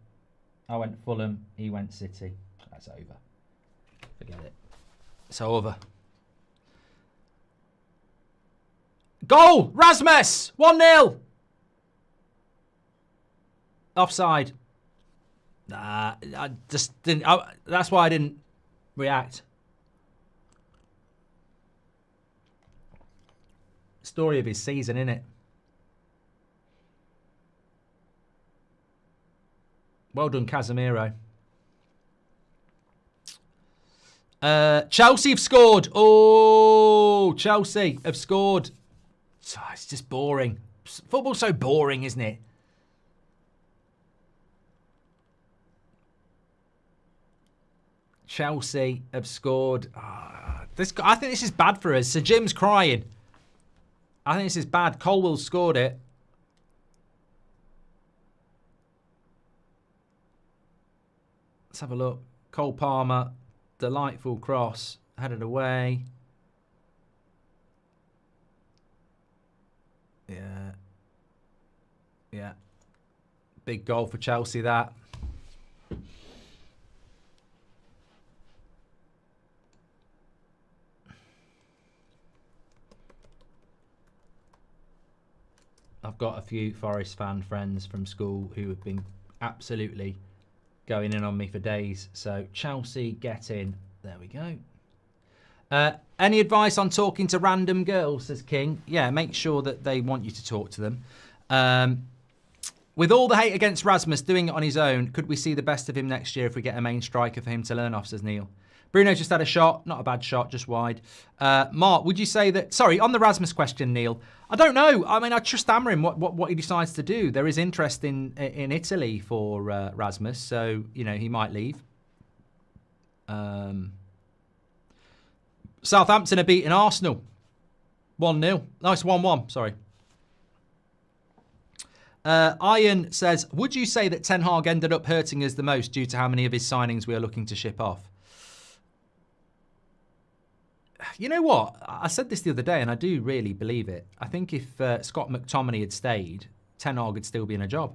A: I went Fulham. He went City. That's over. Forget it. It's over. Goal! Rasmus! 1-0! Offside. Nah, I just didn't... that's why I didn't react. Story of his season, innit? Well done, Casemiro. Chelsea have scored. Oh, Chelsea have scored. Oh, it's just boring. Football's so boring, isn't it? Chelsea have scored. Oh, I think this is bad for us. Sir Jim's crying. I think this is bad. Colwell scored it. Let's have a look. Cole Palmer, delightful cross, headed away. Yeah. Yeah. Big goal for Chelsea, that. I've got a few Forest fan friends from school who have been absolutely going in on me for days. So Chelsea get in. There we go. Any advice on talking to random girls, says King? Yeah, make sure that they want you to talk to them. With all the hate against Rasmus doing it on his own, could we see the best of him next year if we get a main striker for him to learn off, says Neil. Bruno just had a shot. Not a bad shot, just wide. Mark, would you say that... Sorry, on the Rasmus question, Neil. I don't know. I mean, I trust Amorim what he decides to do. There is interest in Italy for Rasmus, so, you know, he might leave. Southampton are beating Arsenal. 1-0. No, it's 1-1, sorry. Iron says, would you say that Ten Hag ended up hurting us the most due to how many of his signings we are looking to ship off? You know what? I said this the other day, and I do really believe it. I think if Scott McTominay had stayed, Ten Hag would still be in a job.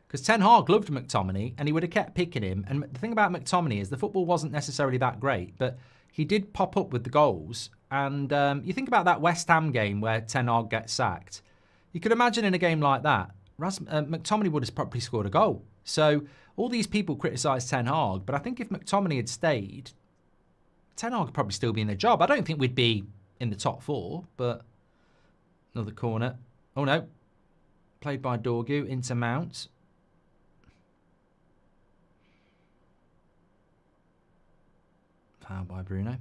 A: Because Ten Hag loved McTominay, and he would have kept picking him. And the thing about McTominay is the football wasn't necessarily that great, but he did pop up with the goals. And you think about that West Ham game where Ten Hag gets sacked. You could imagine in a game like that, McTominay would have probably scored a goal. So all these people criticise Ten Hag, but I think if McTominay had stayed, Ten Hag would probably still be in the job. I don't think we'd be in the top 4, but another corner. Oh no. Played by Dorgu into Mount. How by Bruno.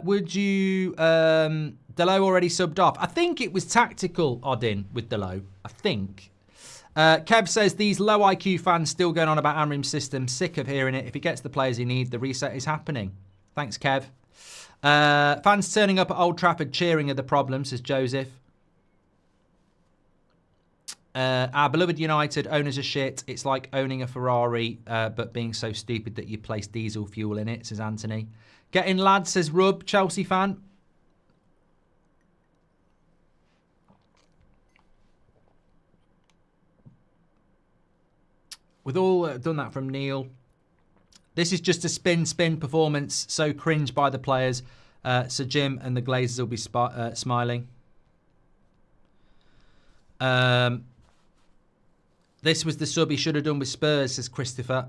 A: Would you... Delo already subbed off. I think it was tactical, Odin, with Delo. I think. Kev says, these low IQ fans still going on about Amrim's system. Sick of hearing it. If he gets the players he needs, the reset is happening. Thanks, Kev. Fans turning up at Old Trafford cheering are the problem, says Joseph. Our beloved United owners are shit. It's like owning a Ferrari, but being so stupid that you place diesel fuel in it, says Anthony. Get in, lads, says Rub, Chelsea fan. With all done that from Neil. This is just a spin performance. So cringe by the players. Sir Jim and the Glazers will be smiling. This was the sub he should have done with Spurs, says Christopher.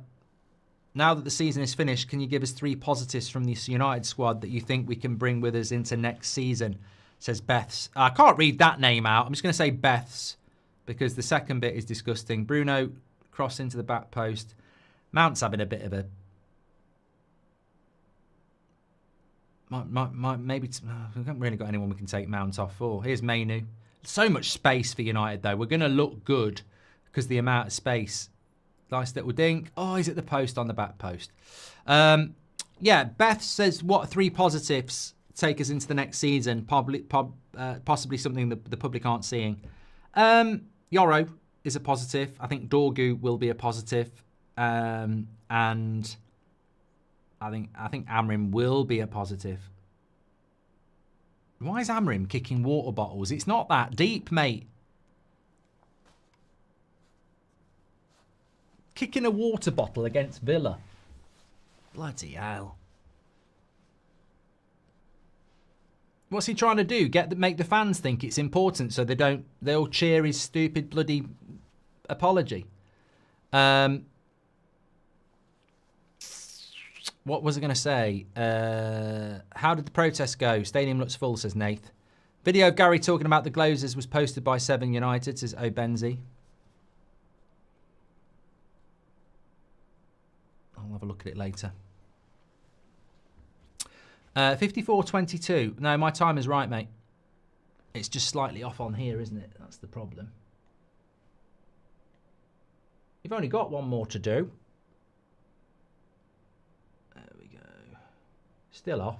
A: Now that the season is finished, can you give us 3 positives from this United squad that you think we can bring with us into next season, says Beths. I can't read that name out. I'm just going to say Beths because the second bit is disgusting. Bruno cross into the back post. Mount's having a bit of a... maybe we haven't really got anyone we can take Mount off for. Here's Mainu. So much space for United, though. We're going to look good because the amount of space. Nice little dink. Oh, he's at the post on the back post. Yeah, Beth says, what 3 positives take us into the next season? Possibly something that the public aren't seeing. Yoro is a positive. I think Dorgu will be a positive. And I think Amrim will be a positive. Why is Amrim kicking water bottles? It's not that deep, mate. Kicking a water bottle against Villa. Bloody hell. What's he trying to do? Make the fans think it's important so they'll cheer his stupid bloody apology. What was I going to say? How did the protest go? Stadium looks full, says Nath. Video of Gary talking about the Glazers was posted by 7 United, says Obenzi. I'll have a look at it later. 54:22. No, my time is right, mate. It's just slightly off on here, isn't it? That's the problem. You've only got one more to do. There we go. Still off.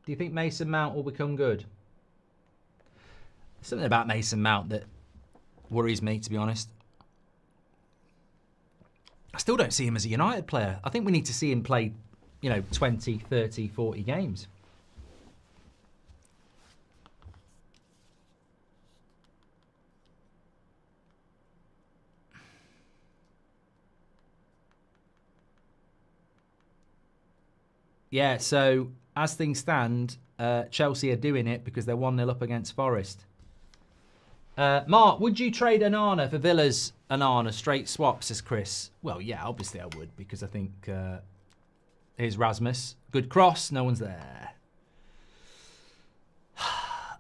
A: Do you think Mason Mount will become good? Something about Mason Mount that worries me, to be honest. I still don't see him as a United player. I think we need to see him play, 20, 30, 40 games. Yeah, so as things stand, Chelsea are doing it because they're 1-0 up against Forest. Mark, would you trade Onana for Villa's Onana straight swap, says Chris? Well, yeah, obviously I would because I think here's Rasmus. Good cross, no one's there.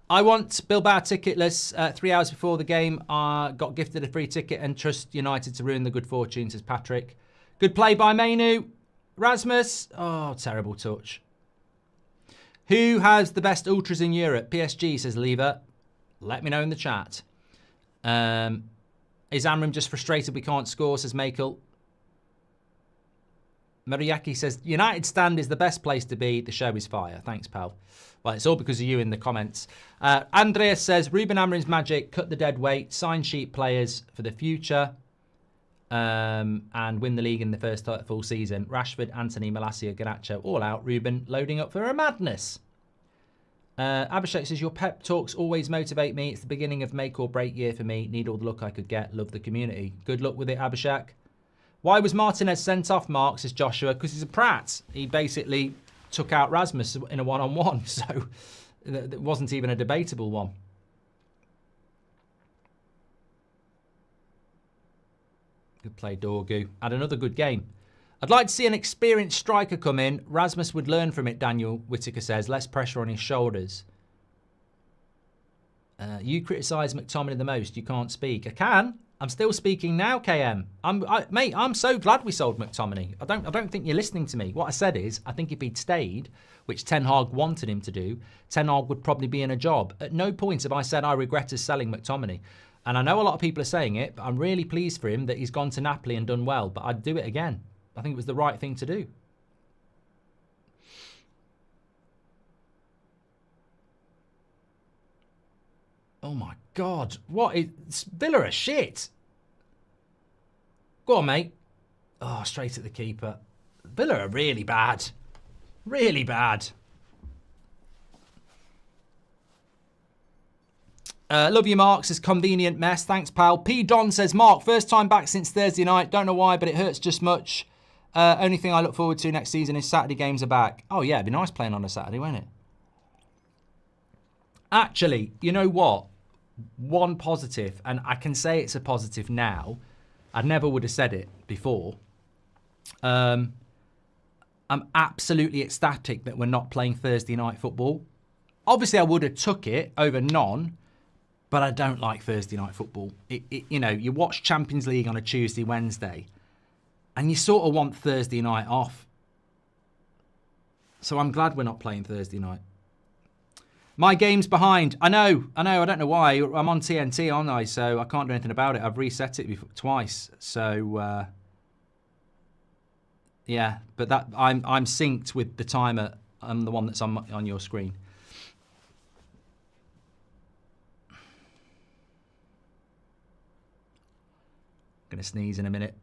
A: I want Bilbao ticketless. 3 hours before the game, got gifted a free ticket and trust United to ruin the good fortune, says Patrick. Good play by Mainu. Rasmus. Oh, terrible touch. Who has the best ultras in Europe? PSG, says Lever. Let me know in the chat. Is Amram just frustrated we can't score, says Makel. Mariaki says, United stand is the best place to be. The show is fire. Thanks, pal. Well, it's all because of you in the comments. Andreas says, Ruben Amorim's magic, cut the dead weight, sign sheet players for the future, and win the league in the first full season. Rashford, Anthony, Malacia, Garnacho, all out. Ruben loading up for a madness. Abhishek says, your pep talks always motivate me. It's the beginning of make or break year for me. Need all the luck I could get. Love the community. Good luck with it, Abhishek. Why was Martinez sent off, Mark, says Joshua? Because he's a prat. He basically took out Rasmus in a one-on-one. So it wasn't even a debatable one. Good play, Dorgu. Had another good game. I'd like to see an experienced striker come in. Rasmus would learn from it, Daniel Whittaker says. Less pressure on his shoulders. You criticise McTominay the most. You can't speak. I can. I'm still speaking now, KM. Mate, I'm so glad we sold McTominay. I don't think you're listening to me. What I said is, I think if he'd stayed, which Ten Hag wanted him to do, Ten Hag would probably be in a job. At no point have I said I regret us selling McTominay. And I know a lot of people are saying it, but I'm really pleased for him that he's gone to Napoli and done well. But I'd do it again. I think it was the right thing to do. Oh my God. What is... Villa are shit. Go on, mate. Oh, straight at the keeper. Villa are really bad. Really bad. Love you, Mark, says convenient mess. Thanks, pal. P. Don says, Mark, first time back since Thursday night. Don't know why, but it hurts just much. Only thing I look forward to next season is Saturday games are back. Oh, yeah, it'd be nice playing on a Saturday, wouldn't it? Actually, you know what? One positive, and I can say it's a positive now. I never would have said it before. I'm absolutely ecstatic that we're not playing Thursday night football. Obviously, I would have took it over none, but I don't like Thursday night football. You know, you watch Champions League on a Tuesday, Wednesday, and you sort of want Thursday night off. So I'm glad we're not playing Thursday night. My game's behind. I know. I don't know why. I'm on TNT, aren't I? So I can't do anything about it. I've reset it twice. So, yeah. But that I'm synced with the timer. I'm the one that's on your screen. Gonna sneeze in a minute.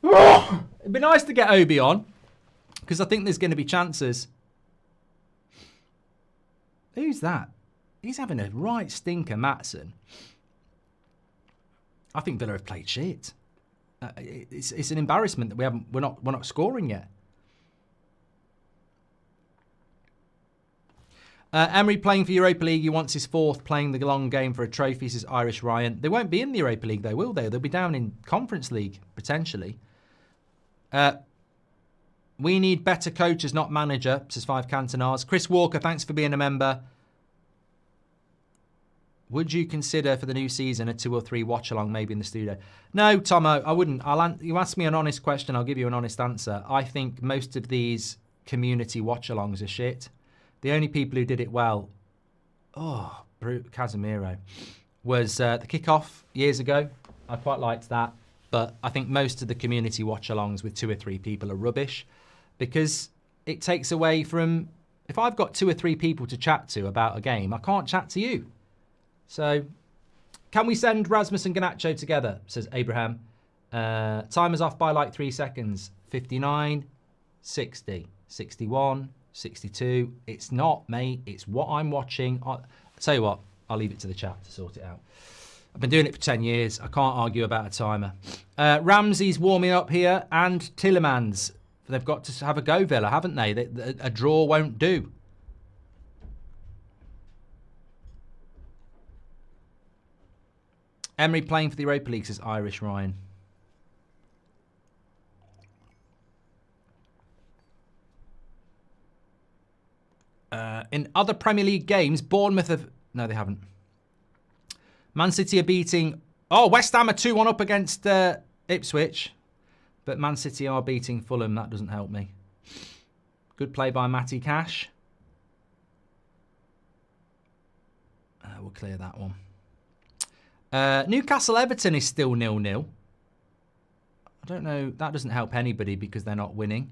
A: It'd be nice to get Obi on, because I think there's going to be chances. Who's that? He's having a right stinker, Maatson. I think Villa have played shit. It's an embarrassment that we're not scoring yet. Emery playing for Europa League. He wants his fourth playing the long game for a trophy, says Irish Ryan. They won't be in the Europa League though, will they? They'll be down in Conference League, potentially. We need better coaches, not manager, says 5 Cantonars. Chris Walker, thanks for being a member. Would you consider for the new season a 2 or 3 watch-along maybe in the studio? No, Tomo, I wouldn't. You ask me an honest question, I'll give you an honest answer. I think most of these community watch-alongs are shit. The only people who did it well, Casemiro, was the kickoff years ago. I quite liked that. But I think most of the community watch-alongs with 2 or 3 people are rubbish, because it takes away from... If I've got 2 or 3 people to chat to about a game, I can't chat to you. So, can we send Rasmus and Garnacho together, says Abraham. Timer's off by like 3 seconds. 59, 60, 61, 62. It's not, mate. It's what I'm watching. I'll tell you what, I'll leave it to the chat to sort it out. I've been doing it for 10 years. I can't argue about a timer. Ramsey's warming up here, and Tillemans. They've got to have a go, Villa, haven't they? A draw won't do. Emery playing for the Europa League, says Irish Ryan. In other Premier League games, Bournemouth have... No, they haven't. Man City are beating... Oh, West Ham are 2-1 up against Ipswich. But Man City are beating Fulham. That doesn't help me. Good play by Matty Cash. We'll clear that one. Newcastle Everton is still 0-0. I don't know. That doesn't help anybody because they're not winning.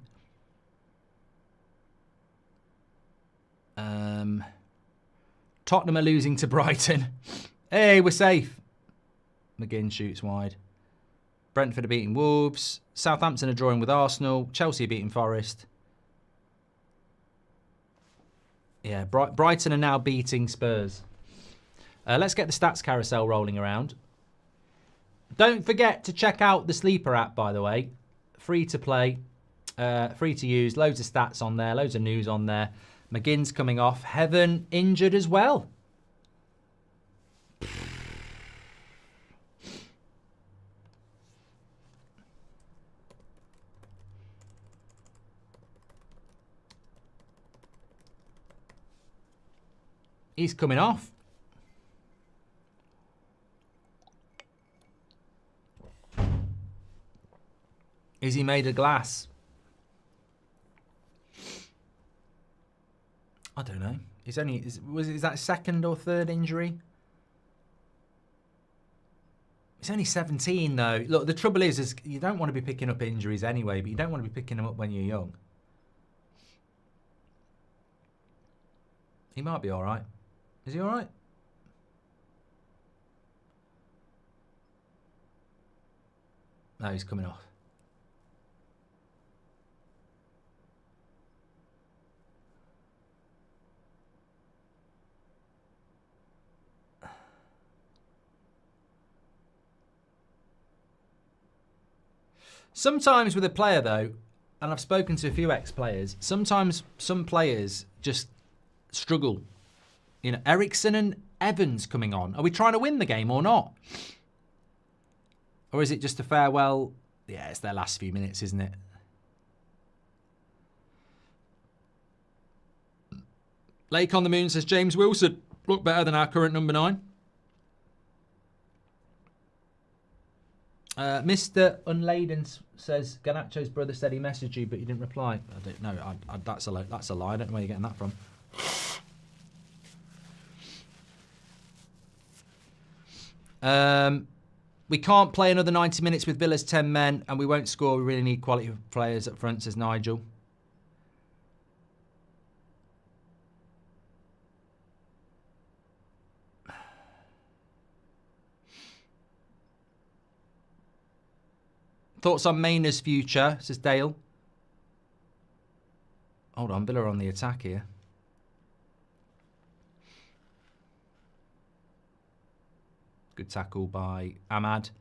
A: Tottenham are losing to Brighton. Hey, we're safe. McGinn shoots wide. Brentford are beating Wolves. Southampton are drawing with Arsenal. Chelsea are beating Forest. Yeah, Brighton are now beating Spurs. Let's get the stats carousel rolling around. Don't forget to check out the Sleeper app, by the way. Free to play. Free to use. Loads of stats on there. Loads of news on there. McGinn's coming off. Heaven injured as well. He's coming off. Is he made of glass? I don't know. Is that second or third injury? He's only 17 though. Look, the trouble is you don't want to be picking up injuries anyway, but you don't want to be picking them up when you're young. He might be all right. Is he all right? No, he's coming off. Sometimes with a player, though, and I've spoken to a few ex-players, sometimes some players just struggle. You know, Eriksen and Evans coming on. Are we trying to win the game or not? Or is it just a farewell? Yeah, it's their last few minutes, isn't it? Lake on the Moon says, James Wilson look better than our current number 9. Mr. Unladen says Garnacho's brother said he messaged you, but you didn't reply. I don't know. That's a lie. I don't know where you're getting that from. We can't play another 90 minutes with Villa's 10 men, and we won't score. We really need quality players up front, says Nigel. Thoughts on Mayner's future, says Dale. Hold on, Villa are on the attack here. Good tackle by Ahmad.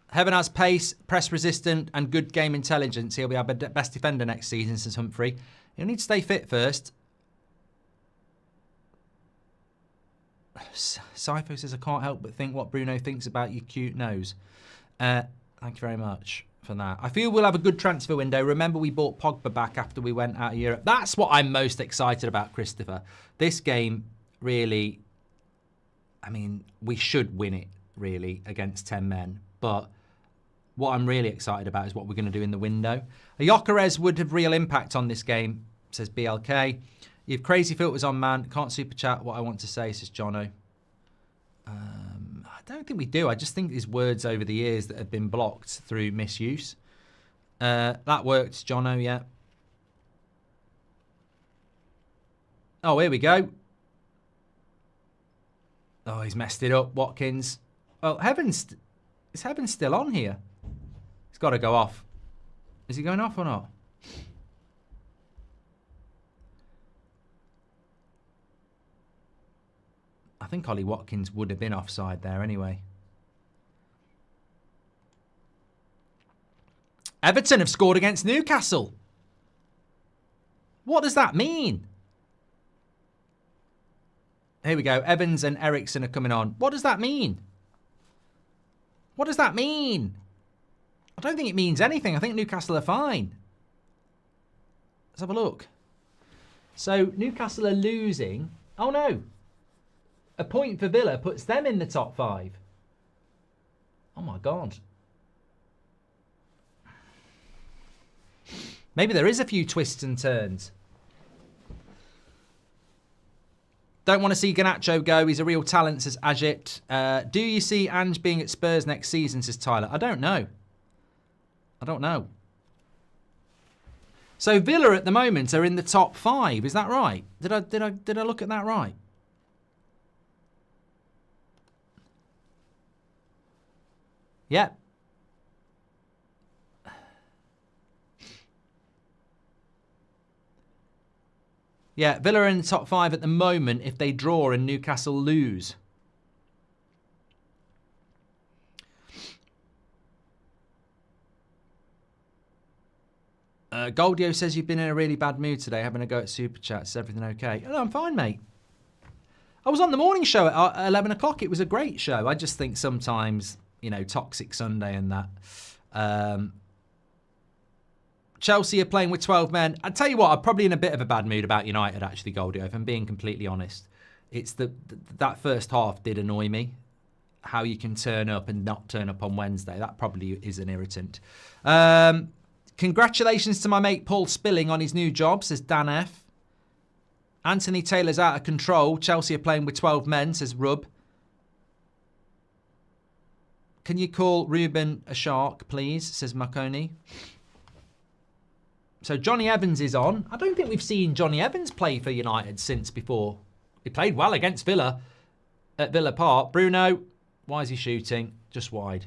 A: Heaven has pace, press resistant, and good game intelligence. He'll be our best defender next season, says Humphrey. He'll need to stay fit first. Sifo says, I can't help but think what Bruno thinks about your cute nose. Thank you very much for that. I feel we'll have a good transfer window. Remember, we bought Pogba back after we went out of Europe. That's what I'm most excited about, Christopher. This game, really, I mean, we should win it, really, against 10 men. But what I'm really excited about is what we're going to do in the window. A Gyökeres would have real impact on this game, says BLK. You have crazy filters on, man. Can't super chat what I want to say, says Jono. I don't think we do. I just think there's words over the years that have been blocked through misuse. That worked, Jono, yeah. Oh, here we go. Oh, he's messed it up, Watkins. Well, is Heaven still on here? He's got to go off. Is he going off or not? I think Ollie Watkins would have been offside there anyway. Everton have scored against Newcastle. What does that mean? Here we go. Evans and Eriksen are coming on. What does that mean? What does that mean? I don't think it means anything. I think Newcastle are fine. Let's have a look. So Newcastle are losing. Oh no. A point for Villa puts them in the top 5. Oh my God. Maybe there is a few twists and turns. Don't want to see Garnacho go. He's a real talent, says Ajit. Do you see Ange being at Spurs next season, says Tyler? I don't know. I don't know. So Villa at the moment are in the top 5. Is that right? Did I look at that right? Yeah. Yeah, Villa are in the top 5 at the moment if they draw and Newcastle lose. Goldio says you've been in a really bad mood today, having a go at Super Chats. Is everything okay? Oh, no, I'm fine, mate. I was on the morning show at 11 o'clock. It was a great show. I just think sometimes, you know, Toxic Sunday and that. Chelsea are playing with 12 men. I'd tell you what, I'm probably in a bit of a bad mood about United, actually, Goldio, if I'm being completely honest. It's that first half did annoy me. How you can turn up and not turn up on Wednesday. That probably is an irritant. Congratulations to my mate Paul Spilling on his new job, says Dan F. Anthony Taylor's out of control. Chelsea are playing with 12 men, says Rub. Can you call Ruben a shark, please, says Marconi. So Johnny Evans is on. I don't think we've seen Johnny Evans play for United since before. He played well against Villa at Villa Park. Bruno, why is he shooting? Just wide.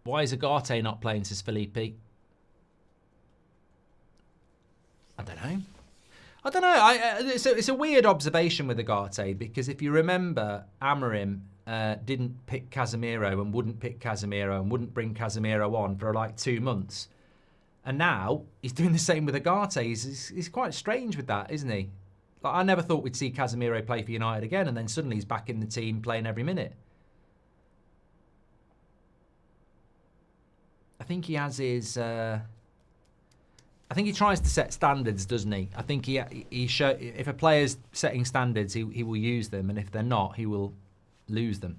A: Why is Agate not playing, says Felipe? I don't know. It's a weird observation with Agate, because if you remember, Amorim didn't pick Casemiro and wouldn't pick Casemiro and wouldn't bring Casemiro on for like 2 months. And now he's doing the same with Agate. He's quite strange with that, isn't he? Like, I never thought we'd see Casemiro play for United again, and then suddenly he's back in the team playing every minute. I think he has his... I think he tries to set standards, doesn't he? I think if a player's setting standards, he will use them, and if they're not, he will lose them.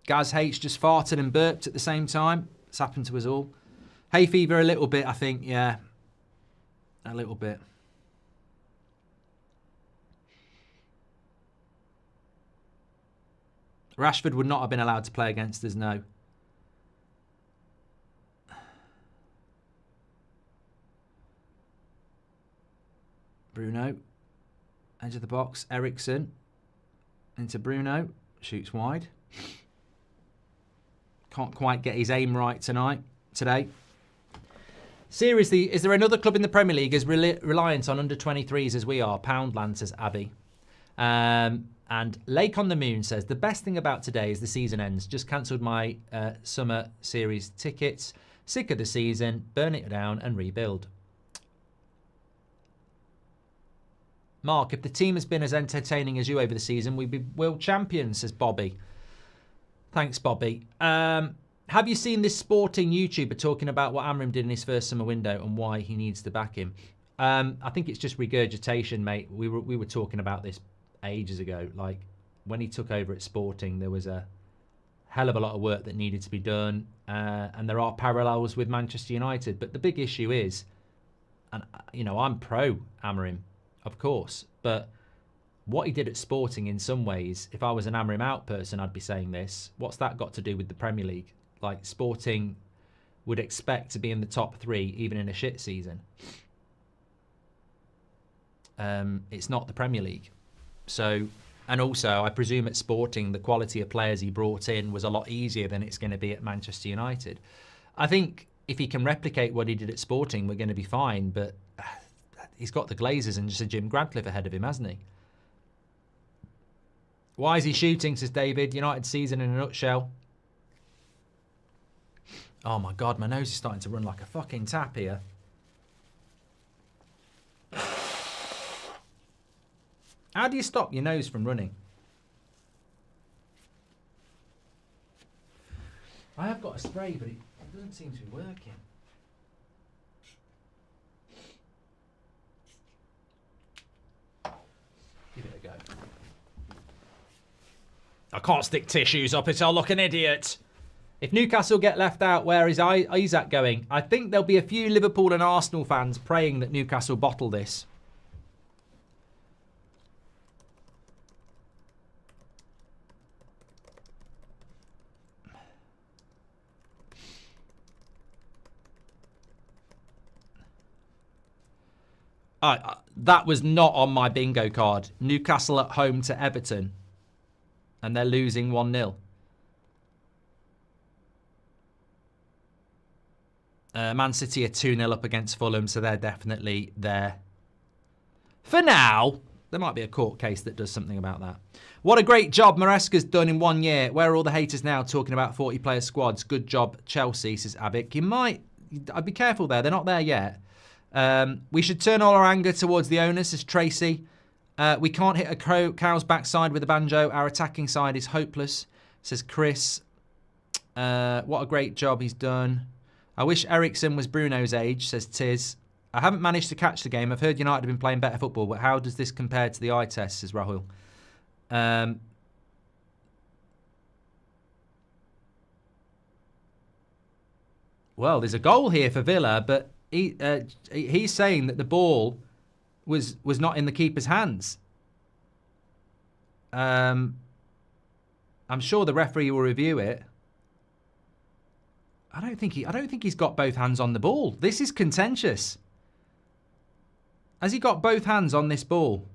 A: Gaz H just farted and burped at the same time. It's happened to us all. Hay fever a little bit, I think, yeah. A little bit. Rashford would not have been allowed to play against us, no. Bruno. Edge of the box. Ericsson. Into Bruno. Shoots wide. Can't quite get his aim right today. Seriously, is there another club in the Premier League as reliant on under-23s as we are? Poundland, says Abby. And Lake on the Moon says, the best thing about today is the season ends. Just cancelled my summer series tickets. Sick of the season. Burn it down and rebuild. Mark, if the team has been as entertaining as you over the season, we'd be world champions, says Bobby. Thanks, Bobby. Have you seen this sporting YouTuber talking about what Amorim did in his first summer window and why he needs to back him? I think it's just regurgitation, mate. We were talking about this ages ago. Like, when he took over at Sporting, there was a hell of a lot of work that needed to be done, and there are parallels with Manchester United. But the big issue is, and you know, I'm pro Amorim, of course, but what he did at Sporting, in some ways, if I was an Amorim out person, I'd be saying this. What's that got to do with the Premier League? Like, Sporting would expect to be in the top 3 even in a shit season. It's not the Premier League. So, and also, I presume at Sporting, the quality of players he brought in was a lot easier than it's going to be at Manchester United. I think if he can replicate what he did at Sporting, we're going to be fine. But he's got the Glazers and just a Jim Gradcliffe ahead of him, hasn't he? Why is he shooting, says David. United season in a nutshell. Oh my God, my nose is starting to run like a fucking tap here. How do you stop your nose from running? I have got a spray, but it doesn't seem to be working. Give it a go. I can't stick tissues up it, I'll look an idiot. If Newcastle get left out, where is Isaac going? I think there'll be a few Liverpool and Arsenal fans praying that Newcastle bottle this. That was not on my bingo card. Newcastle at home to Everton. And they're losing 1-0. Man City are 2-0 up against Fulham, so they're definitely there. For now. There might be a court case that does something about that. What a great job Maresca's done in 1 year. Where are all the haters now talking about 40-player squads? Good job, Chelsea, says Abik. I'd be careful there. They're not there yet. We should turn all our anger towards the owners, says Tracy. We can't hit a cow's backside with a banjo. Our attacking side is hopeless, says Chris. What a great job he's done. I wish Ericsson was Bruno's age, says Tiz. I haven't managed to catch the game. I've heard United have been playing better football, but how does this compare to the eye test, says Rahul. Well, there's a goal here for Villa, but he's saying that the ball was not in the keeper's hands. I'm sure the referee will review it. I don't think he's got both hands on the ball. This is contentious. Has he got both hands on this ball?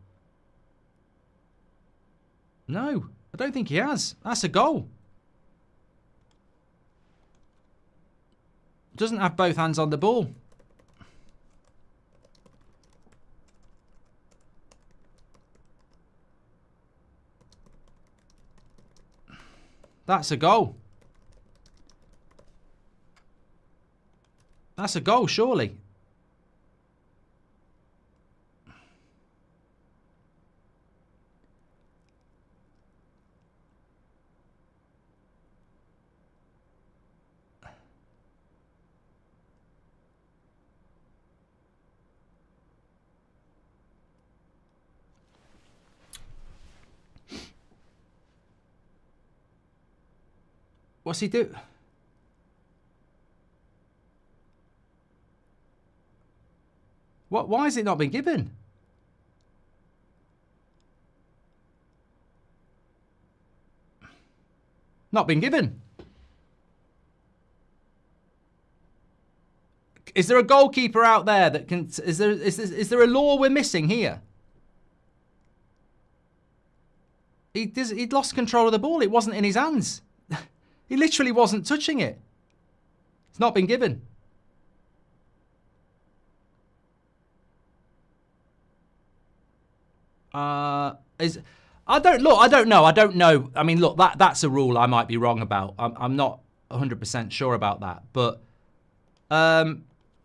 A: No, I don't think he has. That's a goal. Doesn't have both hands on the ball. That's a goal. That's a goal, surely. What's he do? Why has it not been given? Not been given. Is there a goalkeeper out there that can... Is there a law we're missing here? He'd lost control of the ball. It wasn't in his hands. He literally wasn't touching it. It's not been given. I don't know. I don't know. I mean, look, that's a rule I might be wrong about. I'm not 100% sure about that. But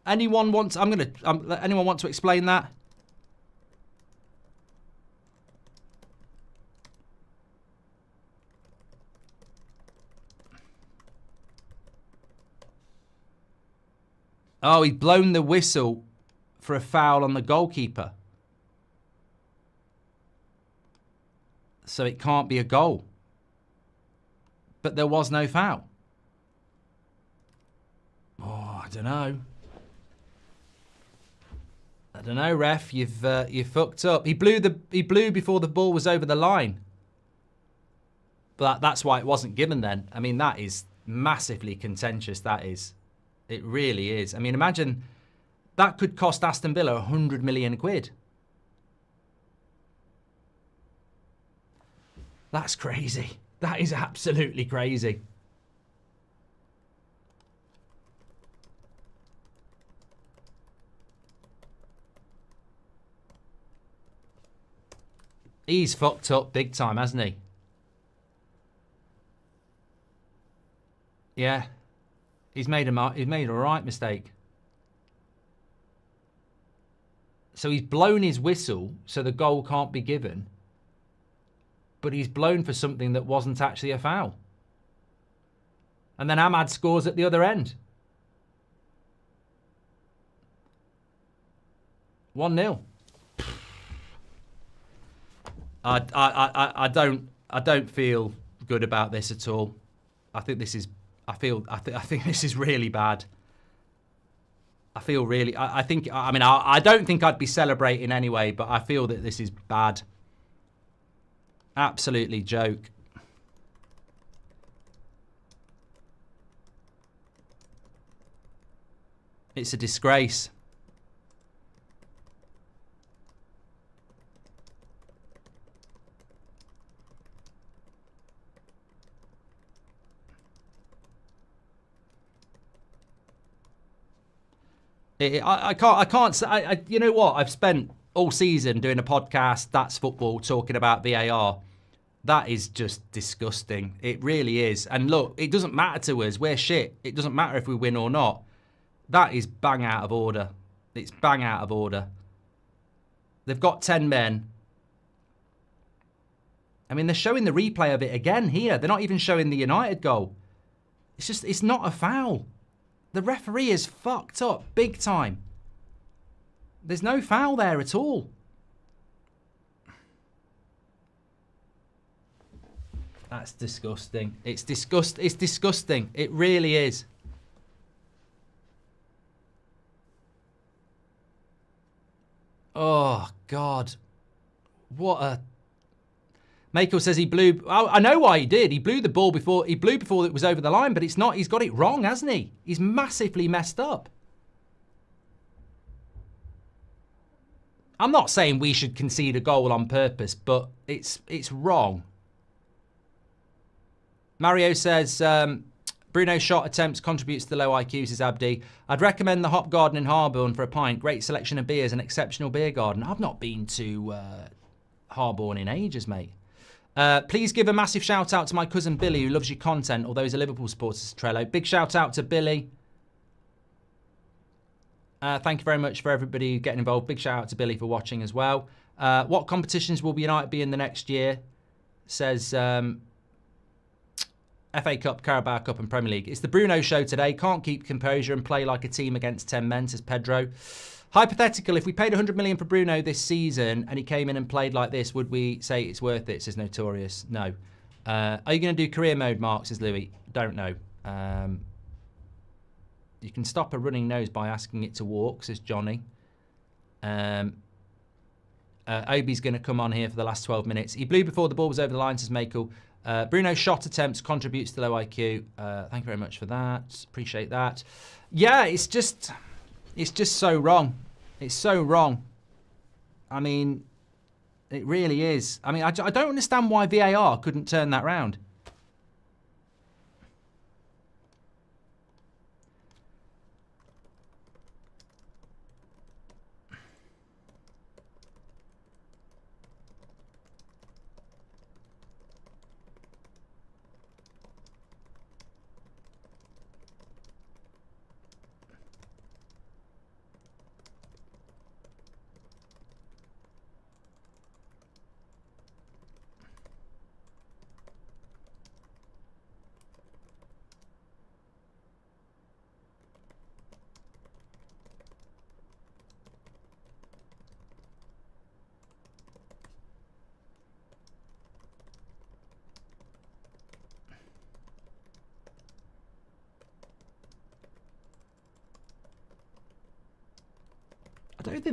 A: anyone want to explain that? Oh, he'd blown the whistle for a foul on the goalkeeper. So it can't be a goal. But there was no foul. Oh, I don't know. I don't know, ref. You've fucked up. He blew before the ball was over the line. But that's why it wasn't given then. I mean, that is massively contentious. That is. It really is. I mean, imagine that could cost Aston Villa 100 million quid. That's crazy. That is absolutely crazy. He's fucked up big time, hasn't he? Yeah. He's made a right mistake. So he's blown his whistle so the goal can't be given. But he's blown for something that wasn't actually a foul. And then Ahmad scores at the other end. 1-0. I don't feel good about this at all. I think this is I think this is really bad. I don't think I'd be celebrating anyway, but I feel that this is bad. Absolutely joke. It's a disgrace. I can't say. You know what? I've spent all season doing a podcast, That's Football, talking about VAR. That is just disgusting. It really is. And look, it doesn't matter to us. We're shit. It doesn't matter if we win or not. That is bang out of order. It's bang out of order. They've got 10 men. I mean, they're showing the replay of it again here. They're not even showing the United goal. It's not a foul. The referee is fucked up big time. There's no foul there at all. That's disgusting. It's disgusting. It really is. Oh, God. What a... Mako says he blew... I know why he did. He blew the ball before... He blew before it was over the line, but it's not... He's got it wrong, hasn't he? He's massively messed up. I'm not saying we should concede a goal on purpose, but it's wrong. Mario says... Bruno's shot attempts contributes to the low IQ, says Abdi. I'd recommend the Hop Garden in Harborne for a pint. Great selection of beers, an exceptional beer garden. I've not been to Harborne in ages, mate. Please give a massive shout out to my cousin Billy, who loves your content, although he's a Liverpool supporter, Trello. Big shout out to Billy. Thank you very much for everybody getting involved. Big shout out to Billy for watching as well. What competitions will United be in the next year? Says... FA Cup, Carabao Cup and Premier League. It's the Bruno show today. Can't keep composure and play like a team against 10 men, says Pedro. Hypothetical, if we paid 100 million for Bruno this season and he came in and played like this, would we say it's worth it, says Notorious? No. Are you going to do career mode, Mark, says Louis? Don't know. You can stop a running nose by asking it to walk, says Johnny. Obi's going to come on here for the last 12 minutes. He blew before the ball was over the line, says Michael. Bruno's shot attempts contributes to low IQ. Thank you very much for that. Appreciate that. Yeah, it's just so wrong. It's so wrong. I mean, it really is. I mean, I don't understand why VAR couldn't turn that round.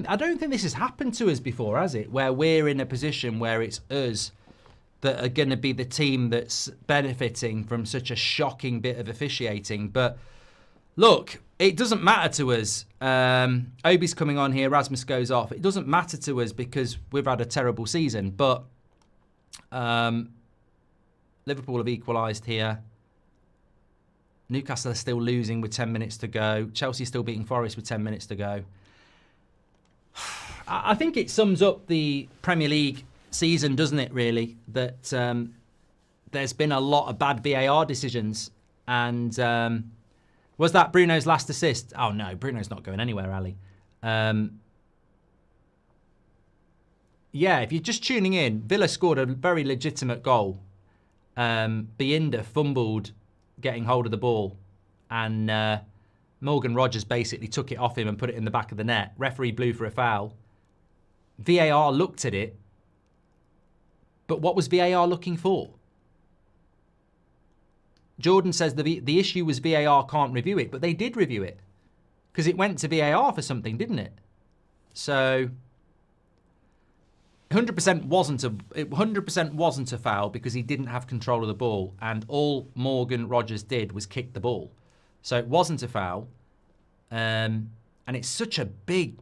A: I don't think this has happened to us before, has it? Where we're in a position where it's us that are going to be the team that's benefiting from such a shocking bit of officiating. But look, it doesn't matter to us. Obi's coming on here. Rasmus goes off. It doesn't matter to us because we've had a terrible season. But Liverpool have equalised here. Newcastle are still losing with 10 minutes to go. Chelsea still beating Forest with 10 minutes to go. I think it sums up the Premier League season, doesn't it, really? That there's been a lot of bad VAR decisions. And was that Bruno's last assist? Oh, no, Bruno's not going anywhere, Ali. Yeah, if you're just tuning in, Villa scored a very legitimate goal. Bienda fumbled getting hold of the ball. And Morgan Rogers basically took it off him and put it in the back of the net. Referee blew for a foul. VAR looked at it. But what was VAR looking for? Jordan says the issue was VAR can't review it, but they did review it. Because it went to VAR for something, didn't it? So 100% wasn't a foul because he didn't have control of the ball, and all Morgan Rogers did was kick the ball. So it wasn't a foul. And it's such a big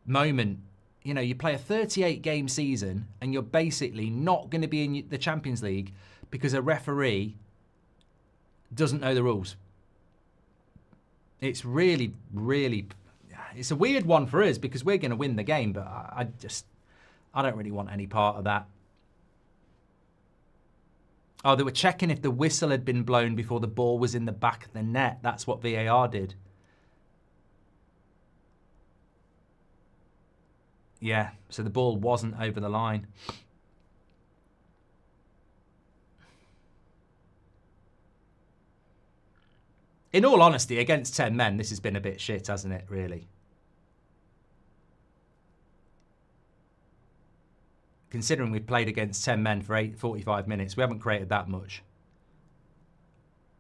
A: moment. You know, you play a 38-game season and you're basically not going to be in the Champions League because a referee doesn't know the rules. It's really, really... it's a weird one for us because we're going to win the game, but I don't really want any part of that. Oh, they were checking if the whistle had been blown before the ball was in the back of the net. That's what VAR did. Yeah, so the ball wasn't over the line. In all honesty, against 10 men, this has been a bit shit, hasn't it, really? Considering we've played against 10 men for 45 minutes, we haven't created that much.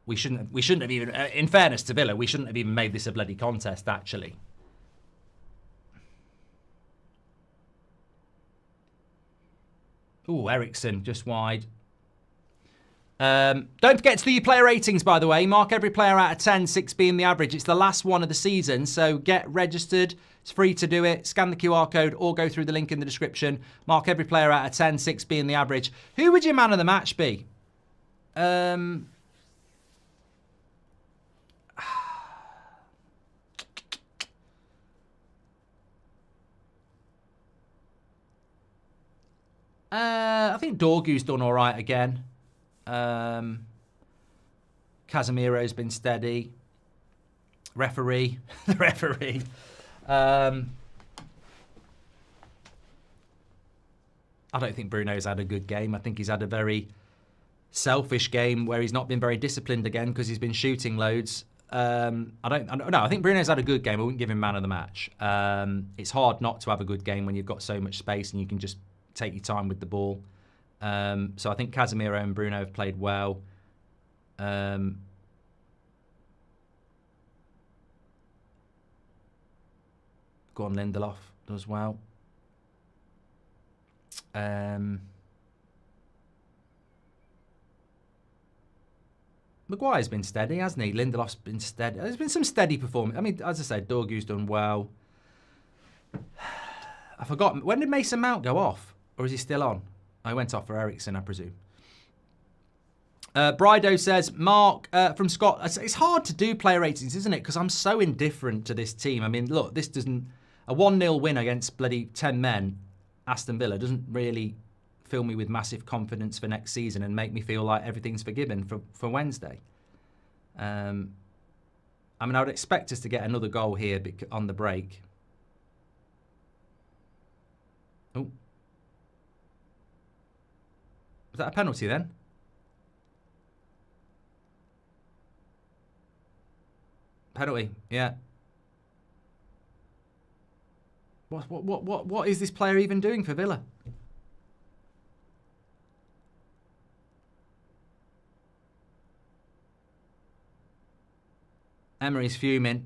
A: We shouldn't have even, in fairness to Villa, we shouldn't have even made this a bloody contest, actually. Ooh, Ericsson, just wide. Don't forget to do your player ratings, by the way. Mark every player out of 10, 6 being the average. It's the last one of the season, so get registered. It's free to do it. Scan the QR code or go through the link in the description. Mark every player out of 10, 6 being the average. Who would your man of the match be? I think Dorgu's done all right again. Casemiro's been steady. The referee. I don't think Bruno's had a good game. I think he's had a very selfish game where he's not been very disciplined again because he's been shooting loads. I think Bruno's had a good game. I wouldn't give him man of the match. It's hard not to have a good game when you've got so much space and you can just take your time with the ball. So I think Casemiro and Bruno have played well. Go on, Lindelof does well. Maguire's been steady, hasn't he? Lindelof's been steady. There's been some steady performance. I mean, as I said, Dorgu's done well. I forgot. When did Mason Mount go off? Or is he still on? I went off for Ericsson, I presume. Brido says, Mark from Scott. It's hard to do player ratings, isn't it? Because I'm so indifferent to this team. I mean, look, this doesn't... A 1-0 win against bloody 10 men, Aston Villa, doesn't really fill me with massive confidence for next season and make me feel like everything's forgiven for Wednesday. I mean, I would expect us to get another goal here on the break. Oh. Was that a penalty then? Penalty, yeah. What is this player even doing for Villa? Emery's fuming.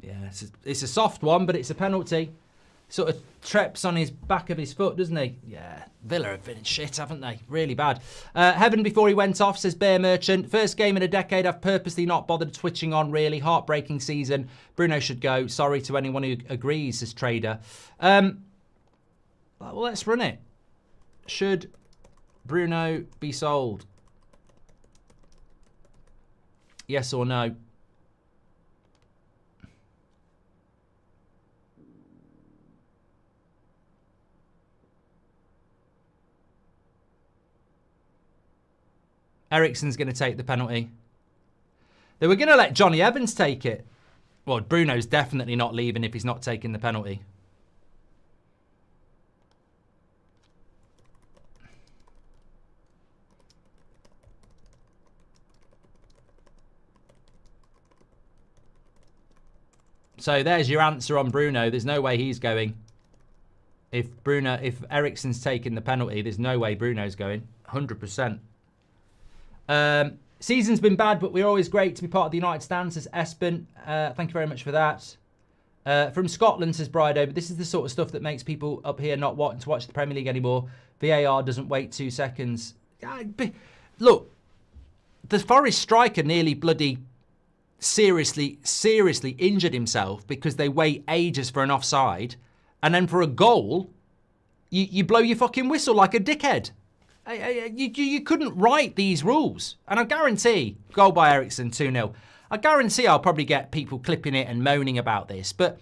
A: Yeah, it's a soft one, but it's a penalty. Sort of trips on his back of his foot, doesn't he? Yeah, Villa have been shit, haven't they? Really bad. Heaven before he went off, says Bear Merchant. First game in a decade I've purposely not bothered twitching on, really. Heartbreaking season. Bruno should go. Sorry to anyone who agrees, says Trader. Well, let's run it. Should Bruno be sold? Yes or no? Ericsson's going to take the penalty. They were going to let Johnny Evans take it. Well, Bruno's definitely not leaving if he's not taking the penalty. So there's your answer on Bruno. There's no way he's going. If Ericsson's taking the penalty, there's no way Bruno's going. 100%. Season's been bad, but we're always great to be part of the United Stand, says Espen. Thank you very much for that. From Scotland, says Brido, but this is the sort of stuff that makes people up here not wanting to watch the Premier League anymore. VAR doesn't wait 2 seconds. Look, the Forest striker nearly bloody seriously injured himself because they wait ages for an offside. And then for a goal, you blow your fucking whistle like a dickhead. You couldn't write these rules. And I guarantee, goal by Eriksen 2-0, I guarantee I'll probably get people clipping it and moaning about this. But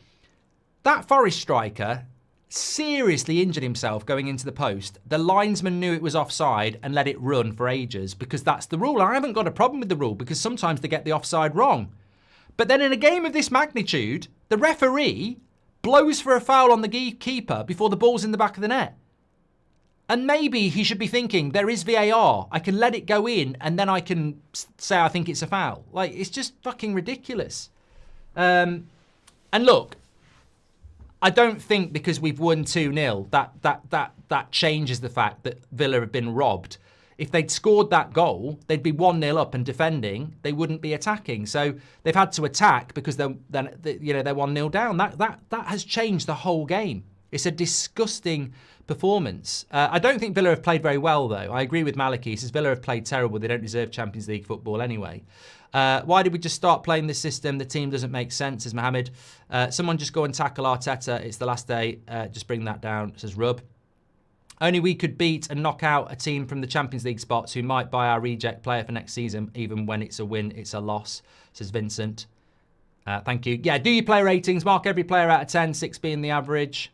A: that Forest striker seriously injured himself going into the post. The linesman knew it was offside and let it run for ages because that's the rule. I haven't got a problem with the rule because sometimes they get the offside wrong. But then in a game of this magnitude, the referee blows for a foul on the keeper before the ball's in the back of the net. And maybe he should be thinking, there is VAR. I can let it go in and then I can say I think it's a foul. Like, it's just fucking ridiculous. And look, I don't think because we've won 2-0 that changes the fact that Villa have been robbed. If they'd scored that goal, they'd be 1-0 up and defending. They wouldn't be attacking. So they've had to attack because they're 1-0 down. That has changed the whole game. It's a disgusting performance. I don't think Villa have played very well, though. I agree with Maliki. He says Villa have played terrible. They don't deserve Champions League football anyway. Why did we just start playing this system? The team doesn't make sense, says Mohammed. Someone just go and tackle Arteta. It's the last day. Just bring that down, says Rub. Only we could beat and knock out a team from the Champions League spots who might buy our reject player for next season. Even when it's a win, it's a loss, says Vincent. Thank you. Yeah, do your player ratings. Mark every player out of 10, 6 being the average.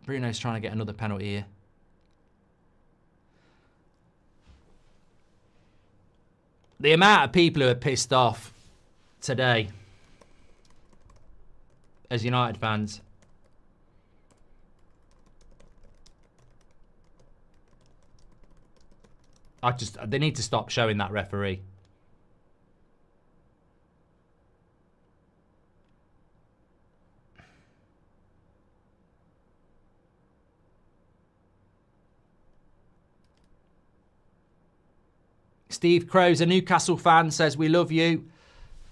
A: Bruno's trying to get another penalty here. The amount of people who are pissed off today as United fans. They need to stop showing that referee. Steve Crow's a Newcastle fan, says we love you.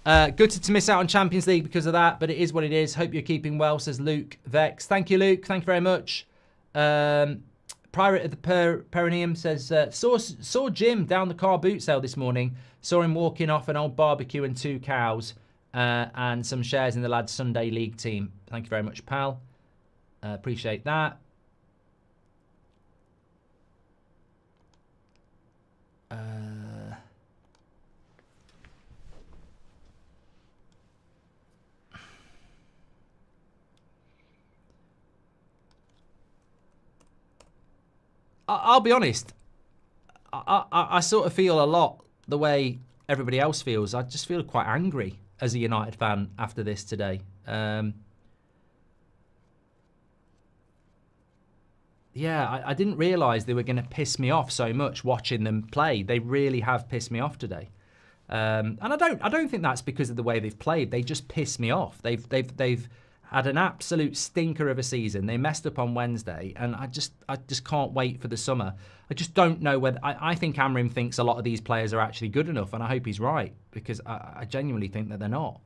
A: Gutted to miss out on Champions League because of that, but it is what it is. Hope you're keeping well, says Luke Vex. Thank you, Luke. Thank you very much. Pirate of the Perineum says, saw Jim down the car boot sale this morning. Saw him walking off an old barbecue and 2 cows and some shares in the lads' Sunday League team. Thank you very much, pal. Appreciate that. I'll be honest. I sort of feel a lot the way everybody else feels. I just feel quite angry as a United fan after this today. Yeah, I didn't realise they were going to piss me off so much watching them play. They really have pissed me off today, and I don't think that's because of the way they've played. They just piss me off. They've had an absolute stinker of a season. They messed up on Wednesday, and I just can't wait for the summer. I just don't know whether I think Amrim thinks a lot of these players are actually good enough, and I hope he's right because I genuinely think that they're not.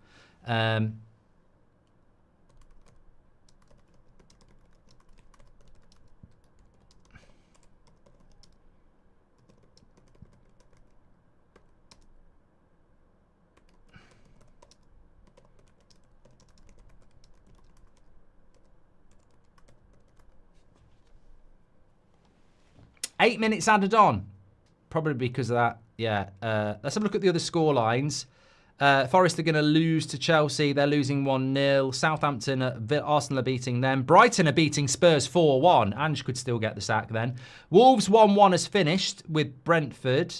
A: 8 minutes added on. Probably because of that. Yeah. Let's have a look at the other score lines. Forest are going to lose to Chelsea. They're losing 1-0. Southampton, Arsenal are beating them. Brighton are beating Spurs 4-1. Ange could still get the sack then. Wolves 1-1 has finished with Brentford.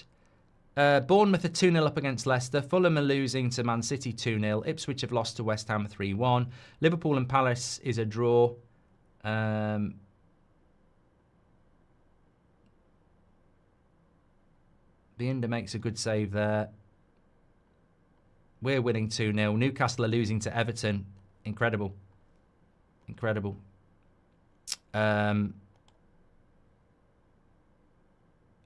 A: Bournemouth are 2-0 up against Leicester. Fulham are losing to Man City 2-0. Ipswich have lost to West Ham 3-1. Liverpool and Palace is a draw. Binder makes a good save there. We're winning 2-0. Newcastle are losing to Everton. Incredible. Incredible. Who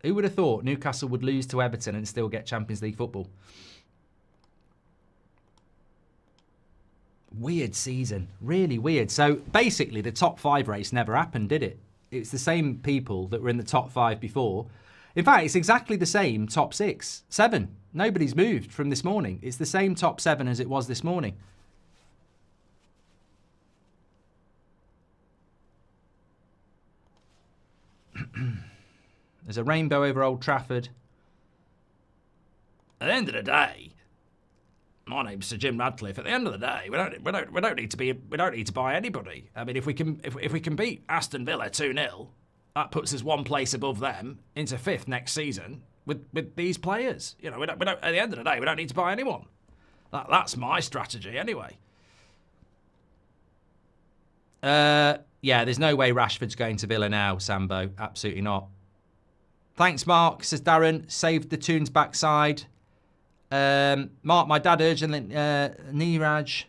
A: would have thought Newcastle would lose to Everton and still get Champions League football? Weird season. Really weird. So basically the top 5 race never happened, did it? It's the same people that were in the top 5 before. In fact, it's exactly the same top 6, 7. Nobody's moved from this morning. It's the same top 7 as it was this morning. There's a rainbow over Old Trafford. At the end of the day, my name's Sir Jim Radcliffe. At the end of the day, we don't need to buy anybody. I mean, if we can beat Aston Villa 2-0, that puts us one place above them into 5th next season with these players. You know, we don't at the end of the day, we don't need to buy anyone. That's my strategy anyway. Yeah, there's no way Rashford's going to Villa now, Sambo. Absolutely not. Thanks, Mark, says Darren. Saved the tune's backside. Mark, my dad urgently. Niraj.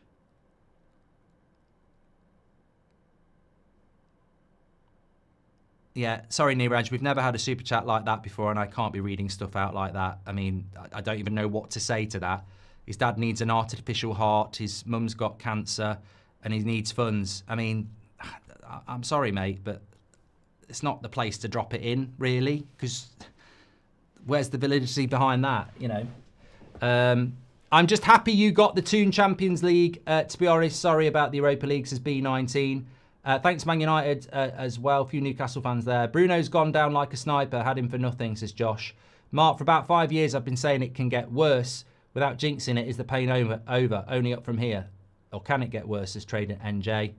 A: Yeah, sorry, Niraj. We've never had a super chat like that before, and I can't be reading stuff out like that. I mean, I don't even know what to say to that. His dad needs an artificial heart. His mum's got cancer, and he needs funds. I mean, I'm sorry, mate, but it's not the place to drop it in, really, because where's the validity behind that, you know? I'm just happy you got the Toon Champions League. To be honest, sorry about the Europa League, says B19. Thanks, Man United, as well. A few Newcastle fans there. Bruno's gone down like a sniper. Had him for nothing, says Josh. Mark, for about 5 years, I've been saying it can get worse. Without jinxing it, is the pain over? Only up from here. Or can it get worse, says Trader NJ.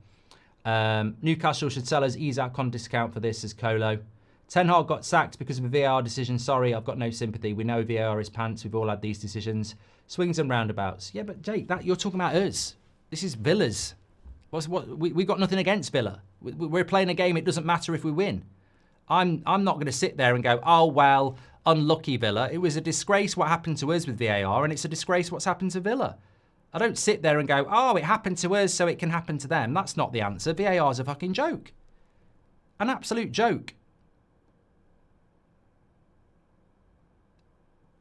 A: Newcastle should sell us Isak on discount for this, says Colo. Ten Hag got sacked because of a VAR decision. Sorry, I've got no sympathy. We know VAR is pants. We've all had these decisions. Swings and roundabouts. Yeah, but Jake, you're talking about us. This is Villa's. We've got nothing against Villa. We're playing a game. It doesn't matter if we win. I'm not going to sit there and go, oh, well, unlucky Villa. It was a disgrace what happened to us with VAR, and it's a disgrace what's happened to Villa. I don't sit there and go, oh, it happened to us, so it can happen to them. That's not the answer. VAR's a fucking joke. An absolute joke.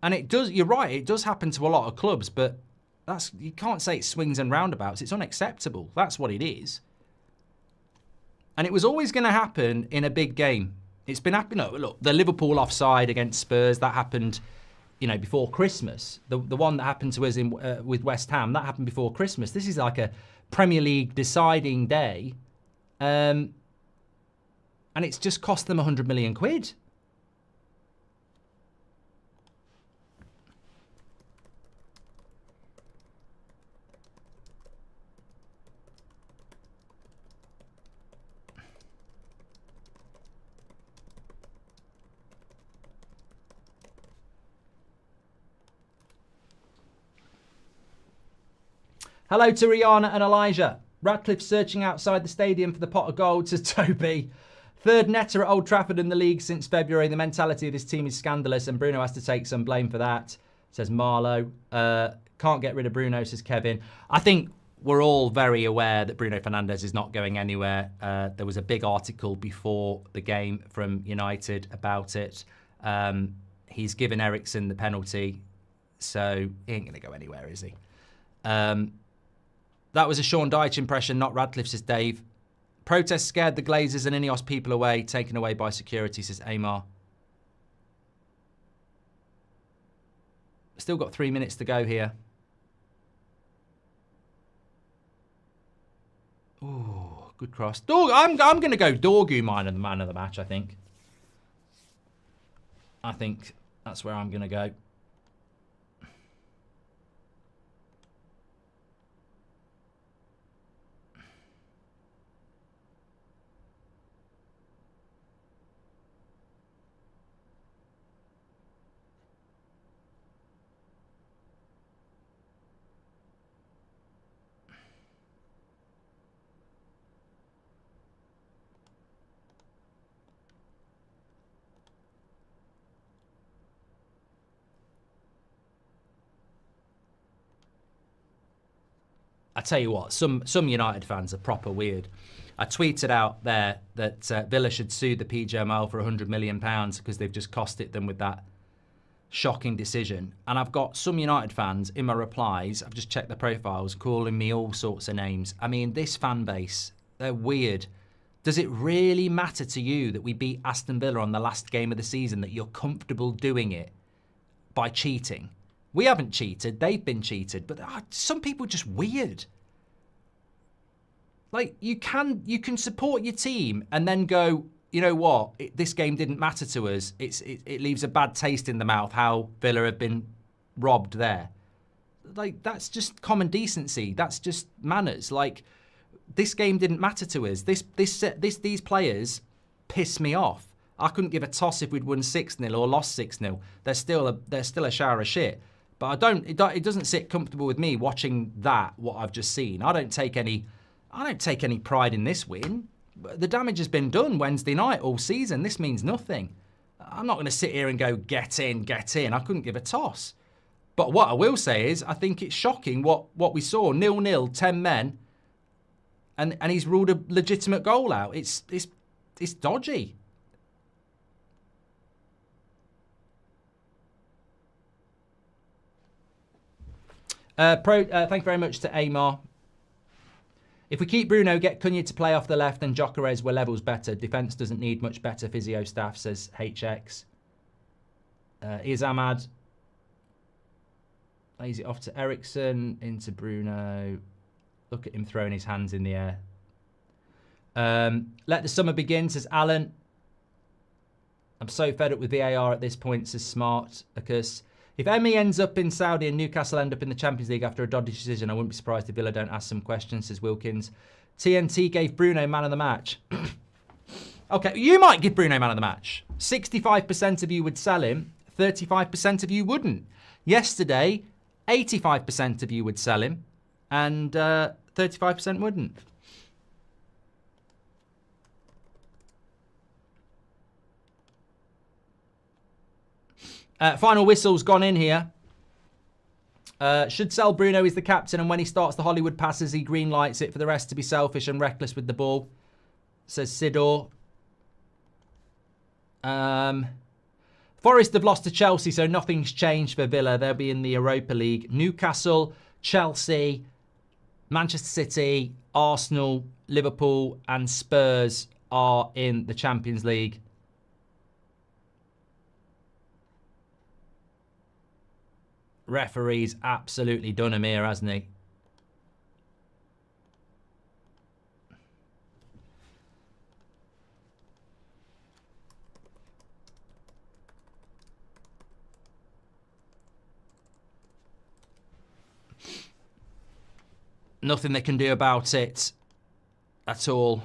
A: And it does, you're right, it does happen to a lot of clubs, but you can't say it swings and roundabouts. It's unacceptable. That's what it is. And it was always going to happen in a big game. It's been happening. Look, the Liverpool offside against Spurs, that happened, before Christmas. The one that happened to us with West Ham, that happened before Christmas. This is like a Premier League deciding day. And it's just cost them 100 million quid. Hello to Rihanna and Elijah. Radcliffe searching outside the stadium for the pot of gold, says Toby. Third netter at Old Trafford in the league since February. The mentality of this team is scandalous and Bruno has to take some blame for that, says Marlow. Can't get rid of Bruno, says Kevin. I think we're all very aware that Bruno Fernandes is not going anywhere. There was a big article before the game from United about it. He's given Eriksen the penalty, so he ain't going to go anywhere, is he? That was a Sean Dyche impression, not Radcliffe, says Dave. Protests scared the Glazers and Ineos people away, taken away by security, says Amar. Still got 3 minutes to go here. Oh, good cross. I'm going to go Dorgu man of the match, I think. I think that's where I'm going to go. I tell you what, some United fans are proper weird. I tweeted out there that Villa should sue the PGMOL for £100 million because they've just costed them with that shocking decision. And I've got some United fans in my replies, I've just checked their profiles, calling me all sorts of names. I mean, this fan base, they're weird. Does it really matter to you that we beat Aston Villa on the last game of the season, that you're comfortable doing it by cheating? We haven't cheated. They've been cheated. But some people are just weird. Like, you can support your team and then go, you know what? This game didn't matter to us. It leaves a bad taste in the mouth how Villa have been robbed there. Like, that's just common decency. That's just manners. Like, this game didn't matter to us. These players piss me off. I couldn't give a toss if we'd won 6-0 or lost 6-0. They're still a shower of shit. But it doesn't sit comfortable with me watching what I've just seen. I don't take any pride in this win. The damage has been done Wednesday night all season. This means nothing. I'm not going to sit here and go, get in. I couldn't give a toss. But what I will say is, I think it's shocking what we saw. 0-0, 10 men. And he's ruled a legitimate goal out. It's dodgy. Thank you very much to Amar. If we keep Bruno, get Cunha to play off the left, and Gyökeres were levels better. Defence doesn't need much better physio staff, says HX. Here's Ahmad. Lays it off to Ericsson, into Bruno. Look at him throwing his hands in the air. Let the summer begin, says Alan. I'm so fed up with VAR at this point, says Smart. Because if Emery ends up in Saudi and Newcastle end up in the Champions League after a dodgy decision, I wouldn't be surprised if Villa don't ask some questions, says Wilkins. TNT gave Bruno man of the match. Okay, you might give Bruno man of the match. 65% of you would sell him. 35% of you wouldn't. Yesterday, 85% of you would sell him. And 35% wouldn't. Final whistle's gone in here. Should sell Bruno, he's the captain, and when he starts the Hollywood passes, he green lights it for the rest to be selfish and reckless with the ball, says Sidor. Forest have lost to Chelsea, so nothing's changed for Villa. They'll be in the Europa League. Newcastle, Chelsea, Manchester City, Arsenal, Liverpool and Spurs are in the Champions League. Referee's absolutely done him here, hasn't he? Nothing they can do about it at all.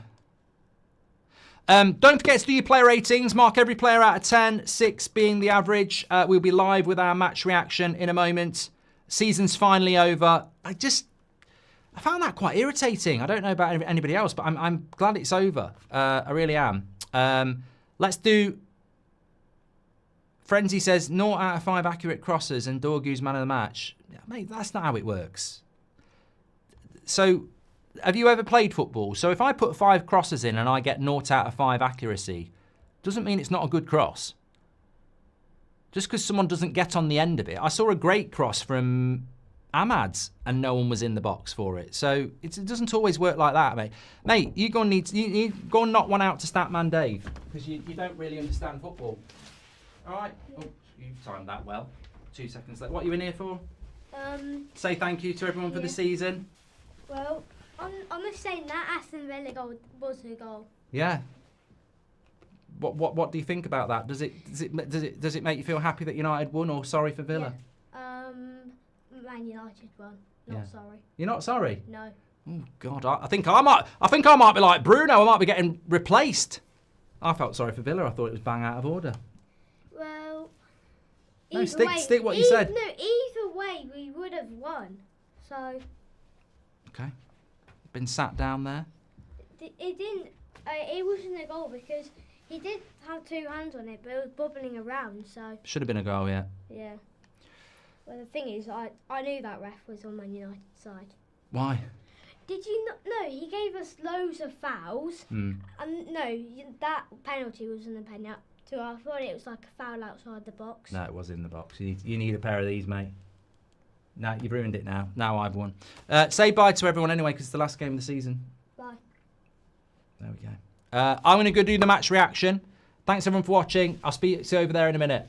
A: Don't forget to do your player ratings. Mark every player out of 10, 6 being the average. We'll be live with our match reaction in a moment. Season's finally over. I found that quite irritating. I don't know about anybody else, but I'm glad it's over. I really am. Let's do... Frenzy says 0 out of 5 accurate crosses and Dorgu's man of the match. Yeah, mate, that's not how it works. So... Have you ever played football? So if I put 5 crosses in and I get 0 out of 5 accuracy, doesn't mean it's not a good cross. Just because someone doesn't get on the end of it. I saw a great cross from Ahmad's and no one was in the box for it. So it doesn't always work like that, mate. Mate, you need to go and knock one out to Statman Dave because you don't really understand football. All right. Oh, you timed that well. 2 seconds left. What are you in here for? Say thank you to everyone for the season.
B: Well... I'm just saying that Aston Villa goal was a goal.
A: Yeah. What do you think about that? Does it make you feel happy that United won, or sorry for Villa?
B: Yeah. Man United won. Not sorry.
A: You're not sorry?
B: No.
A: Oh God, I think I might be like Bruno. I might be getting replaced. I felt sorry for Villa. I thought it was bang out of order.
B: Well,
A: no, stick what you said.
B: No, either way we would have won. So.
A: Okay. Been sat down there?
B: It didn't. It wasn't a goal because he did have 2 hands on it, but it was bubbling around. So
A: should have been a goal, yeah.
B: Yeah. Well, the thing is, I knew that ref was on Man United's side.
A: Why?
B: Did you not? No, he gave us loads of fouls. And no, that penalty wasn't a penalty. I thought it was like a foul outside the box.
A: No, it was in the box. You need a pair of these, mate. No, you've ruined it now. Now I've won. Say bye to everyone anyway, because it's the last game of the season.
B: Bye.
A: There we go. I'm going to go do the match reaction. Thanks everyone for watching. I'll speak to you over there in a minute.